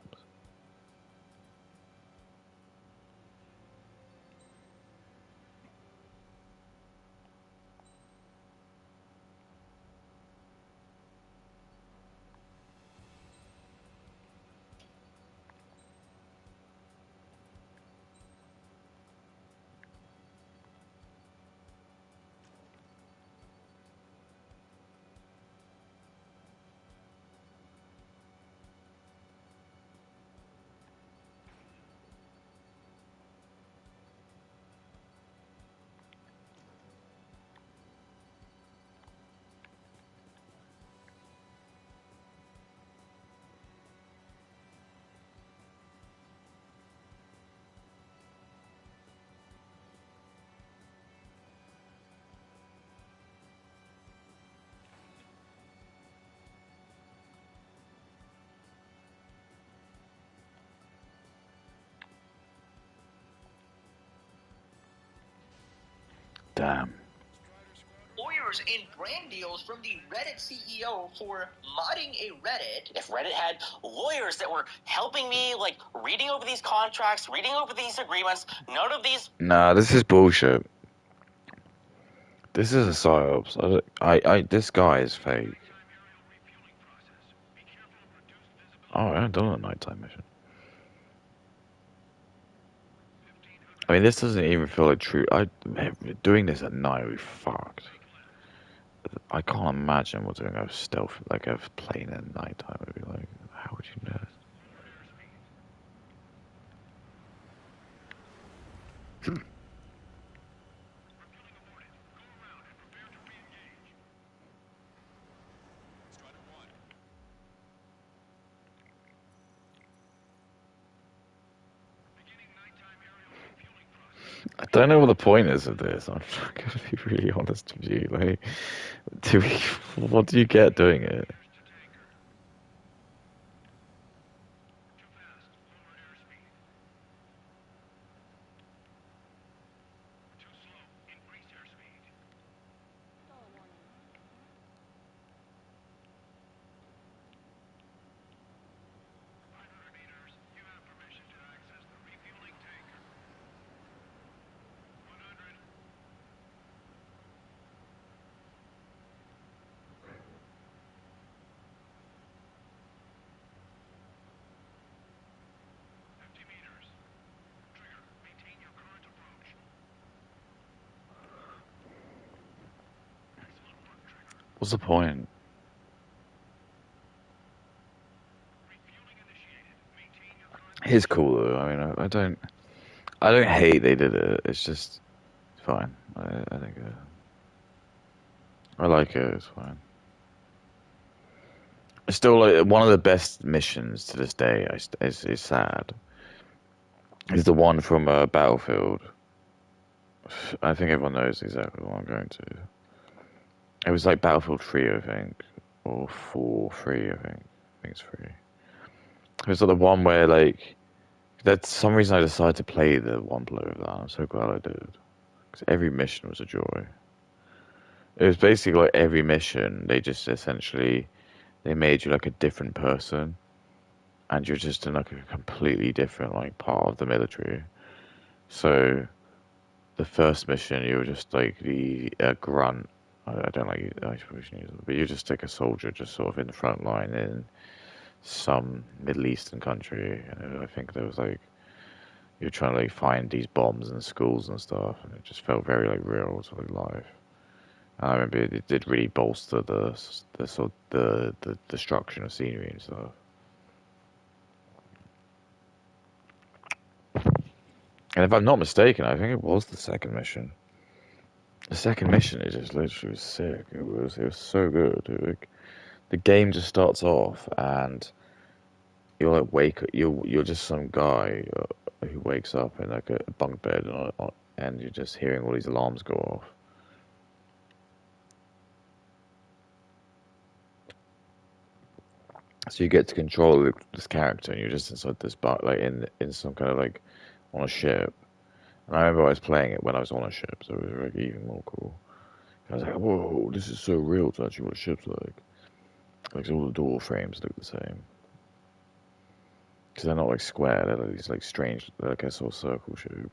Damn. Lawyers and brand deals from the Reddit CEO for modding a Reddit. If Reddit had lawyers that were helping me, like, reading over these contracts, reading over these agreements, none of these... Nah, this is bullshit. This is a psyops. This guy is fake. Oh, I haven't done a nighttime mission. I mean, this doesn't even feel like true. Doing this at night would be fucked. I can't imagine what doing a stealth, like a plane at nighttime would be like. How would you know? I don't know what the point is of this. I'm going to be really honest with you. Like, what do you get doing it? What's the point? It's cool though. I mean, I don't hate they did it. It's just fine. I think I like it. It's fine. It's still like one of the best missions to this day. It's sad. Is the one from Battlefield. I think everyone knows exactly what I'm going to. It was like Battlefield 3, I think, or 4, 3, I think. I think it's 3. It was like the one where like that's some reason I decided to play the one player of that. I'm so glad I did, because every mission was a joy. It was basically like every mission they just essentially they made you like a different person, and you're just in like a completely different like part of the military. So the first mission you were just like the grunt. I don't like I suppose you use it, but you're just like a soldier, just sort of in the front line in some Middle Eastern country. And I think there was like you're trying to like find these bombs in schools and stuff, and it just felt very like real to like life. And I remember it did really bolster the sort of the destruction of scenery and stuff. And if I'm not mistaken, I think it was the second mission. The second mission is just literally sick. It was so good. The game just starts off and you're like you're just some guy who wakes up in like a bunk bed, and you're just hearing all these alarms go off. So you get to control this character, and you're just inside this bar, like in some kind of like on a ship. And I remember I was playing it when I was on a ship, so it was like even more cool. I was like, whoa, this is so real to actually what a ship's like. Like all the door frames look the same. Because they're not like square, they're like these like strange, like a sort of circle shape.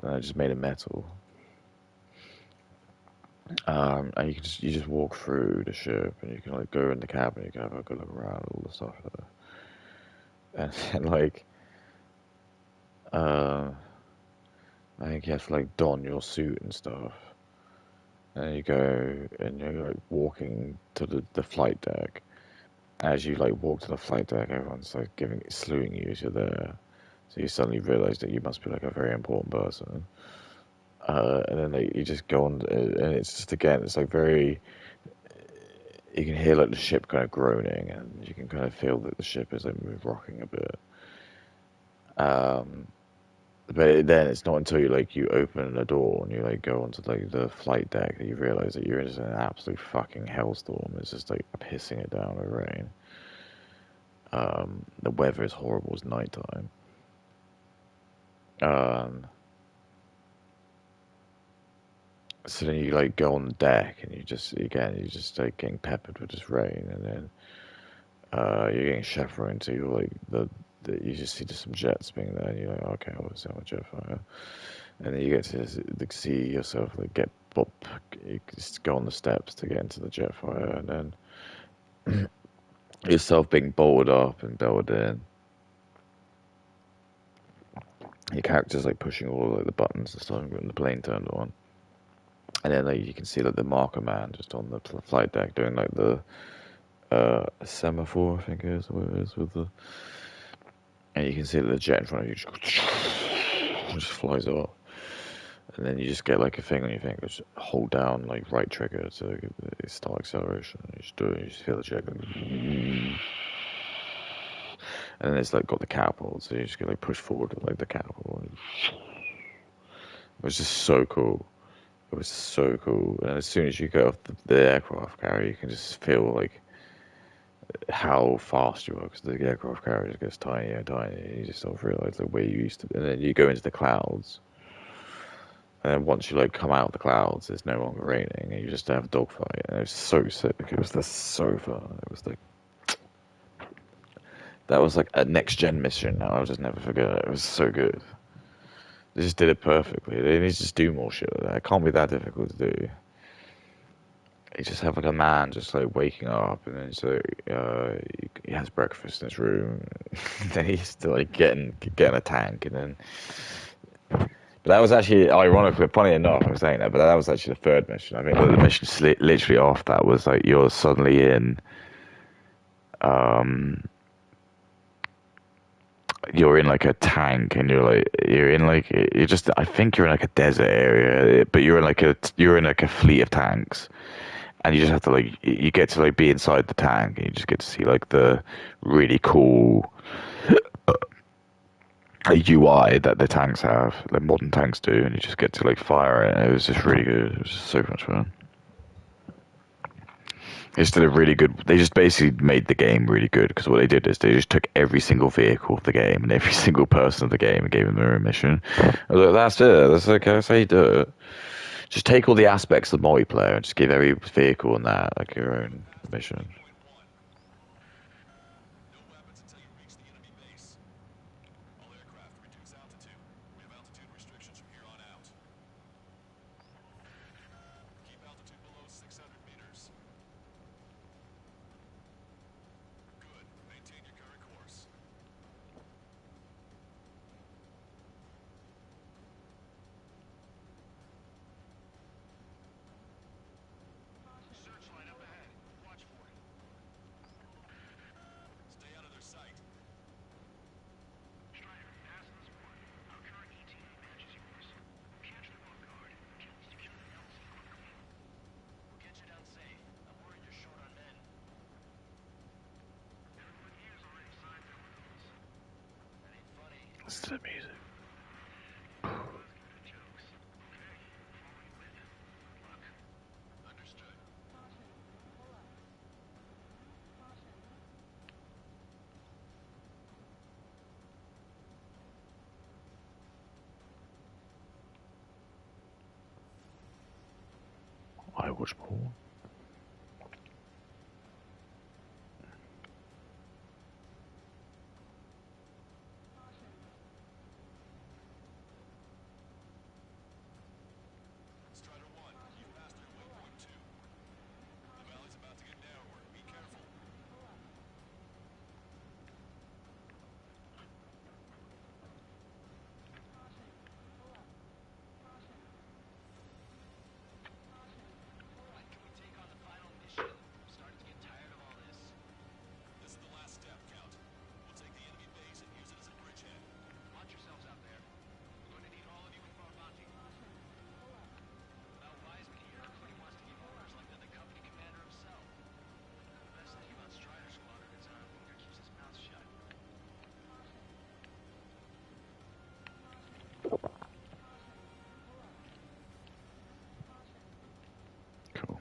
And I just made it metal. And you just walk through the ship, and you can like go in the cabin, you can have a good look around all the stuff there. And then like, I think you have to like don your suit and stuff. And you go and you're like walking to the flight deck. As you like walk to the flight deck, everyone's like saluting you as you're there. So you suddenly realise that you must be like a very important person. And then like, you just go on, and it's just again, it's like very. You can hear like the ship kind of groaning, and you can kind of feel that the ship is like rocking a bit. But then it's not until you open the door and you like go onto like the flight deck that you realise that you're in just an absolute fucking hellstorm. It's just like pissing it down with rain. The weather is horrible. It's nighttime. So then you like go on the deck, and you're just like getting peppered with this rain, and then you're getting chaperoned to like you just see just some jets being there, and you're like, okay, I'll see my jet fire, and then you get to see yourself like you just go on the steps to get into the jet fire, and then yourself being bolted up and belted in. Your character's like pushing all like the buttons and stuff, and the plane turned on. And then like you can see like the marker man just on the flight deck doing like the semaphore, I think it is what it is with the. And you can see that the jet in front of you just flies off. And then you just get like a thing on your finger, just hold down like right trigger to start acceleration. You just do it, you just feel the jet going. And then it's like got the catapult, so you just get like pushed forward with like the catapult. It was just so cool. It was so cool. And as soon as you get off the aircraft carrier, you can just feel like how fast you are, because the aircraft carrier just gets tinier and tinier. You just sort of realize like where you used to be. And then you go into the clouds. And then once you like come out of the clouds, it's no longer raining, and you just have a dogfight. And it was so sick. It was just so fun. It was like that was like a next gen mission. I'll just never forget it. It was so good. They just did it perfectly. They need to just do more shit like that. It can't be that difficult to do. You just have like a man just like waking up, and then so he has breakfast in his room. Then he's still like getting a tank, and then. But that was actually ironically, funny enough, I'm saying that, but that was actually the third mission. I think the mission literally after that was like you're suddenly you're in like a tank, and I think you're in like a desert area, but you're in like a fleet of tanks, and you just have to like you get to like be inside the tank, and you just get to see like the really cool UI that the tanks have, like modern tanks do, and you just get to like fire it. And it was just really good. It was just so much fun. They just did a really good. They just basically made the game really good, because what they did is they just took every single vehicle of the game and every single person of the game and gave them their own mission. I was like, that's it. That's okay. That's how you do it. Just take all the aspects of the multiplayer and just give every vehicle in that like your own mission. No weapons until you reach the enemy base. All aircraft reduce altitude. We have altitude restrictions from here on out. Keep altitude below 600 meters. Good. Maintain your current course. Searchlight up ahead. Watch for it. It's the music. I watch porn. Strider 1, you've passed through waypoint 2. The valley's about to get narrower. Be careful. This is the last step, Count. We'll take the enemy base and use it as a bridgehead. Watch yourselves out there. We're going to need all of you in for a bounty. Now, Wiseman here clearly wants to give orders like they're the company commander himself. The best thing about Strider Squadron is our leader keeps his mouth shut. Cool.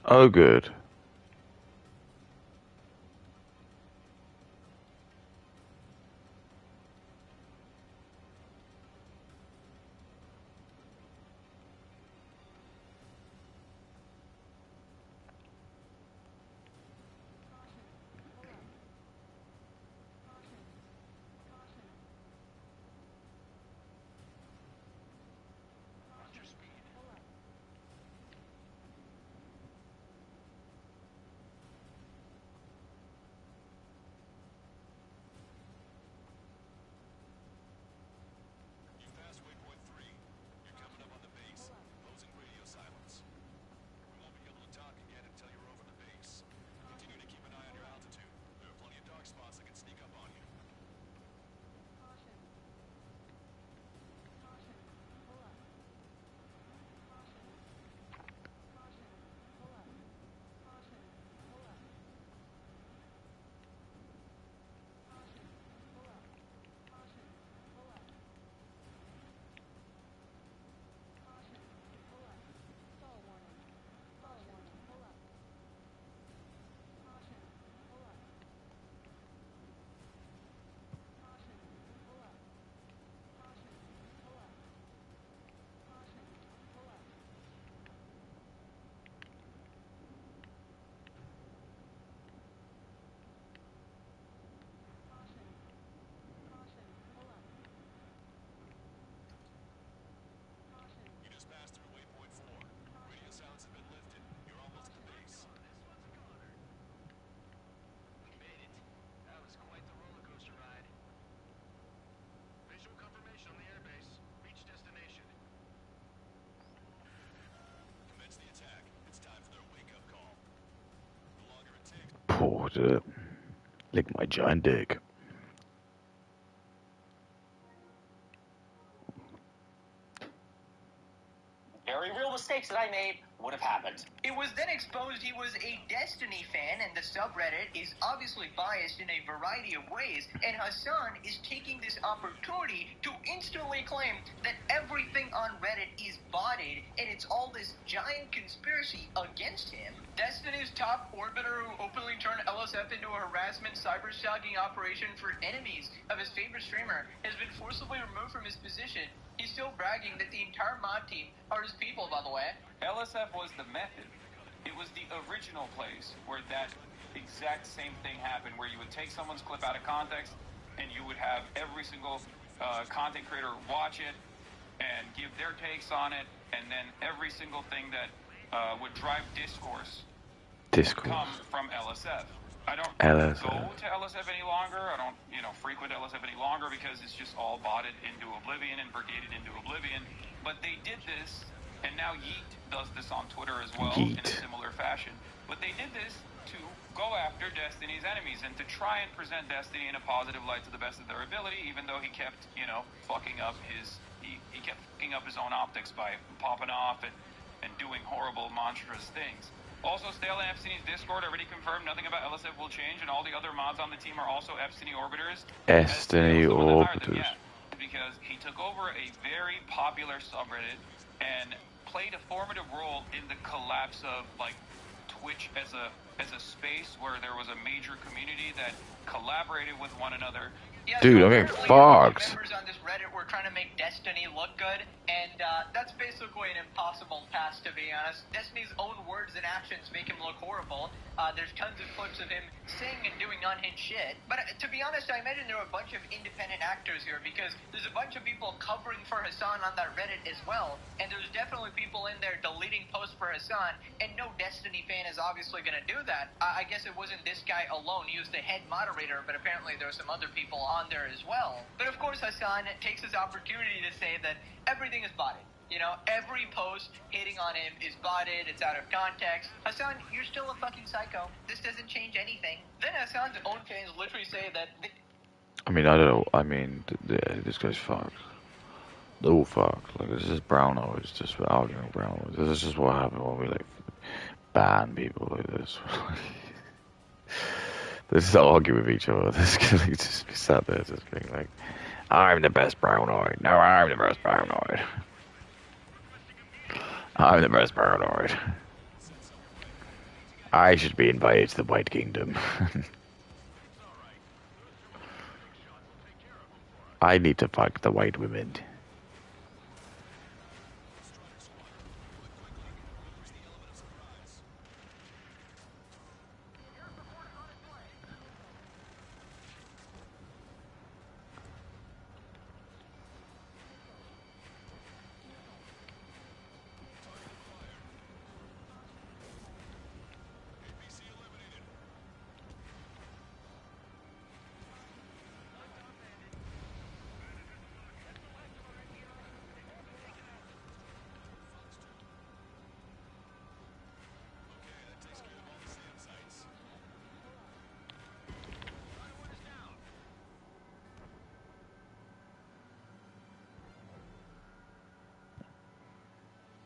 Oh, good. Watch your speed. You've passed waypoint 3. You're coming up on the base. Closing radio silence. We won't be able to talk again until you're over the base. Continue to keep an eye on your altitude. There are plenty of dark spots that can sneak up on you. You just passed through waypoint 4. Radio silence has been lifted. You're almost at the base. We made it. That was quite the roller coaster ride. Visual confirmation on the airbase. Reach destination. Commence the attack. It's time for their wake-up call. The longer it takes, Poor did it. Lick my giant dick. Very real mistakes that I made would have happened. It was then exposed he was a Destiny fan, and the subreddit is obviously biased in a variety of ways, and Hassan is taking this opportunity to instantly claim that everything on Reddit is botted, and it's all this giant conspiracy against him. Destiny's top orbiter who openly turned LSF into a harassment cyber-stalking operation for enemies of his favorite streamer has been forcibly removed from his position. He's still bragging that the entire mod team are his people, by the way. LSF was the method. It was the original place where that exact same thing happened, where you would take someone's clip out of context and you would have every single content creator watch it and give their takes on it, and then every single thing that would drive discourse come from LSF. I don't LSF. go to LSF any longer. I don't, frequent LSF any longer because it's just all botted into oblivion and brigaded into oblivion. But they did this, and now Yeet does this on Twitter as well in a similar fashion. But they did this to go after Destiny's enemies and to try and present Destiny in a positive light to the best of their ability, even though he kept, fucking up his he kept fucking up his own optics by popping off and doing horrible, monstrous things. Also, Stale and Epstein's Discord already confirmed nothing about LSF will change, and all the other mods on the team are also Epstein orbiters. Epstein orbiters. Because he took over a very popular subreddit and played a formative role in the collapse of like Twitch as a space where there was a major community that collaborated with one another. Yeah, Dude, so I'm getting apparently fucked. Members on this Reddit were trying to make Destiny look good, and that's basically an impossible task, to be honest. Destiny's own words and actions make him look horrible. There's tons of clips of him saying and doing unhinged shit. But to be honest, I imagine there are a bunch of independent actors here, because there's a bunch of people covering for Hassan on that Reddit as well, and there's definitely people in there deleting posts for Hassan, and no Destiny fan is obviously going to do that. I guess it wasn't this guy alone. He was the head moderator, but apparently there were some other people on there as well. But of course, Hassan takes this opportunity to say that everything is botted. You know, every post hitting on him is botted, it's out of context. Hassan, you're still a fucking psycho. This doesn't change anything. Then Hassan's own fans literally say that... I mean, I don't know. I mean, this guy's fucked. Oh, fuck. Like, this is brown noise. Just arguing brown noise. This is just what happened when we, like, ban people like this. This is argue with each other. This guy like, just be sat there just being like, I'm the best brownoid. No, I'm the best brownoid. I'm the best brownoid. I should be invited to the White Kingdom. I need to fuck the white women.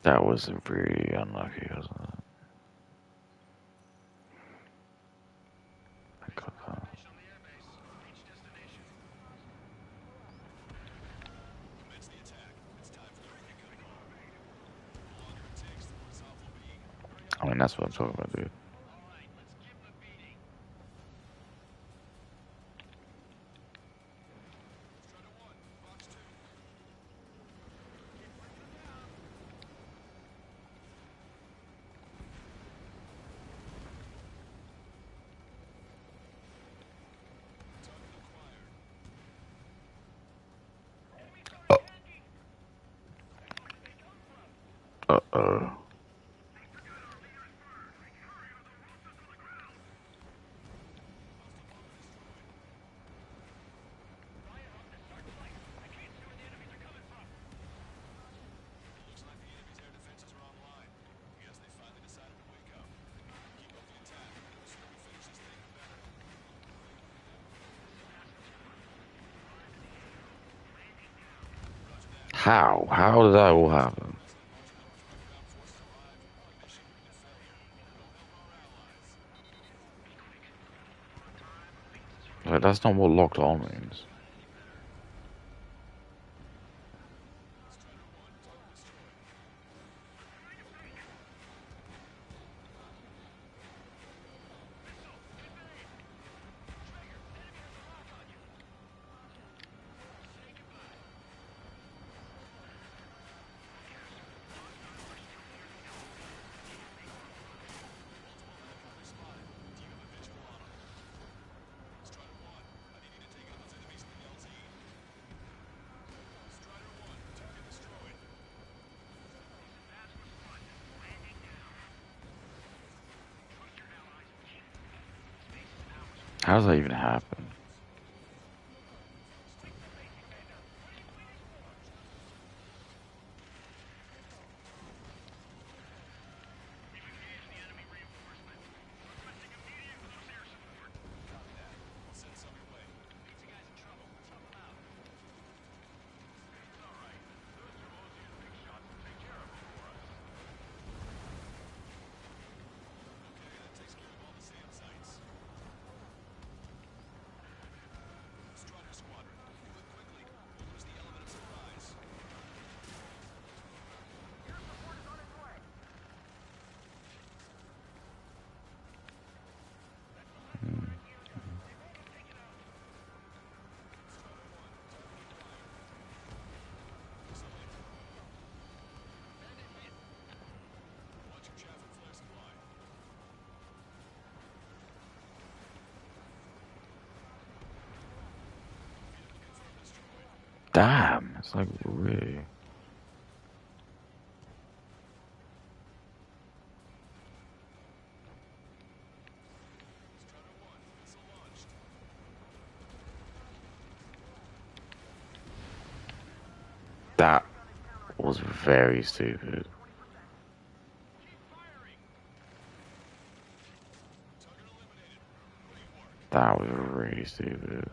That was pretty unlucky, wasn't it? I got that. I mean, that's what I'm talking about, dude. Uh-oh. How? How did that all happen? Like, that's not what locked on means. How does that even happen? Damn, it's like really. That was very stupid. That was really stupid.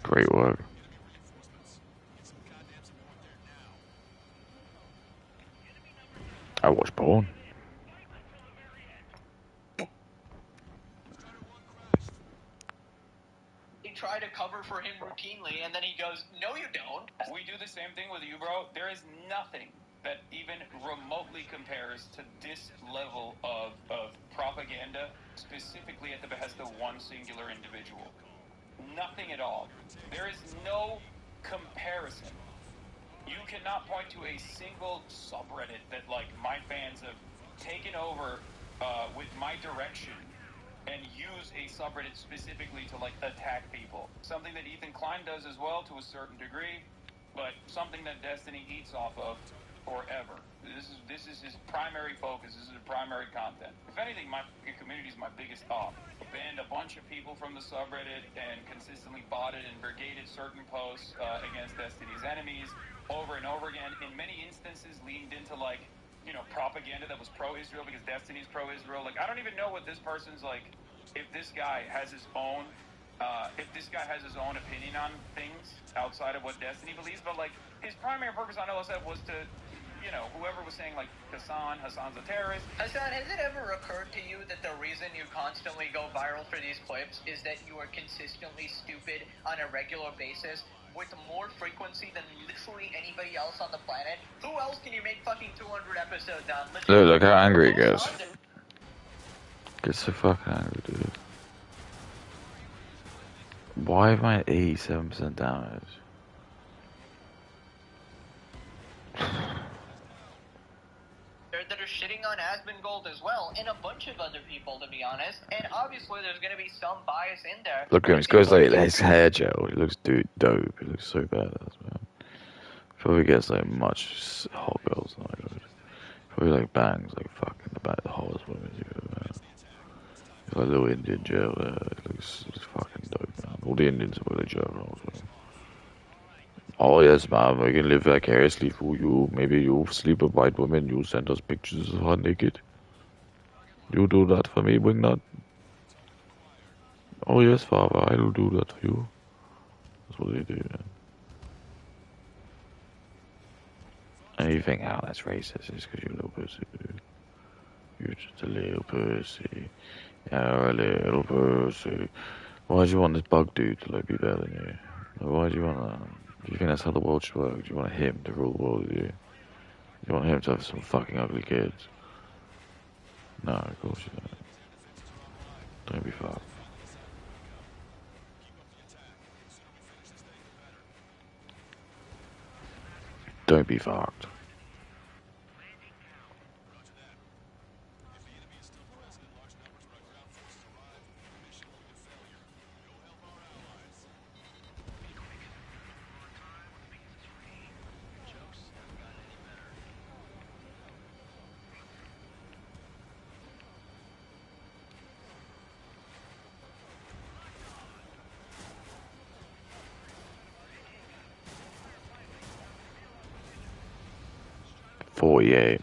Great work. I watched porn. They try to cover for him routinely, and then he goes, "No, you don't." We do the same thing with you, bro. There is nothing that even remotely compares to this level of propaganda, specifically at the behest of one singular individual. Nothing at all. There is no comparison. You cannot point to a single subreddit that, like, my fans have taken over with my direction and use a subreddit specifically to, like, attack people. Something that Ethan Klein does as well to a certain degree, but something that Destiny eats off of forever. This is his primary focus. This is his primary content. If anything, my community is my biggest off. Banned a bunch of people from the subreddit and consistently botted and brigaded certain posts against Destiny's enemies over and over again. In many instances, leaned into, like, you know, propaganda that was pro-Israel because Destiny's pro-Israel. Like, I don't even know what this person's, like, if this guy has his own opinion on things outside of what Destiny believes, but, like, his primary purpose on LSF was to, you know, whoever was saying, like, Hassan's a terrorist. Hassan, has it ever occurred to you that the reason you constantly go viral for these clips is that you are consistently stupid on a regular basis with more frequency than literally anybody else on the planet? Who else can you make fucking 200 episodes on? Look how angry he gets. Gets so fucking angry, dude. Why am I at 87% damage? That are shitting on Asmongold as well, and a bunch of other people, to be honest. And obviously, there's going to be some bias in there. Look at him. He's got his, like, his hair gel. He looks dope. He looks so badass, man. Probably gets like much hot girls than I would. Probably like bangs like fucking the hottest women you ever met. He's like a little Indian gel there. It looks fucking dope, man. All the Indians are really gel also. Oh yes, ma'am, we can live vicariously for you. Maybe you sleep with white women, you send us pictures of her naked. You do that for me, Wingnut? Oh yes, father, I will do that for you. That's what they do, man. And you think, oh, that's racist, it's because you're a little pussy, dude. You're just a little pussy. You're a little pussy. Why do you want this bug dude to, like, be better than you? Like, why do you want that? Do you think that's how the world should work? Do you want him to rule the world with you? Do you want him to have some fucking ugly kids? No, of course you don't. Don't be fucked. Don't be fucked. 48.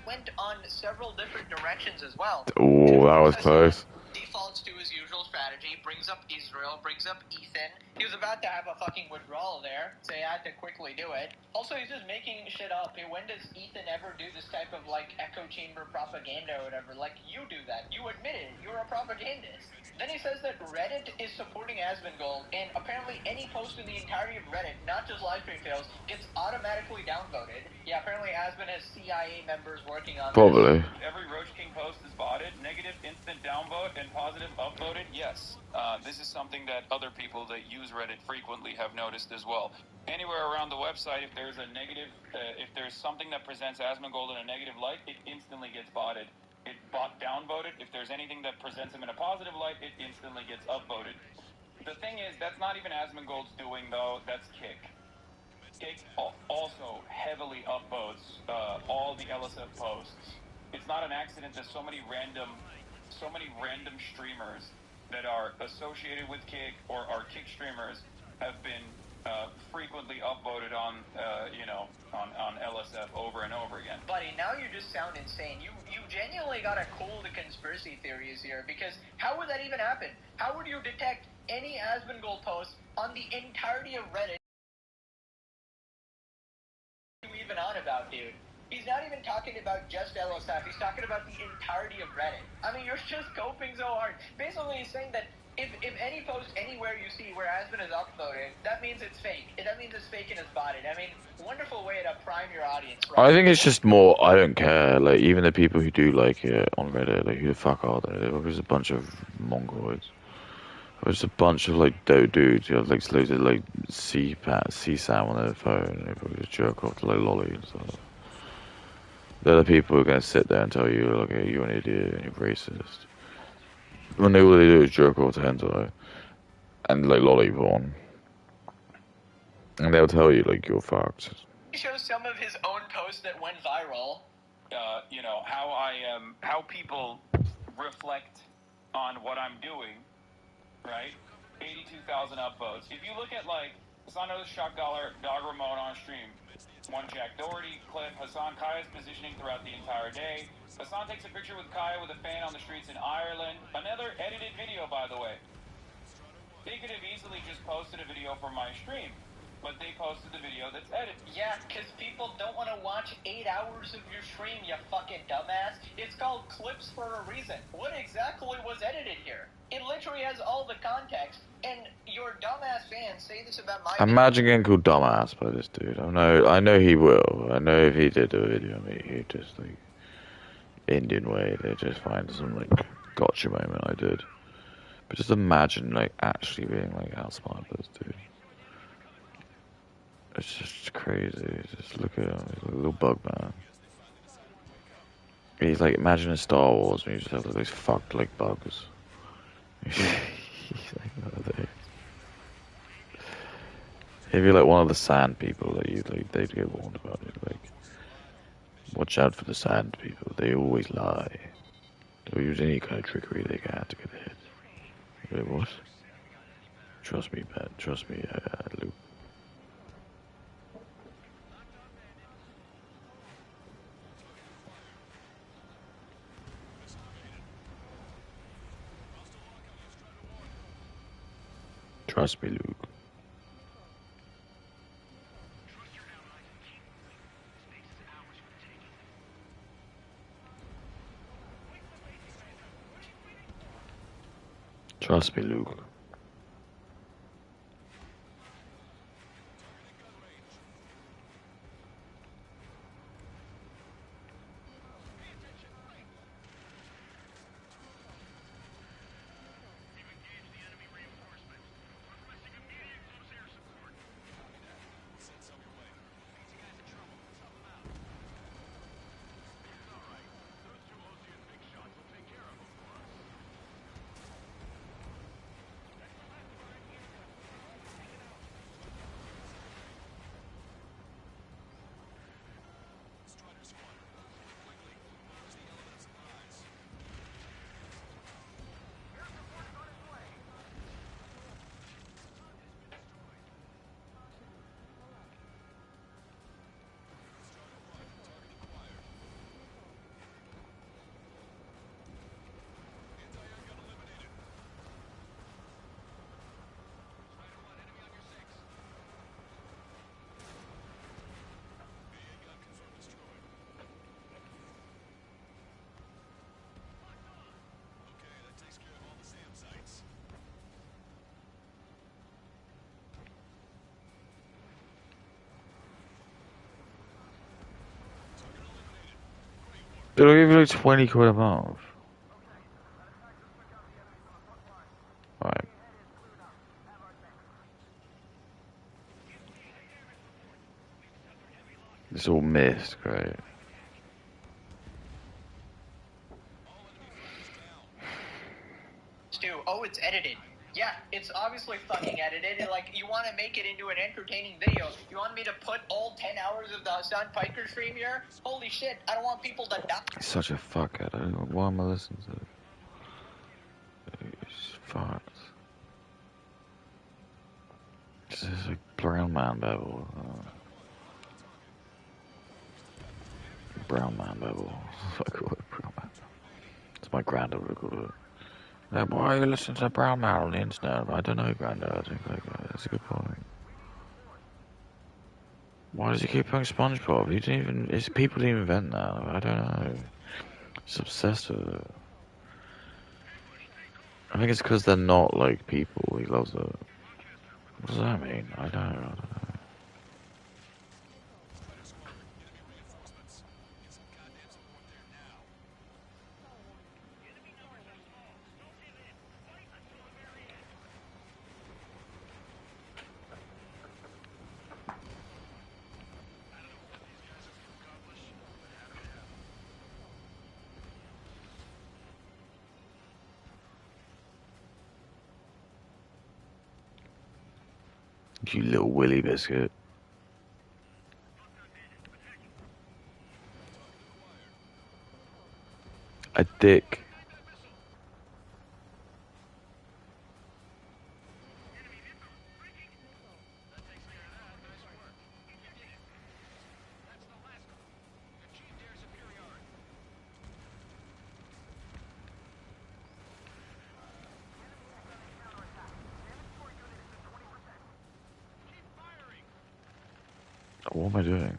Went on several different directions as well. Oh, that was close. Defaults to his usual strategy, brings up Israel, brings up Ethan. He was about to have a fucking withdrawal there, so he had to quickly do it. Also, he's just making shit up. When does Ethan ever do this type of, like, echo chamber propaganda or whatever? Like, you do that. You admit it. You're a propagandist. Then he says that Reddit is supporting Asmongold, and apparently any post in the entirety of Reddit, not just livestream fails, gets automatically downvoted. Yeah, apparently Asmon has CIA members working on Probably. this. Every Roach King post is botted. Negative instant downvote and positive upvoted. Yes, this is something that other people that use Reddit frequently have noticed as well. Anywhere around the website, if there's a negative, if there's something that presents Asmongold in a negative light, it instantly gets botted. It bot downvoted. If there's anything that presents him in a positive light, it instantly gets upvoted. The thing is, that's not even Asmongold's doing, though. That's Kick. Kick also heavily upvotes all the LSF posts. It's not an accident that so many random streamers that are associated with Kick or are Kick streamers have been frequently upvoted on on LSF over and over again. Buddy, now you just sound insane. You genuinely gotta cool the conspiracy theories here, because how would that even happen? How would you detect any Asmongold post on the entirety of Reddit you even on about, dude? He's not even talking about just LSF, he's talking about the entirety of Reddit. I mean, you're just coping so hard. Basically, he's saying that if any post anywhere you see where Asmon is upvoted, that means it's fake. That means it's fake and it's botted. I mean, wonderful way to prime your audience, right? I think it's just more, I don't care. Like, even the people who do like it on Reddit, like, who the fuck are they? They're just a bunch of mongoloids. Or just a bunch of, like, dope dudes who have, like, loads of, like, CSAM on their phone. They probably just jerk off to, like, lolly and stuff. They're the people who are going to sit there and tell you, like, hey, you're an idiot and you're racist. When all they do is jerk off to hentai and, like, lolly porn. And they'll tell you, like, you're fucked. He shows some of his own posts that went viral. How people reflect on what I'm doing, right? 82,000 upvotes. If you look at, like, Hassan shot Dog Ramon on stream, one Jack Doherty clip, Hassan Kaya's positioning throughout the entire day. Hassan takes a picture with Kaya with a fan on the streets in Ireland. Another edited video, by the way. They could have easily just posted a video from my stream, but they posted the video that's edited. Yeah, because people don't want to watch 8 hours of your stream, you fucking dumbass. It's called clips for a reason. What exactly was edited here? It literally has all the context, and your dumbass fans say this about my Imagine getting called dumbass by this dude. I know he will. I know if he did do a video of me, he'd just, like, Indian way, they just find some, like, gotcha moment I did. But just imagine, like, actually being, like, outsmarted by this dude. It's just crazy. Just look at him. He's like a little bug man. He's like, imagine in Star Wars when you just have those fucked, like, bugs. He's like one of those. He'd be like one of the sand people that you, like, they'd get warned about it. Like, watch out for the sand people. They always lie. They'll use any kind of trickery they can to get ahead. Wait, what? Trust me, man. Trust me, Luke. Trust me, Luke. Trust me, Luke. It'll give you like 20 quid a month. Alright. It's all missed, great. Stu, oh, it's edited. Yeah, it's obviously fucking edited. And, like, you want to make it into an entertaining video. You want me to put all 10 hours of the Hassan Piker stream here? Holy shit, I don't want people to die. He's such a fuckhead. I don't know why am I listening to it? He's fucked. This is like brown man babble. Brown man babble. I call it brown man babble. It's my granddad would call it. Like, why are you listening to brown man on the internet? I don't know, granddad. That's a good point. Why does he keep playing SpongeBob? He didn't even. It's people didn't invent that. I don't know. He's obsessed with it. I think it's because they're not like people. He loves it. What does that mean? I don't know. You little willy biscuit. A dick. What am I doing?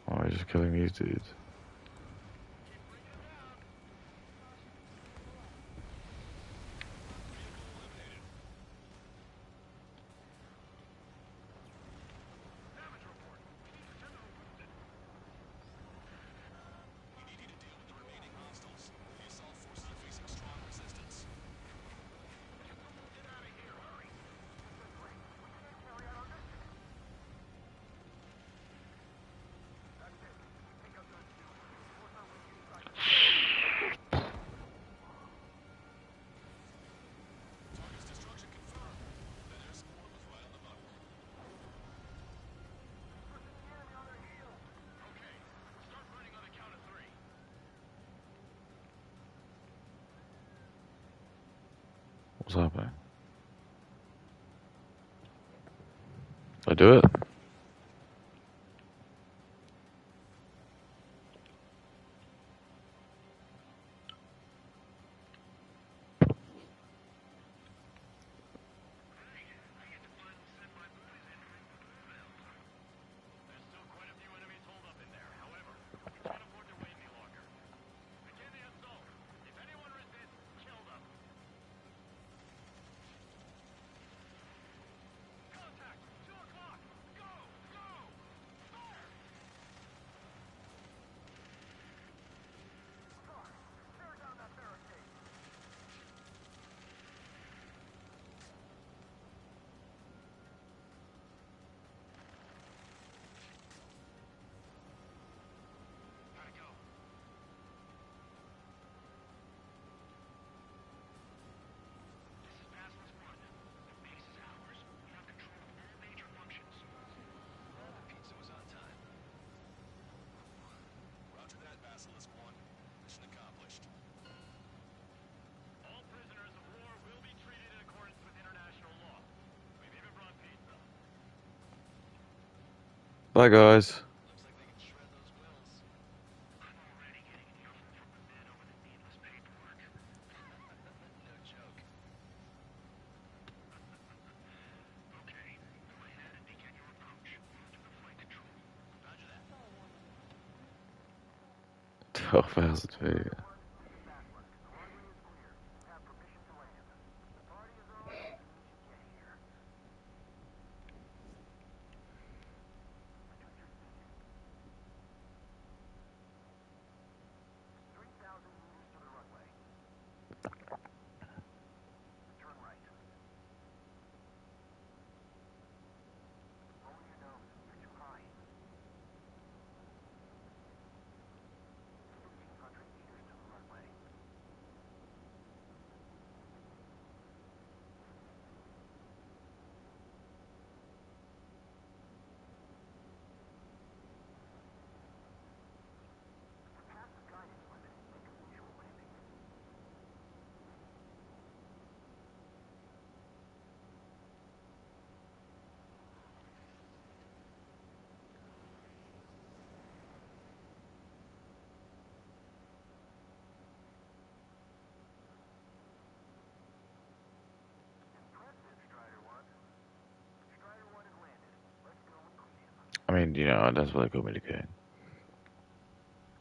Oh, I'm just killing these dudes. What's happening? Did I do it? Bye, guys. $12,000. mean, you know, that's what they call me the king.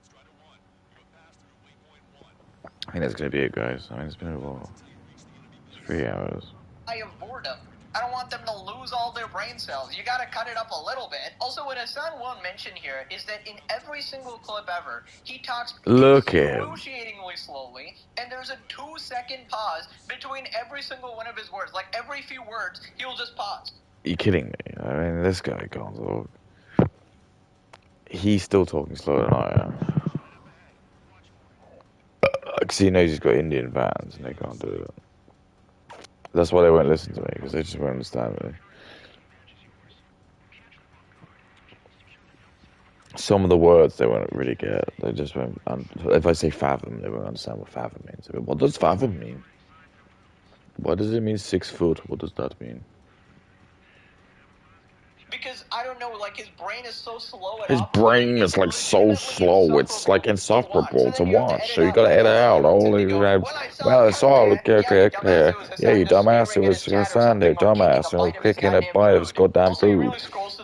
Strider 1, you have passed through waypoint 1. I think that's gonna be it, guys. I mean, it's been a while. It's 3 hours. I of boredom. I don't want them to lose all their brain cells. You gotta cut it up a little bit. Also, what Hassan won't mention here is that in every single clip ever, he talks Look at him. excruciatingly slowly, and there's a 2-second pause between every single one of his words. Like, every few words, he'll just pause. Are you kidding me? I mean, this guy can't talk. He's still talking slower than I am. Because he knows he's got Indian fans and they can't do it. That's why they won't listen to me, because they just won't understand me. Some of the words they won't really get. They just won't. If I say fathom, they won't understand what fathom means. What does fathom mean? What does it mean 6 foot? What does that mean? Because, I don't know, like, his brain is so slow at His operating, brain is like so legitimately slow. It's like insufferable to watch. So you out gotta the edit out silence all and these. they go, Well, I saw. that. Okay. Yeah, You dumbass. It was Hassan there, dumbass. You know, kicking a bite of his goddamn food.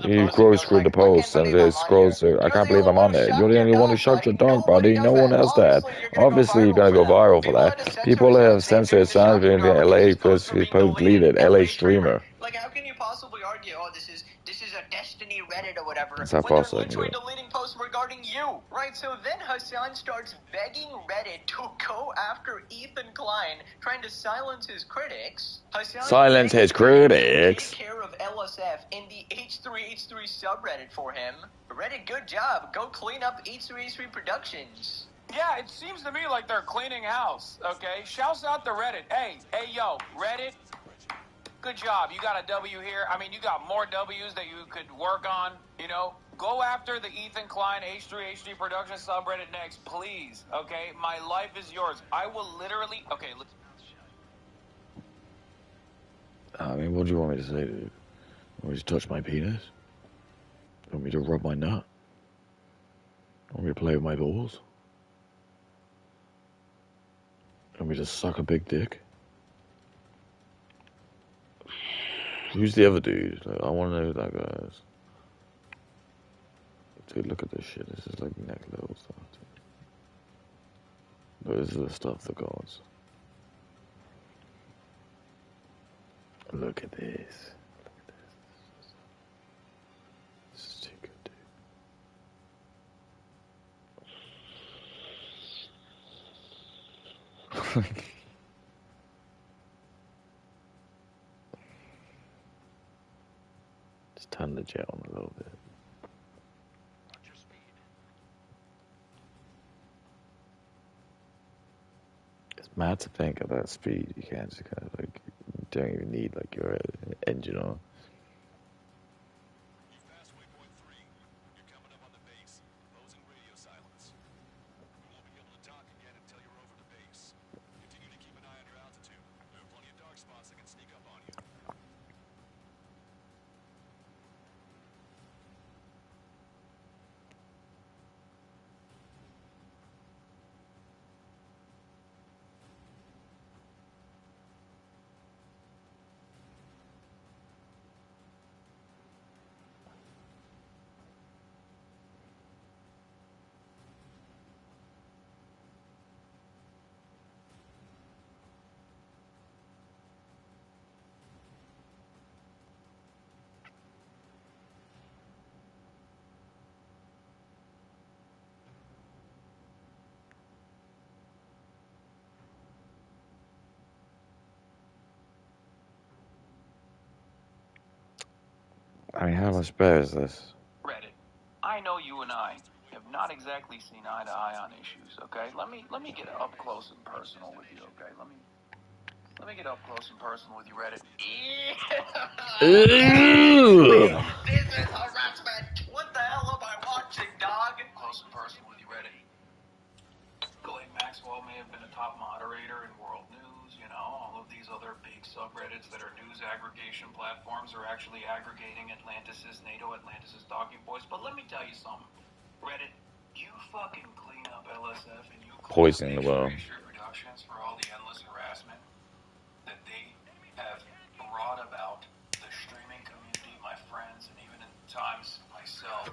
You screwed the post and it scrolls. I can't believe I'm on it. You're the only one who shoved your dog, buddy. No one else that. Obviously, you're gonna go viral for that. People have censored sounds in the LA first deleted. LA streamer. Like, how can you possibly argue, oh, this is a Destiny Reddit or whatever, That's how when they're fast I can literally go. deleting posts regarding you, right? So then Hassan starts begging Reddit to go after Ethan Klein, trying to silence his critics. Hassan Silence his begs Reddit to critics. take care of LSF in the H3H3 subreddit for him. Reddit, good job. Go clean up H3H3 Productions. Yeah, it seems to me like they're cleaning house, okay? Shouts out to Reddit. Hey, yo, Reddit, good job. You got a W here. I mean, you got more W's that you could work on, you know? Go after the Ethan Klein H3H3 production subreddit next, please, okay? My life is yours. I will literally... Okay, I mean, what do you want me to say, dude? Want me to touch my penis? Want me to rub my nut? Want me to play with my balls? Want me to suck a big dick? Who's the other dude? Like, I want to know who that guy is. Dude, look at this shit. This is like next level stuff. But this is the stuff the gods. Look at this. This is too good, dude. Just turn the jet on a little bit. It's mad to think at that speed you can't just kind of like, you don't even need like your engine on. You passed waypoint 3. You're coming up on the base. Closing radio silence. We won't be able to talk again until you're over the base. Continue to keep an eye on your altitude. There are plenty of dark spots that can sneak up on you. I mean, how much better is this? Reddit, I know you and I have not exactly seen eye to eye on issues, okay? Let me get up close and personal with you, okay? Let me get up close and personal with you, Reddit. Ew. This is harassment. What the hell am I watching, dog? Close and personal with you, Reddit. Ghislaine Maxwell may have been a top moderator in world news, you know, all of these other big subreddits that are news aggregation platforms are actually aggregating Atlantis' NATO, Atlantis' talking points. But let me tell you something, Reddit, you fucking clean up LSF and you Poisoning the world. Productions for all the endless harassment that they have brought about the streaming community, my friends, and even in times myself.